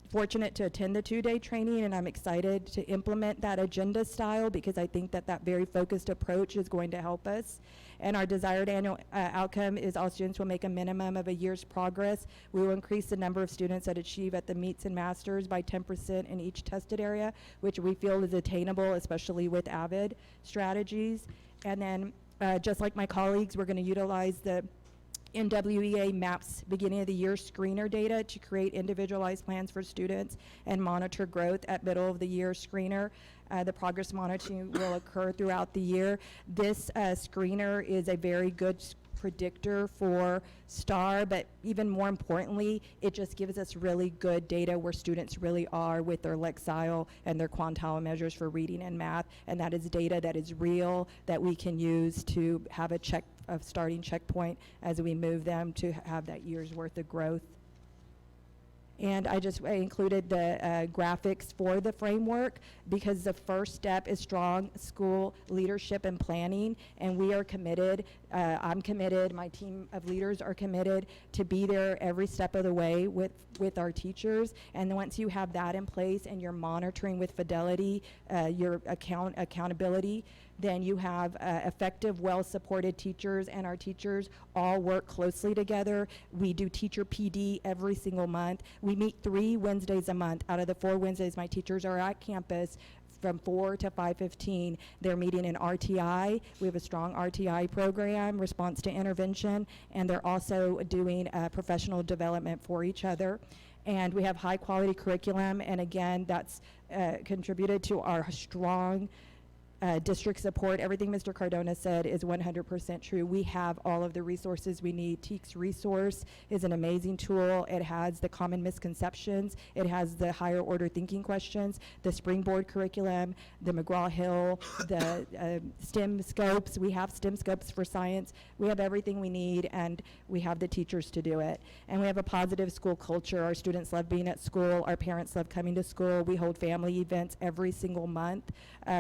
fortunate to attend the 2-day training, and I'm excited to implement that agenda style, because I think that that very focused approach is going to help us. And our desired annual outcome is all students will make a minimum of a year's progress. We will increase the number of students that achieve at the meets and masters by 10% in each tested area, which we feel is attainable, especially with AVID strategies. And then just like my colleagues, we're going to utilize the NWEA MAPS beginning of the year screener data to create individualized plans for students and monitor growth at middle of the year screener. The progress monitoring will occur throughout the year. This screener is a very good predictor for STAR, but even more importantly, it just gives us really good data where students really are with their Lexile and their quantile measures for reading and math, and that is data that is real that we can use to have a starting checkpoint as we move them to have that year's worth of growth. And I included the graphics for the framework, because the first step is strong school leadership and planning, and we are committed, I'm committed, my team of leaders are committed to be there every step of the way with our teachers. And once you have that in place and you're monitoring with fidelity, your accountability, then you have effective, well-supported teachers, and our teachers all work closely together. We do teacher PD every single month. We meet 3 Wednesdays a month. Out of the 4 Wednesdays, my teachers are at campus from 4 to 5:15. They're meeting in RTI. We have a strong RTI program, response to intervention, and they're also doing professional development for each other. And we have high-quality curriculum, and again, that's contributed to our strong district support. Everything Mr. Cardona said is 100% true. We have all of the resources we need. TEAC's resource is an amazing tool. It has the common misconceptions. It has the higher order thinking questions, the springboard curriculum, the McGraw-Hill, the STEM scopes. We have STEM scopes for science. We have everything we need, and we have the teachers to do it. And we have a positive school culture. Our students love being at school. Our parents love coming to school. We hold family events every single month.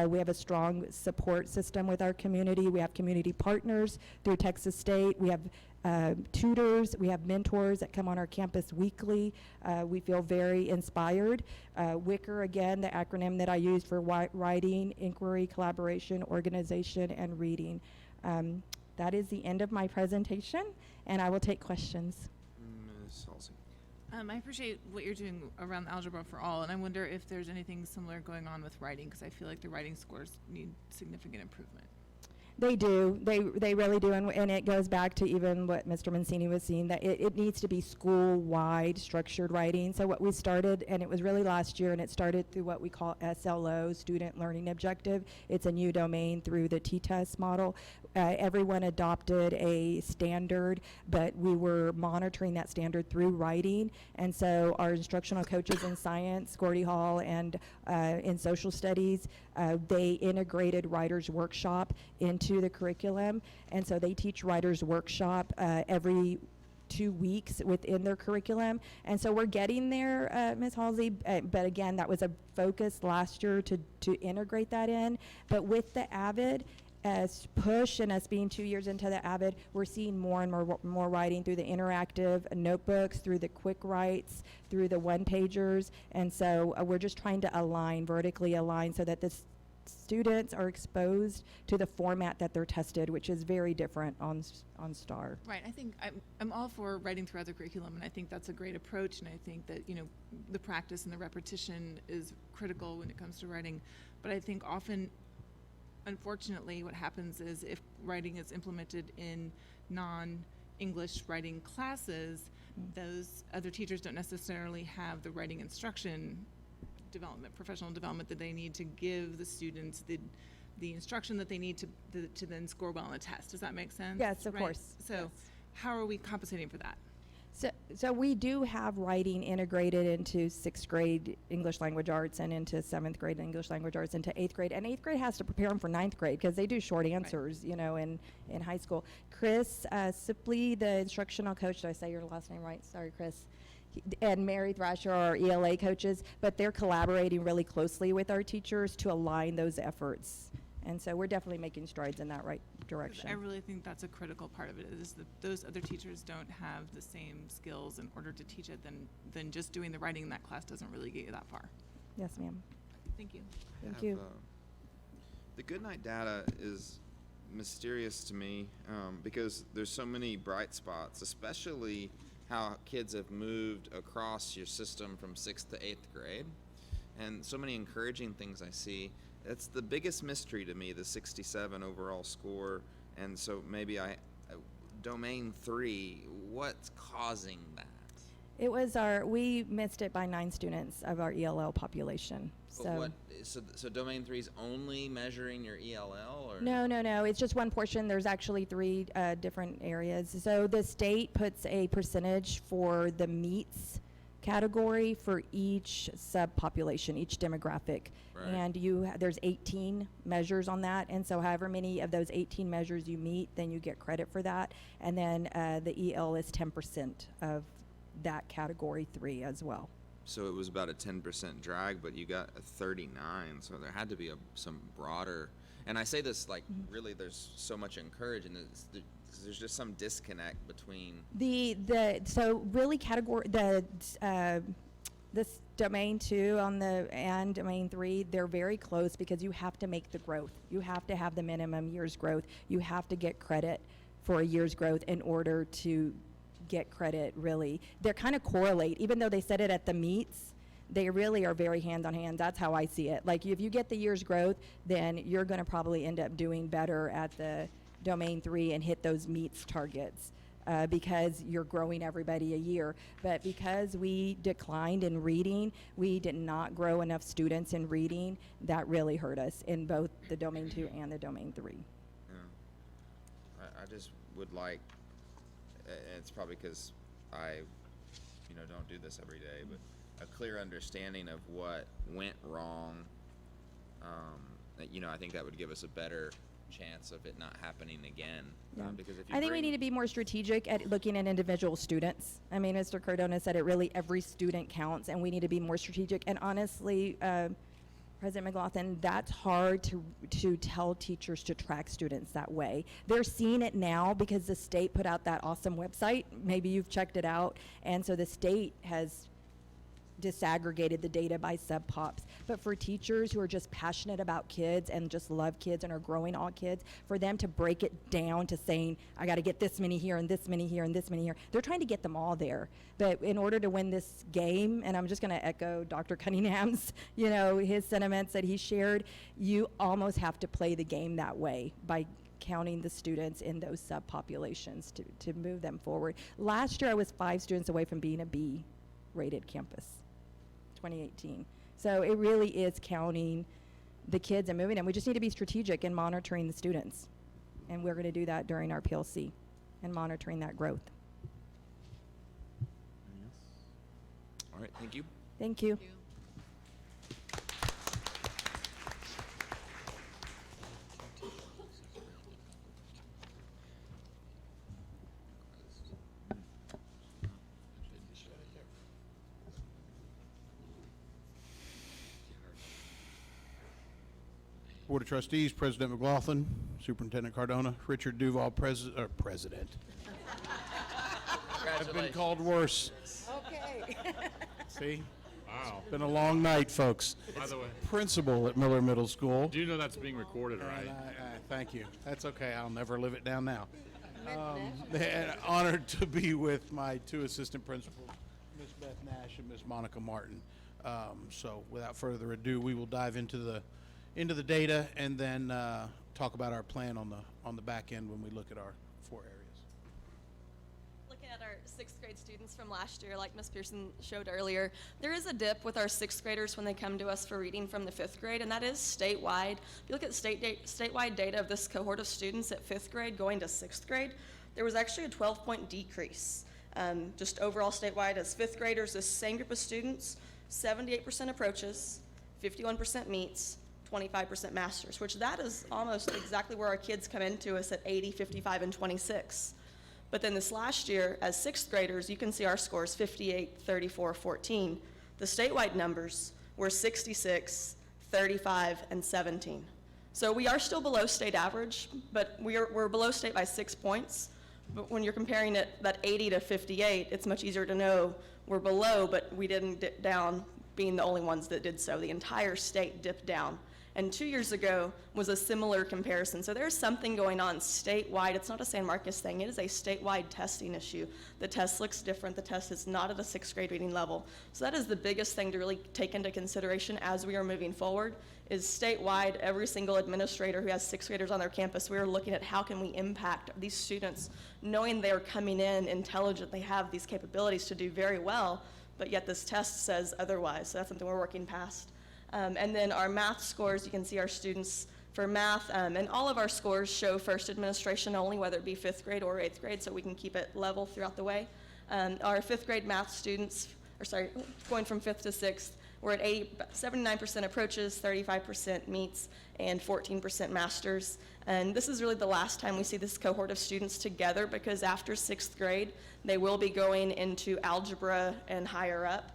We have a strong support system with our community. We have community partners through Texas State. We have tutors. We have mentors that come on our campus weekly. We feel very inspired. WICR, again, the acronym that I use for writing, inquiry, collaboration, organization, and reading. That is the end of my presentation, and I will take questions. Ms. Halsey. I appreciate what you're doing around Algebra for All, and I wonder if there's anything similar going on with writing, because I feel like the writing scores need significant improvement. They do. They really do. And it goes back to even what Mr. Mancini was saying, that it needs to be school-wide structured writing. So what we started, and it was really last year, and it started through what we call SLO, Student Learning Objective. It's a new domain through the T-test model. Everyone adopted a standard, but we were monitoring that standard through writing. And so our instructional coaches in science, Gordy Hall, and in social studies, they integrated Writer's Workshop into into the curriculum, and so they teach writer's workshop every 2 weeks within their curriculum. And so we're getting there, Ms. Halsey, but again, that was a focus last year to integrate that in. But with the AVID, as push and us being 2 years into the AVID, we're seeing more and more writing through the interactive notebooks, through the quick writes, through the one-pagers. And so we're just trying to vertically align so that the students are exposed to the format that they're tested, which is very different on STAR. Right. I think I'm all for writing throughout the curriculum, and I think that's a great approach. And I think that the practice and the repetition is critical when it comes to writing. But I think often, unfortunately, what happens is if writing is implemented in non-English writing classes, those other teachers don't necessarily have the writing instruction development, professional development that they need to give the students the instruction that they need to then score well on a test. Does that make sense? Yes, of course. So Yes. how are we compensating for that? So we do have writing integrated into 6th grade English language arts and into 7th grade English language arts, into 8th grade. And 8th grade has to prepare them for 9th grade because they do short answers, in high school. Chris Sipley, the instructional coach, did I say your last name right? Sorry, Chris. And Mary Thrasher are our ELA coaches, but they're collaborating really closely with our teachers to align those efforts. And so we're definitely making strides in that right direction. I really think that's a critical part of it, is that those other teachers don't have the same skills in order to teach it, then just doing the writing in that class doesn't really get you that far. Yes, ma'am. Thank you. Thank you. The Goodnight data is mysterious to me because there's so many bright spots, especially how kids have moved across your system from 6th to 8th grade, and so many encouraging things I see. It's the biggest mystery to me, the 67 overall score, and so maybe domain 3, what's causing that? It was we missed it by 9 students of our ELL population. So domain 3 is only measuring your ELL, or? No. It's just one portion. There's actually 3 different areas. So the state puts a percentage for the meets category for each subpopulation, each demographic. Right. And there's 18 measures on that. And so however many of those 18 measures you meet, then you get credit for that. And then the EL is 10% of that category 3 as well. So it was about a 10% drag, but you got a 39, so there had to be some broader, and I say this like really there's so much encouraging, there's just some disconnect between so really this domain 2 and domain 3, they're very close because you have to make the growth. You have to have the minimum year's growth. You have to get credit for a year's growth in order to get credit. Really, they're kind of correlate, even though they said it at the meets, they really are very hand on hand. That's how I see it. Like if you get the year's growth, then you're going to probably end up doing better at the domain 3 and hit those meets targets because you're growing everybody a year. But because we declined in reading, we did not grow enough students in reading. That really hurt us in both the domain 2 and the domain 3. Yeah. I just would like, it's probably because I, don't do this every day, but a clear understanding of what went wrong. I think that would give us a better chance of it not happening again. Yeah. Because if I think we need to be more strategic at looking at individual students. I mean, Mr. Cardona said it really, every student counts, and we need to be more strategic. And honestly, President McLaughlin, that's hard to tell teachers to track students that way. They're seeing it now because the state put out that awesome website. Maybe you've checked it out. And so the state has disaggregated the data by sub-pops. But for teachers who are just passionate about kids and just love kids and are growing all kids, for them to break it down to saying, I got to get this many here and this many here and this many here, they're trying to get them all there. But in order to win this game, and I'm just going to echo Dr. Cunningham's, his sentiments that he shared, you almost have to play the game that way by counting the students in those subpopulations to move them forward. Last year, I was 5 students away from being a B-rated campus. 2018. So it really is counting the kids and moving them. We just need to be strategic in monitoring the students. And we're going to do that during our PLC and monitoring that growth. All right, thank you. Thank you. Board of Trustees, President McLaughlin, Superintendent Cardona, Richard Duval, President. I've been called worse. Okay. See? Wow. Been a long night, folks. By the way, Principal at Miller Middle School. do you know that's being recorded, And right? thank you. That's okay. I'll never live it down now. And honored to be with my two assistant principals, Ms. Beth Nash and Ms. Monica Martin. So without further ado, we will dive into the data and then talk about our plan on the back end when we look at our 4 areas. Looking at our 6th grade students from last year, like Ms. Pearson showed earlier, there is a dip with our 6th graders when they come to us for reading from the 5th grade, and that is statewide. If you look at statewide data of this cohort of students at 5th grade going to 6th grade, there was actually a 12-point decrease. Just overall statewide, as 5th graders, this same group of students, 78% approaches, 51% meets, 25% masters, which that is almost exactly where our kids come into us at 80, 55, and 26. But then this last year, as 6th graders, you can see our scores 58, 34, 14. The statewide numbers were 66, 35, and 17. So we are still below state average, but we're below state by 6 points. But when you're comparing it, that 80 to 58, it's much easier to know we're below, but we didn't dip down, being the only ones that did so. The entire state dipped down. And 2 years ago was a similar comparison. So there's something going on statewide. It's not a San Marcos thing. It is a statewide testing issue. The test looks different. The test is not at a 6th grade reading level. So that is the biggest thing to really take into consideration as we are moving forward, is statewide, every single administrator who has 6th graders on their campus, we are looking at how can we impact these students, knowing they're coming in intelligent, they have these capabilities to do very well, but yet this test says otherwise. So that's something we're working past. And then our math scores, you can see our students for math, and all of our scores show first administration only, whether it be 5th grade or 8th grade, so we can keep it level throughout the way. Our 5th grade math students, going from 5th to 6th, we're at 79% approaches, 35% meets, and 14% masters. And this is really the last time we see this cohort of students together, because after 6th grade, they will be going into algebra and higher up.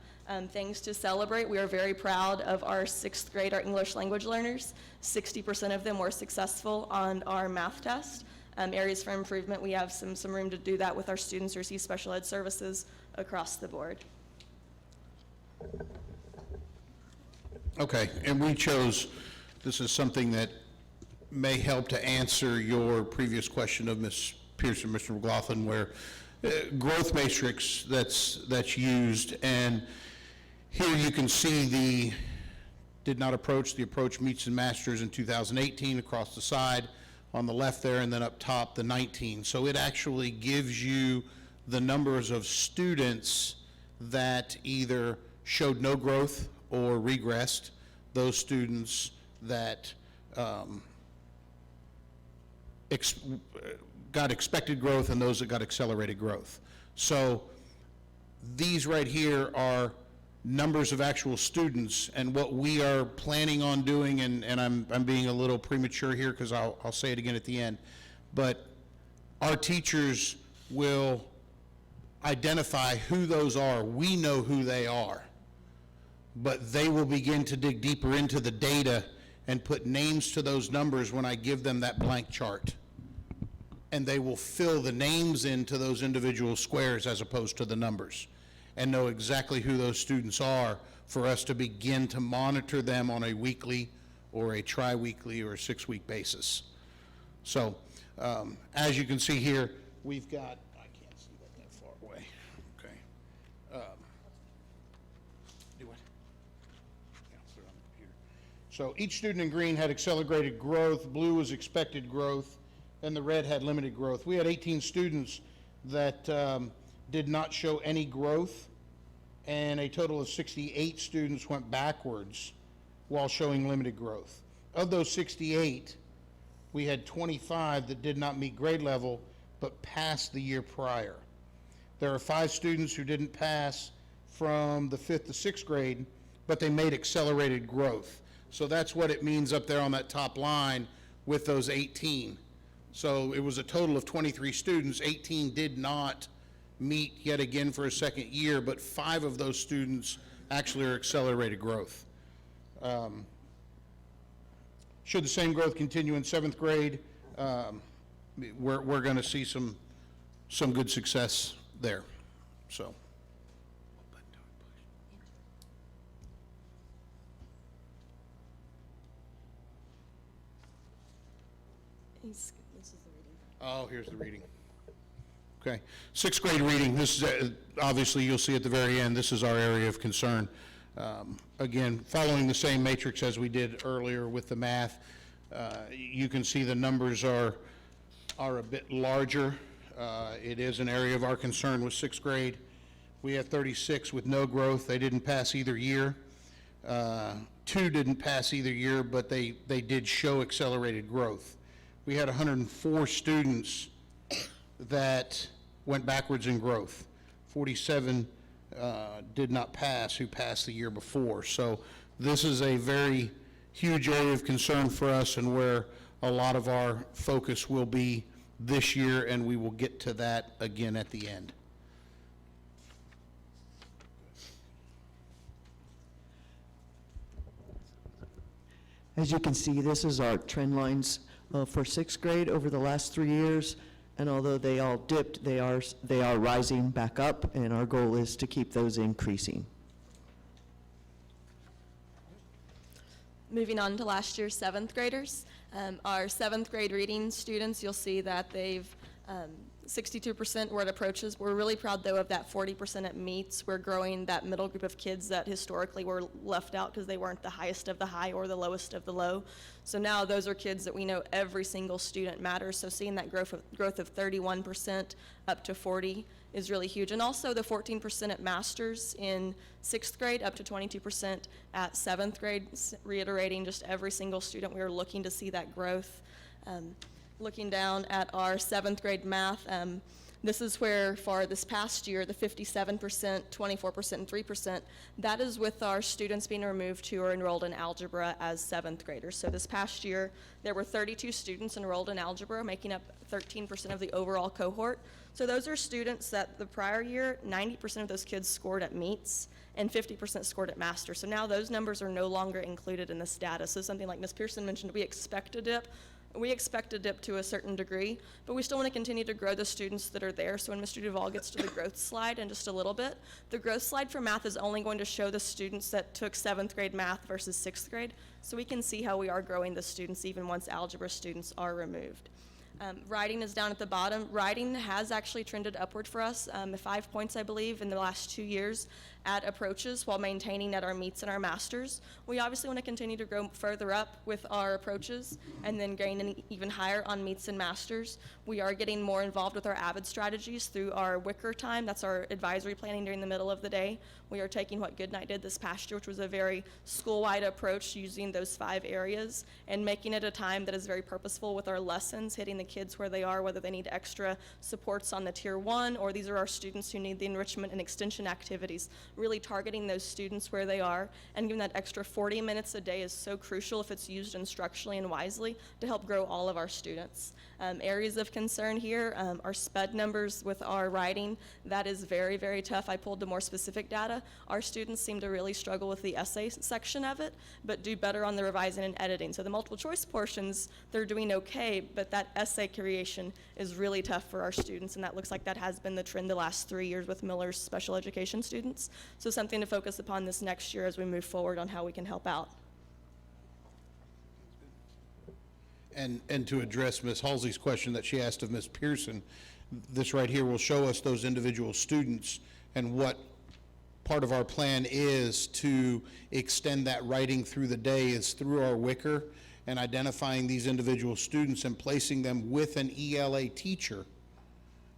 Things to celebrate. We are very proud of our 6th grade, our English language learners. 60% of them were successful on our math test. Areas for improvement, we have some room to do that with our students who receive special ed services across the board. Okay, and we chose, this is something that may help to answer your previous question of Ms. Pearson, Mr. McLaughlin, where growth matrix that's used, and here you can see the did not approach, the approach meets and masters in 2018 across the side on the left there, and then up top the 19. So it actually gives you the numbers of students that either showed no growth or regressed, those students that got expected growth, and those that got accelerated growth. So these right here are numbers of actual students, and what we are planning on doing, and I'm being a little premature here because I'll say it again at the end, but our teachers will identify who those are. We know who they are, but they will begin to dig deeper into the data and put names to those numbers when I give them that blank chart. And they will fill the names into those individual squares as opposed to the numbers, and know exactly who those students are for us to begin to monitor them on a weekly or a tri-weekly or a 6-week basis. So as you can see here, we've got, I can't see that far away, okay. Do what? Yeah, I'll put it on the computer. So each student in green had accelerated growth, blue was expected growth, and the red had limited growth. We had 18 students that did not show any growth, and a total of 68 students went backwards while showing limited growth. Of those 68, we had 25 that did not meet grade level but passed the year prior. There are 5 students who didn't pass from the 5th to 6th grade, but they made accelerated growth. So that's what it means up there on that top line with those 18. So it was a total of 23 students. 18 did not meet yet again for a second year, but 5 of those students actually are accelerated growth. should the same growth continue in 7th grade, we're going to see some good success there, so. This is the reading. Oh, here's the reading. Okay. 6th grade reading, this is, obviously, you'll see at the very end, this is our area of concern. Again, following the same matrix as we did earlier with the math, you can see the numbers are a bit larger. It is an area of our concern with 6th grade. We had 36 with no growth. They didn't pass either year. 2 didn't pass either year, but they did show accelerated growth. We had 104 students that went backwards in growth. 47 did not pass who passed the year before. So this is a very huge area of concern for us and where a lot of our focus will be this year, and we will get to that again at the end. As you can see, this is our trend lines for 6th grade over the last 3 years, and although they all dipped, they are rising back up, and our goal is to keep those increasing. Moving on to last year's 7th graders. Our 7th grade reading students, you'll see that they've 62% were at approaches. We're really proud, though, of that 40% at meets. We're growing that middle group of kids that historically were left out because they weren't the highest of the high or the lowest of the low. So now those are kids that we know every single student matters. So seeing that growth of 31% up to 40 is really huge. And also the 14% at masters in 6th grade up to 22% at 7th grade, reiterating just every single student, we are looking to see that growth. Looking down at our 7th grade math, this is where for this past year, the 57%, 24%, and 3%, that is with our students being removed who are enrolled in algebra as 7th graders. So this past year, there were 32 students enrolled in algebra, making up 13% of the overall cohort. So those are students that the prior year, 90% of those kids scored at meets and 50% scored at master. So now those numbers are no longer included in this data. So something like Ms. Pearson mentioned, we expect a dip. We expect a dip to a certain degree, but we still want to continue to grow the students that are there. So when Mr. Duvall gets to the growth slide in just a little bit, the growth slide for math is only going to show the students that took 7th grade math versus 6th grade. So we can see how we are growing the students even once algebra students are removed. Writing is down at the bottom. Writing has actually trended upward for us, 5 points, I believe, in the last 2 years at approaches while maintaining at our meets and our masters. We obviously want to continue to grow further up with our approaches and then gain even higher on meets and masters. We are getting more involved with our AVID strategies through our Wicker time. That's our advisory planning during the middle of the day. We are taking what Goodnight did this past year, which was a very school-wide approach using those 5 areas and making it a time that is very purposeful with our lessons, hitting the kids where they are, whether they need extra supports on the tier 1 or these are our students who need the enrichment and extension activities. Really targeting those students where they are and giving that extra 40 minutes a day is so crucial if it's used instructionally and wisely to help grow all of our students. Areas of concern here, our SPED numbers with our writing, that is very, very tough. I pulled the more specific data. Our students seem to really struggle with the essay section of it, but do better on the revising and editing. So the multiple choice portions, they're doing okay, but that essay creation is really tough for our students, and that looks like that has been the trend the last 3 years with Miller's special education students. So something to focus upon this next year as we move forward on how we can help out. And to address Ms. Halsey's question that she asked of Ms. Pearson, this right here will show us those individual students and what part of our plan is to extend that writing through the day is through our Wicker and identifying these individual students and placing them with an ELA teacher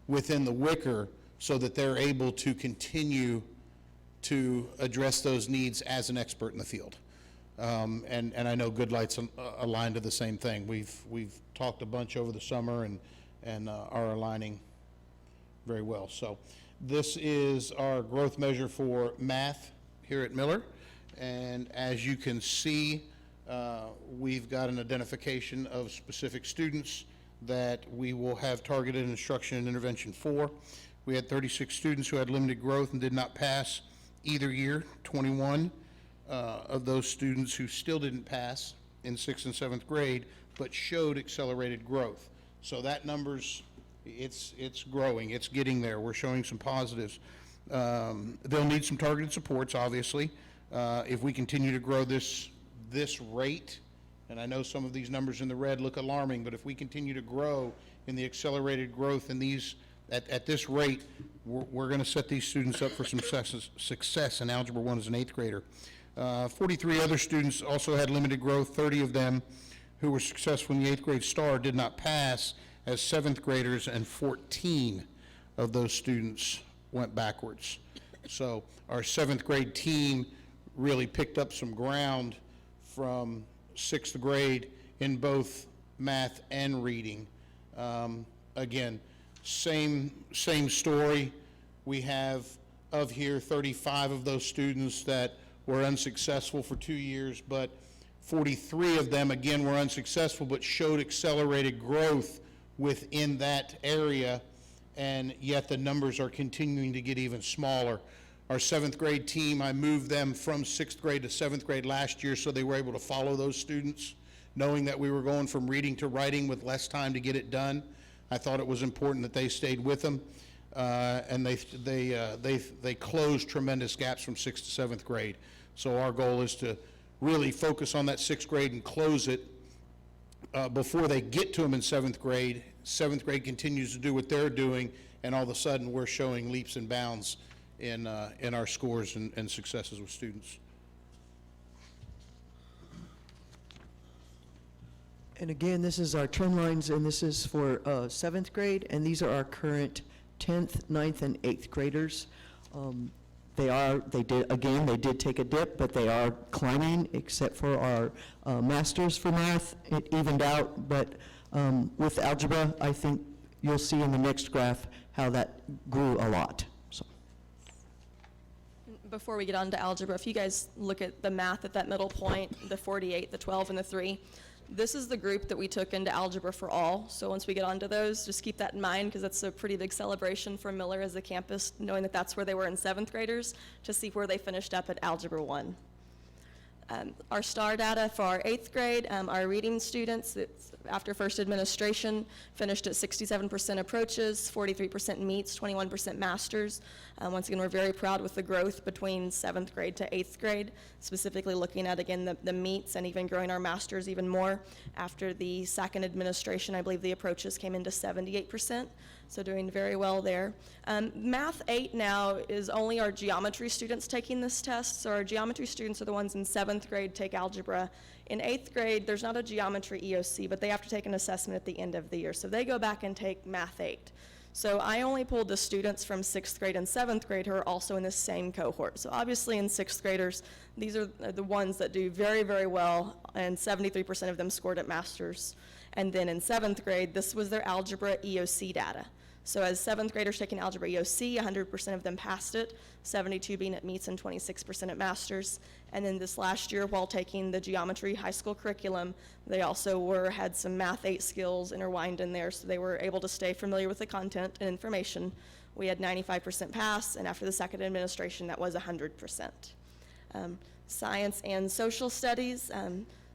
within the Wicker so that they're able to continue to address those needs as an expert in the field. And I know Goodlight's aligned to the same thing. We've talked a bunch over the summer and are aligning very well. So this is our growth measure for math here at Miller. And as you can see, we've got an identification of specific students that we will have targeted instruction and intervention for. We had 36 students who had limited growth and did not pass either year, 21 of those students who still didn't pass in 6th and 7th grade, but showed accelerated growth. So that number's, it's growing, it's getting there, we're showing some positives. They'll need some targeted supports, obviously. If we continue to grow this rate, and I know some of these numbers in the red look alarming, but if we continue to grow in the accelerated growth in these, at this rate, we're going to set these students up for some success in Algebra 1 as an 8th grader. 43 other students also had limited growth. 30 of them who were successful in the 8th grade STAR did not pass as 7th graders, and 14 of those students went backwards. So our 7th grade team really picked up some ground from 6th grade in both math and reading. Again, same story. We have of here 35 of those students that were unsuccessful for 2 years, but 43 of them, again, were unsuccessful, but showed accelerated growth within that area, and yet the numbers are continuing to get even smaller. Our 7th grade team, I moved them from 6th grade to 7th grade last year so they were able to follow those students, knowing that we were going from reading to writing with less time to get it done. I thought it was important that they stayed with them, and they closed tremendous gaps from 6th to 7th grade. So our goal is to really focus on that 6th grade and close it before they get to them in 7th grade. 7th grade continues to do what they're doing, and all of a sudden we're showing leaps and bounds in our scores and successes with students. And again, this is our trend lines, and this is for 7th grade, and these are our current 10th, 9th, and 8th graders. They did take a dip, but they are climbing, except for our masters for math. It evened out, but with algebra, I think you'll see in the next graph how that grew a lot. So. Before we get on to algebra, if you guys look at the math at that middle point, the 48, the 12, and the 3, this is the group that we took into Algebra for All. So once we get onto those, just keep that in mind, because that's a pretty big celebration for Miller as a campus, knowing that that's where they were in 7th graders, to see where they finished up at Algebra 1. Our STAR data for our 8th grade, our reading students, after first administration, finished at 67% approaches, 43% meets, 21% masters. Once again, we're very proud with the growth between 7th grade to 8th grade, specifically looking at, again, the meets and even growing our masters even more. After the second administration, I believe the approaches came into 78%, so doing very well there. Math 8 now is only our geometry students taking this test, so our geometry students are the ones in 7th grade take algebra. In 8th grade, there's not a geometry EOC, but they have to take an assessment at the end of the year, so they go back and take Math 8. So I only pulled the students from 6th grade and 7th grade who are also in the same cohort. So obviously in 6th graders, these are the ones that do very, very well, and 73% of them scored at masters. And then in 7th grade, this was their algebra EOC data. So as 7th graders taking algebra EOC, 100% of them passed it, 72 being at meets and 26% at masters. And then this last year, while taking the geometry high school curriculum, they also had some Math 8 skills intertwined in there, so they were able to stay familiar with the content and information. We had 95% pass, and after the second administration, that was 100%. Science and social studies.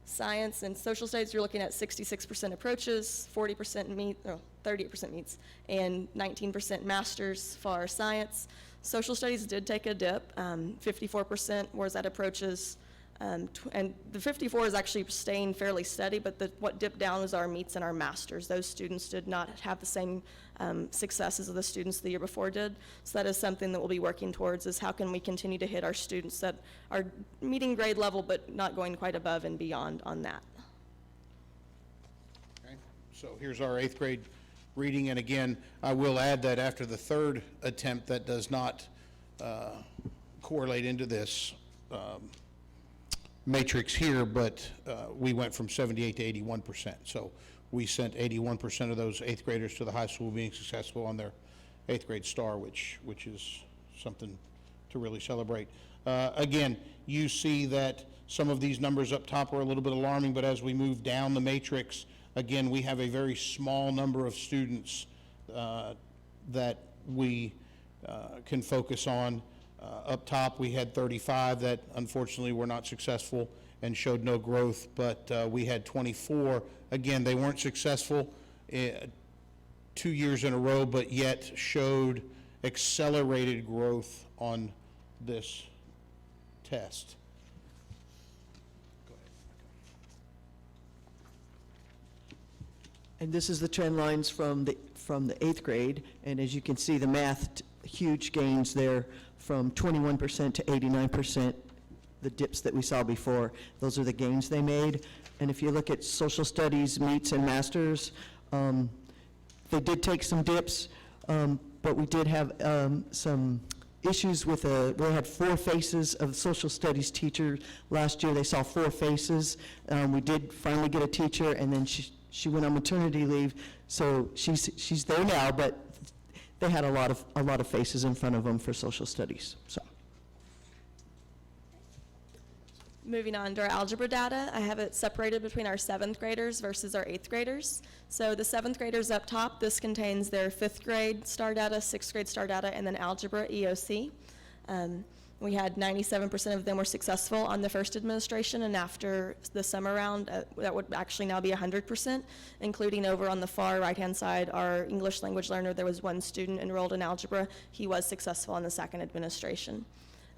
Science and social studies, you're looking at 66% approaches, 40% meet, 38% meets, and 19% masters for science. Social studies did take a dip. 54% was at approaches, and the 54 is actually staying fairly steady, but what dipped down was our meets and our masters. Those students did not have the same successes of the students the year before did. So that is something that we'll be working towards, is how can we continue to hit our students that are meeting grade level but not going quite above and beyond on that. Okay. So here's our 8th grade reading, and again, I will add that after the third attempt, that does not correlate into this matrix here, but we went from 78 to 81%. So we sent 81% of those 8th graders to the high school being successful on their 8th grade STAR, which is something to really celebrate. Again, you see that some of these numbers up top are a little bit alarming, but as we move down the matrix, again, we have a very small number of students that we can focus on. Up top, we had 35 that unfortunately were not successful, and showed no growth, but we had 24. Again, they weren't successful 2 years in a row, but yet showed accelerated growth on this test. And this is the trend lines from the 8th grade, and as you can see, the math, huge gains there from 21% to 89%, the dips that we saw before. Those are the gains they made. And if you look at social studies, meets, and masters, they did take some dips, but we did have some issues with we had 4 faces of social studies teachers. Last year, they saw 4 faces. We did finally get a teacher, and then she went on maternity leave, so she's there now, but they had a lot of faces in front of them for social studies, so. Moving on to our algebra data, I have it separated between our 7th graders versus our 8th graders. So the 7th graders up top, this contains their 5th grade STAR data, 6th grade STAR data, and then algebra EOC. We had 97% of them were successful on the first administration, and after the summer round, that would actually now be 100%, including over on the far right-hand side, our English language learner, there was 1 student enrolled in algebra. He was successful on the second administration.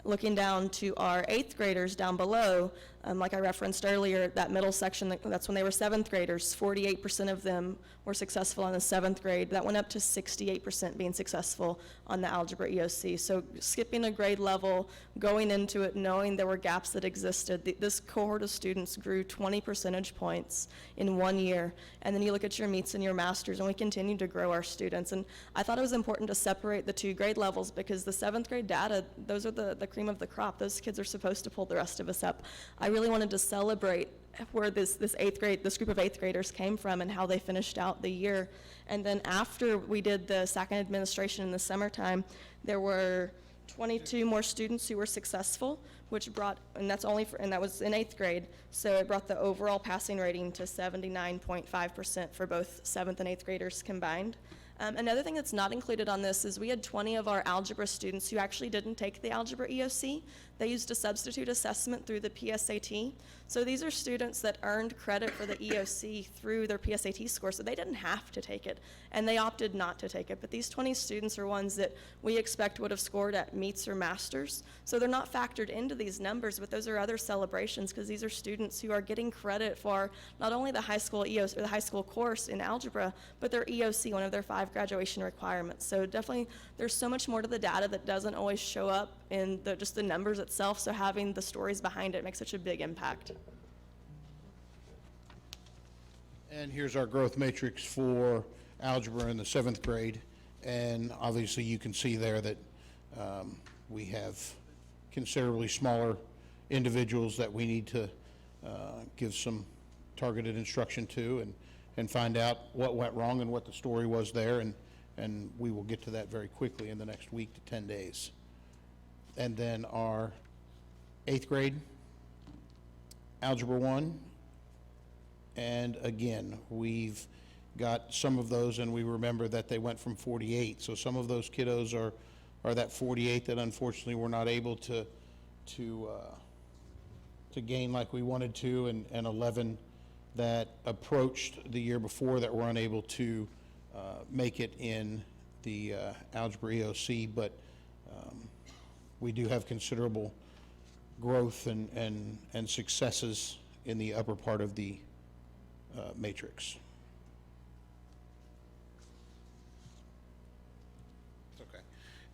Looking down to our 8th graders down below, like I referenced earlier, that middle section, that's when they were 7th graders, 48% of them were successful on the 7th grade. That went up to 68% being successful on the algebra EOC. So skipping a grade level, going into it knowing there were gaps that existed, this cohort of students grew 20 percentage points in 1 year. And then you look at your meets and your masters, and we continue to grow our students. And I thought it was important to separate the 2 grade levels, because the 7th grade data, those are the cream of the crop. Those kids are supposed to pull the rest of us up. I really wanted to celebrate where this group of 8th graders came from and how they finished out the year. And then after we did the second administration in the summertime, there were 22 more students who were successful, which brought, and that was in 8th grade, so it brought the overall passing rating to 79.5% for both 7th and 8th graders combined. Another thing that's not included on this is we had 20 of our algebra students who actually didn't take the algebra EOC. They used a substitute assessment through the PSAT. So these are students that earned credit for the EOC through their PSAT score, so they didn't have to take it, and they opted not to take it. But these 20 students are ones that we expect would have scored at meets or masters. So they're not factored into these numbers, but those are other celebrations, because these are students who are getting credit for not only the high school EOC or the high school course in algebra, but their EOC, one of their 5 graduation requirements. So definitely there's so much more to the data that doesn't always show up in just the numbers itself, so having the stories behind it makes such a big impact. And here's our growth matrix for algebra in the 7th grade. And obviously you can see there that we have considerably smaller individuals that we need to give some targeted instruction to and find out what went wrong and what the story was there. And we will get to that very quickly in the next week to 10 days. And then our 8th grade, Algebra 1, and again, we've got some of those, and we remember that they went from 48. So some of those kiddos are that 48 that unfortunately were not able to gain like we wanted to, and 11 that approached the year before that were unable to make it in the algebra EOC, but we do have considerable growth and successes in the upper part of the matrix. Okay.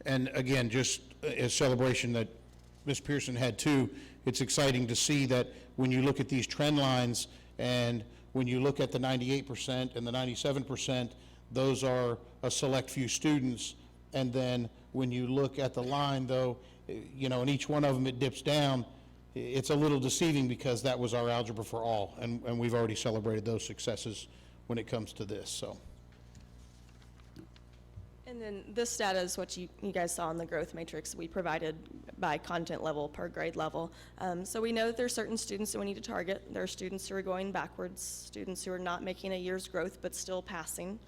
And again, just a celebration that Ms. Pearson had too, it's exciting to see that when you look at these trend lines and when you look at the 98% and the 97%, those are a select few students. And then when you look at the line though, you know, in each one of them it dips down, it's a little deceiving because that was our algebra for all, and we've already celebrated those successes when it comes to this, so. And then this data is what you guys saw in the growth matrix we provided by content level per grade level. So we know that there are certain students that we need to target. There are students who are going backwards, students who are not making a year's growth but still passing.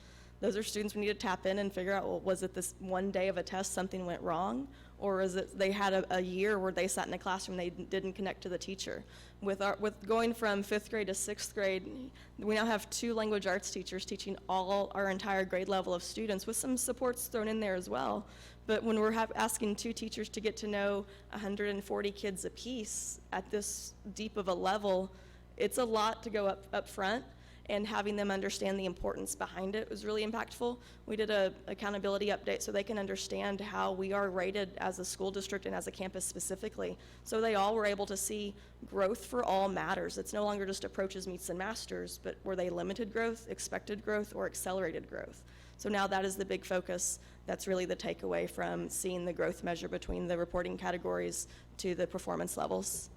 Those are students we need to tap in and figure out, well, was it this one day of a test something went wrong? Or is it they had a year where they sat in a classroom, they didn't connect to the teacher? With going from 5th grade to 6th grade, we now have 2 language arts teachers teaching all our entire grade level of students with some supports thrown in there as well. But when we're asking 2 teachers to get to know 140 kids apiece at this deep of a level, it's a lot to go up front, and having them understand the importance behind it was really impactful. We did a accountability update so they can understand how we are rated as a school district and as a campus specifically. So they all were able to see growth for all matters. It's no longer just approaches, meets, and masters, but were they limited growth, expected growth, or accelerated growth? So now that is the big focus. That's really the takeaway from seeing the growth measure between the reporting categories to the performance levels.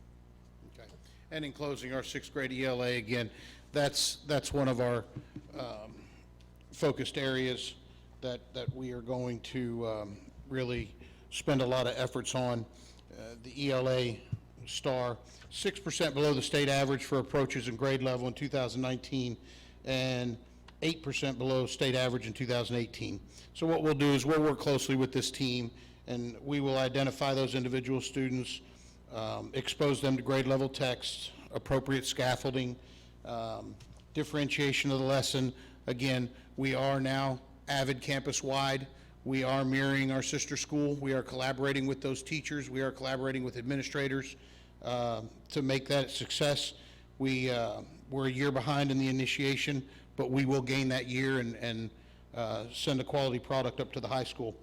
Okay. And in closing, our 6th grade ELA, again, that's one of our focused areas that we are going to really spend a lot of efforts on. The ELA star, 6% below the state average for approaches and grade level in 2019, and 8% below state average in 2018. So what we'll do is we'll work closely with this team, and we will identify those individual students, expose them to grade level text, appropriate scaffolding, differentiation of the lesson. Again, we are now AVID campus-wide. We are mirroring our sister school. We are collaborating with those teachers. We are collaborating with administrators to make that a success. We're a year behind in the initiation, but we will gain that year and send a quality product up to the high school.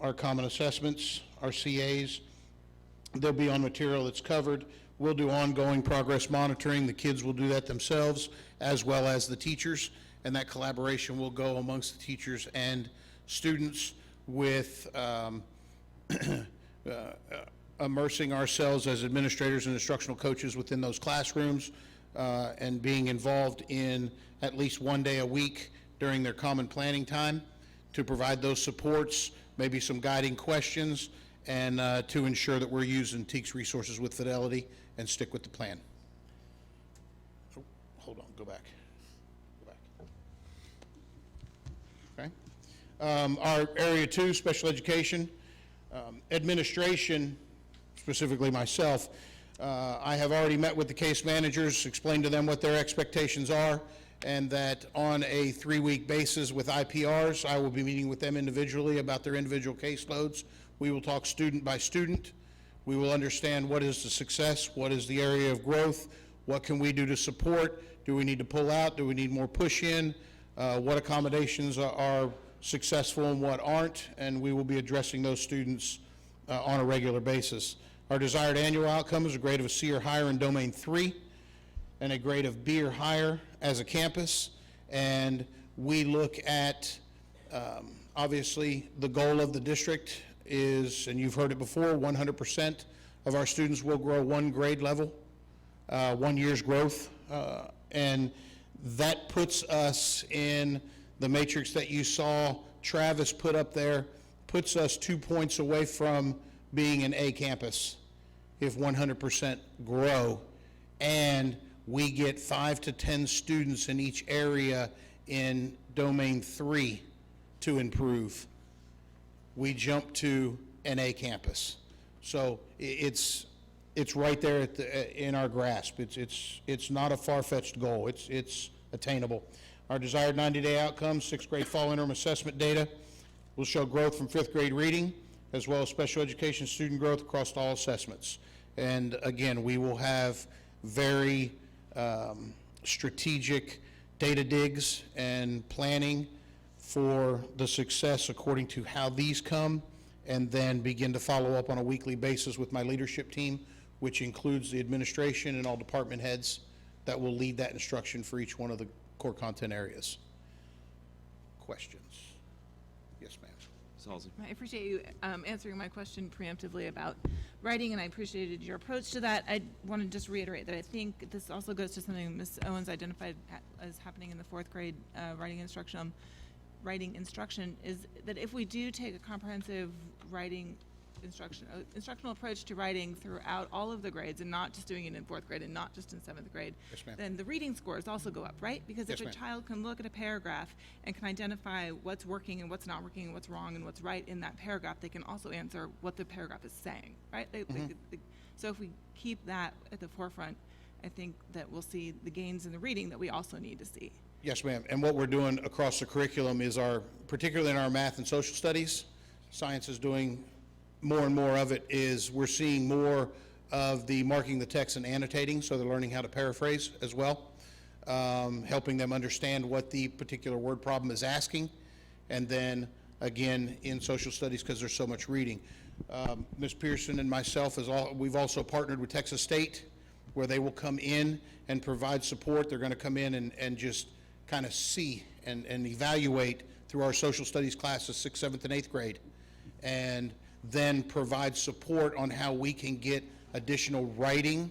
Our common assessments, our CAs, they'll be on material that's covered. We'll do ongoing progress monitoring. The kids will do that themselves, as well as the teachers, and that collaboration will go amongst the teachers and students with immersing ourselves as administrators and instructional coaches within those classrooms, and being involved in at least 1 day a week during their common planning time to provide those supports, maybe some guiding questions, and to ensure that we're using TEAC's resources with fidelity and stick with the plan. Oh, hold on, go back. Okay. Our Area 2, special education, administration, specifically myself, I have already met with the case managers, explained to them what their expectations are, and that on a 3-week basis with IPRs, I will be meeting with them individually about their individual caseloads. We will talk student by student. We will understand what is the success, what is the area of growth, what can we do to support, do we need to pull out, do we need more push in, what accommodations are successful and what aren't, and we will be addressing those students on a regular basis. Our desired annual outcome is a grade of a C or higher in Domain 3 and a grade of B or higher as a campus, and we look at, obviously, the goal of the district is, and you've heard it before, 100% of our students will grow 1 grade level, 1 year's growth, and that puts us in the matrix that you saw Travis put up there, puts us 2 points away from being an A campus if 100% grow, and we get 5 to 10 students in each area in Domain 3 to improve. We jump to an A campus. So it's right there at in our grasp. It's not a far-fetched goal. It's attainable. Our desired 90-day outcomes, 6th grade fall interim assessment data will show growth from 5th grade reading, as well as special education student growth across all assessments. And again, we will have very strategic data digs and planning for the success according to how these come, and then begin to follow up on a weekly basis with my leadership team, which includes the administration and all department heads that will lead that instruction for each one of the core content areas. Questions? Yes, ma'am. Salzy. I appreciate you answering my question preemptively about writing, and I appreciated your approach to that. I want to just reiterate that I think this also goes to something Ms. Owens identified as happening in the 4th grade writing instruction, is that if we do take a comprehensive writing instructional approach to writing throughout all of the grades and not just doing it in 4th grade and not just in 7th grade, Yes, ma'am. then the reading scores also go up, right? Because Yes, if a ma'am. child can look at a paragraph and can identify what's working and what's not working and what's wrong and what's right in that paragraph, they can also answer what the paragraph is saying, right? So if we keep that at the forefront, I think that we'll see the gains in the reading that we also need to see. Yes, ma'am. And what we're doing across the curriculum is particularly in our math and social studies, science is doing more and more of it, is we're seeing more of the marking the text and annotating, so they're learning how to paraphrase as well, helping them understand what the particular word problem is asking. And then, again, in social studies, because there's so much reading. Ms. Pearson and myself, we've also partnered with Texas State, where they will come in and provide support. They're going to come in and just kind of see and evaluate through our social studies classes, 6th, 7th, and 8th grade, and then provide support on how we can get additional writing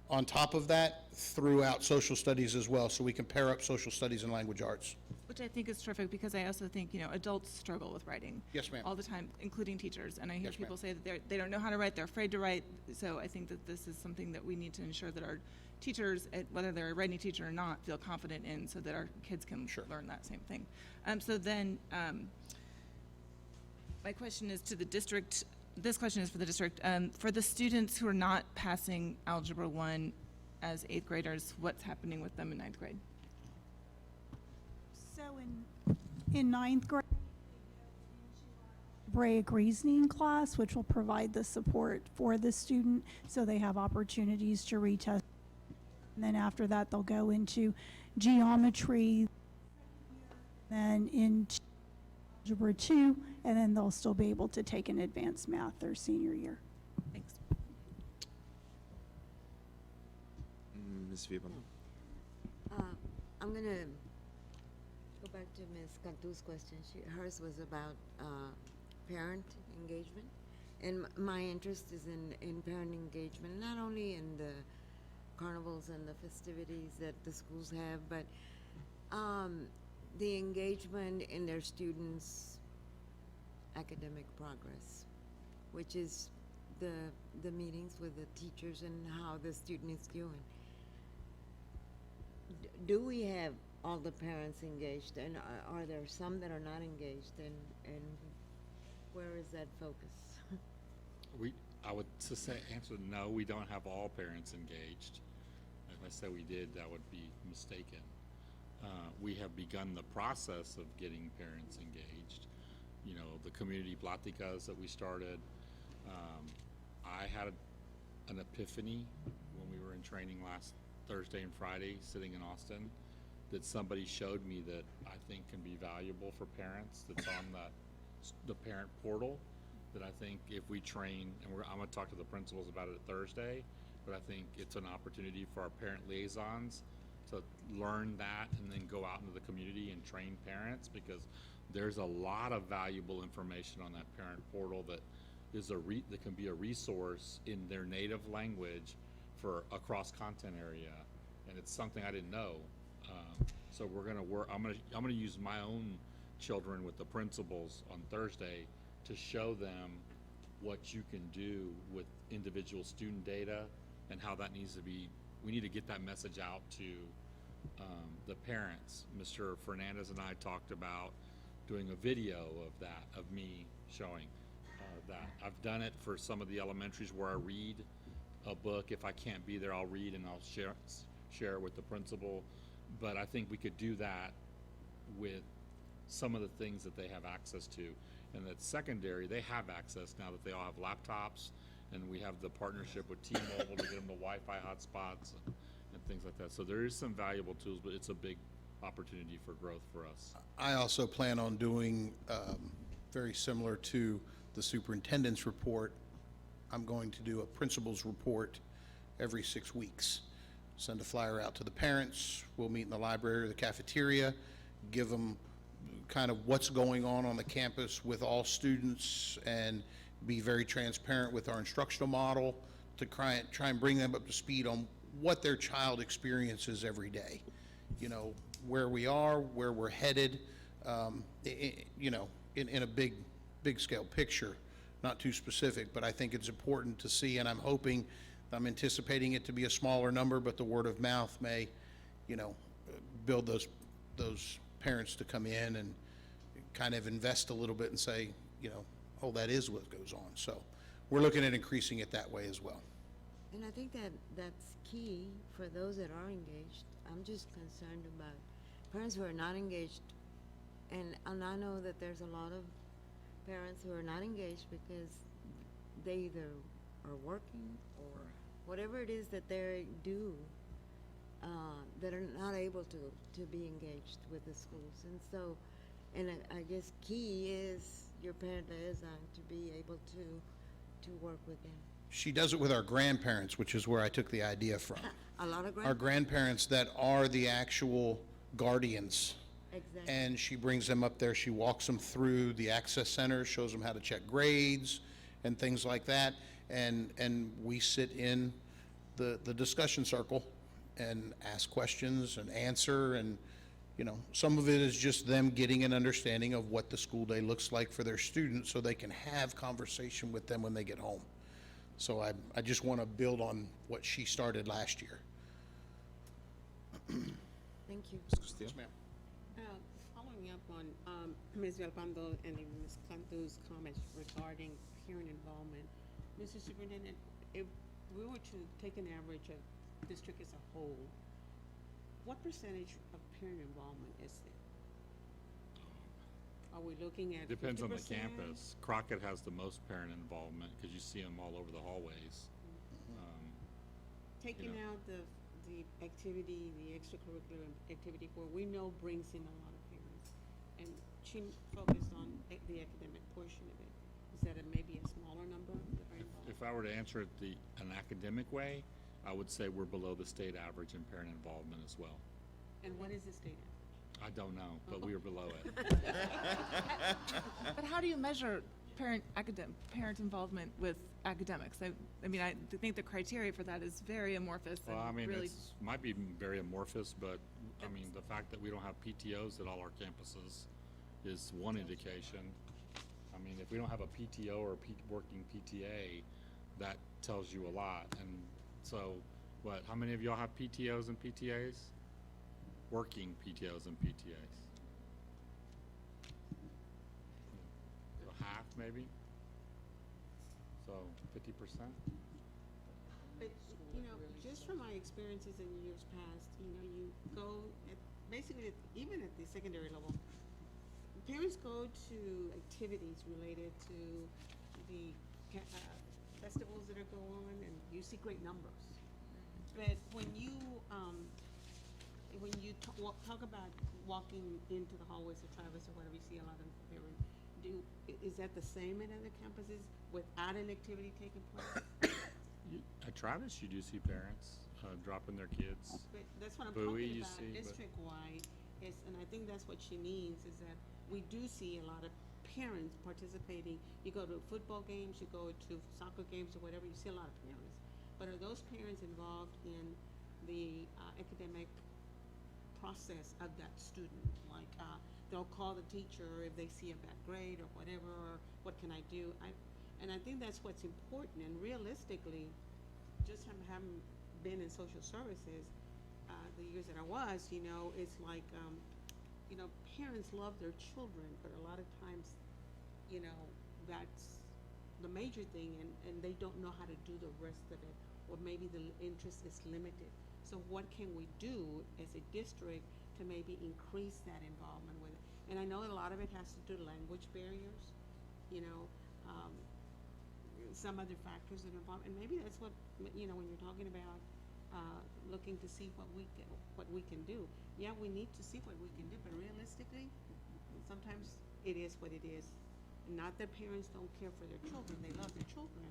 on top of that throughout social studies as well, so we can pair up social studies and language arts. Which I think is terrific, because I also think, adults struggle with writing. Yes, ma'am. All the time, including teachers. And I hear Yes, ma'am. people say that they don't know how to write, they're afraid to write. So I think that this is something that we need to ensure that our teachers, whether they're a writing teacher or not, feel confident in, so that our kids can learn that same thing. My question is to the district. This question is for the district. For the students who are not passing Algebra 1 as 8th graders, what's happening with them in 9th grade? So in 9th grade, algebraic reasoning class, which will provide the support for the student, so they have opportunities to retest. And then after that, they'll go into geometry, then into Algebra 2, and then they'll still be able to take an advanced math their senior year. Thanks. Ms. Viebel. I'm going to go back to Ms. Cantu's question. Hers was about parent engagement. And my interest is in parent engagement, not only in the carnivals and the festivities that the schools have, but the engagement in their students' academic progress, which is the meetings with the teachers and how the student is doing. Do we have all the parents engaged, and are there some that are not engaged, and where is that focus? I would answer no, we don't have all parents engaged. If I said we did, that would be mistaken. We have begun the process of getting parents engaged. The community platicas that we started. I had an epiphany when we were in training last Thursday and Friday, sitting in Austin, that somebody showed me that I think can be valuable for parents, that's on the parent portal, that I think if we train, and I'm going to talk to the principals about it Thursday, but I think it's an opportunity for our parent liaisons to learn that and then go out into the community and train parents, because there's a lot of valuable information on that parent portal that is that can be a resource in their native language for a cross-content area, and it's something I didn't know. So we're going to work. I'm going to use my own children with the principals on Thursday to show them what you can do with individual student data and how that needs to be. We need to get that message out to the parents. Mr. Fernandez and I talked about doing a video of that, of me showing that. I've done it for some of the elementaries where I read a book. If I can't be there, I'll read and I'll share it with the principal. But I think we could do that with some of the things that they have access to. And that secondary, they have access now that they all have laptops, and we have the partnership with T-Mobile to get them to Wi-Fi hotspots and things like that. So there is some valuable tools, but it's a big opportunity for growth for us. I also plan on doing very similar to the superintendent's report. I'm going to do a principal's report every 6 weeks. Send a flyer out to the parents. We'll meet in the library or the cafeteria, give them kind of what's going on the campus with all students, and be very transparent with our instructional model to try and bring them up to speed on what their child experiences every day. Where we are, where we're headed, in a big scale picture. not too specific, but I think it's important to see, and I'm anticipating it to be a smaller number, but the word of mouth may, build those parents to come in and kind of invest a little bit and say, oh, that is what goes on. So we're looking at increasing it that way as well. And I think that's key for those that are engaged. I'm just concerned about parents who are not engaged. And I know that there's a lot of parents who are not engaged because they either are working or whatever it is that they do, that are not able to be engaged with the schools. And so, I guess key is your parent liaison to be able to work with them. She does it with our grandparents, which is where I took the idea from. A lot of Our grandparents that are the actual guardians. Exactly. And she brings them up there, she walks them through the access center, shows them how to check grades and things like that. And we sit in the discussion circle and ask questions and answer, and some of it is just them getting an understanding of what the school day looks like for their students so they can have conversation with them when they get home. So I just want to build on what she started last year. Thank you. Yes, ma'am. Following up on Ms. Villalpando and Ms. Cantu's comments regarding parent involvement, Mr. Superintendent, if we were to take an average of district as a whole, what percentage of parent involvement is there? Are we looking at 50%? Depends on the campus. Crockett has the most parent involvement because you see them all over the hallways. Taking out the activity, the extracurricular activity where we know brings in a lot of parents, and she focused on the academic portion of it. Is that maybe a smaller number that are involved? If I were to answer it an academic way, I would say we're below the state average in parent involvement as well. And what is the state average? I don't know, but we are below it. But how do you measure parent involvement with academics? I mean, I think the criteria for that is very amorphous. Well, I and mean, really, might be very amorphous, but I mean, the fact that we don't have PTOs at all our campuses is one indication. I mean, if we don't have a PTO or a working PTA, that tells you a lot. And so, how many of y'all have PTOs and PTAs? Working PTOs and PTAs. Half, maybe? So 50%? But, just from my experiences in years past, you go basically, even at the secondary level, parents go to activities related to the festivals that are going on, and you see great numbers. But when you talk about walking into the hallways of Travis or whatever, you see a lot of parents. Is that the same at other campuses without an activity taking place? At Travis, you do see parents dropping their kids. But that's what I'm Bowie, talking about, district-wide, and I think that's what she means, is that we do see a lot of parents participating. You go to football games, you go to soccer games or whatever, you see a lot of parents. But are those parents involved in the academic process of that student? Like, they'll call the teacher if they see a bad grade or whatever, or what can I do? And I think that's what's important. And realistically, just having been in social services, the years that I was, it's like, parents love their children, but a lot of times, that's the major thing, and they don't know how to do the rest of it, or maybe the interest is limited. So what can we do as a district to maybe increase that involvement with it? And I know a lot of it has to do with language barriers, some other factors that are involved, and maybe that's what, when you're talking about looking to see what we can do. Yeah, we need to see what we can do, but realistically, sometimes it is what it is. Not that parents don't care for their children, they love their children,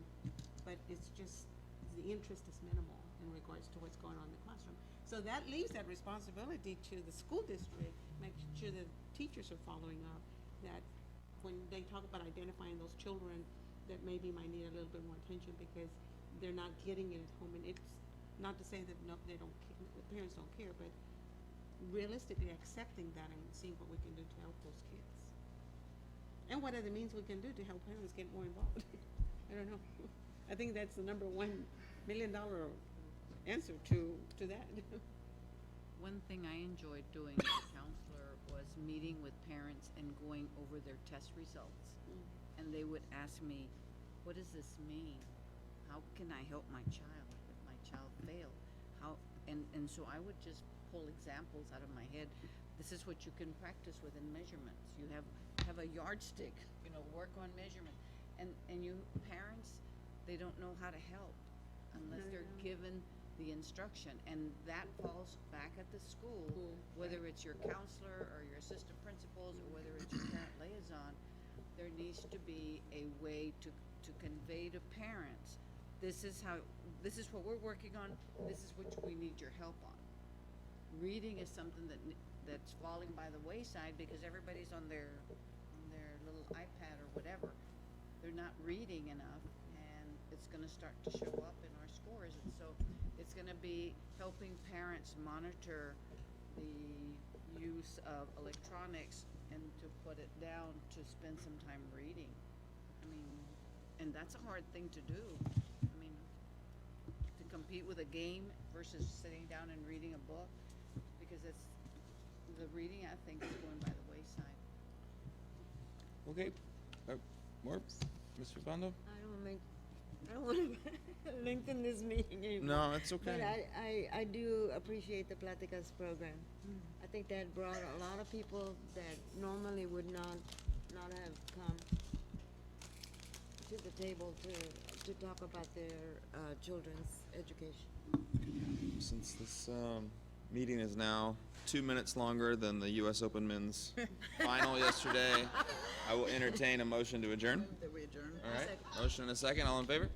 but it's just, the interest is minimal in regards to what's going on in the classroom. So that leaves that responsibility to the school district, making sure that teachers are following up, that when they talk about identifying those children that maybe might need a little bit more attention because they're not getting it at home. And it's not to say that they don't, the parents don't care, but realistically accepting that and seeing what we can do to help those kids. And what are the means we can do to help parents get more involved? I don't know. I think that's the number $1 million answer to that. One thing I enjoyed doing as a counselor was meeting with parents and going over their test results. And they would ask me, what does this mean? How can I help my child if my child failed? And so I would just pull examples out of my head. This is what you can practice with in measurements. You have a yardstick, work on measurement. And you parents, they don't know how to help unless they're given the instruction, and that falls back at the school, whether it's your counselor or your assistant principals or whether it's your parent liaison. There needs to be a way to convey to parents, this is what we're working on, this is what we need your help on. Reading is something that's falling by the wayside because everybody's on their little iPad or whatever. They're not reading enough, and it's going to start to show up in our scores. And so it's going to be helping parents monitor the use of electronics and to put it down to spend some time reading. I mean, and that's a hard thing to do. I mean, to compete with a game versus sitting down and reading a book, because the reading, I think, is going by the wayside. Okay, more, Mr. Bando? I don't want to lengthen this meeting anymore. No, it's okay. But I do appreciate the Platicas program. I think that brought a lot of people that normally would not have come to the table to talk about their children's education. Since this meeting is now 2 minutes longer than the U.S. Open men's final yesterday, I will entertain a motion to adjourn. That we adjourn. All right, motion and a second. All in favor?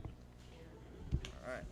All right.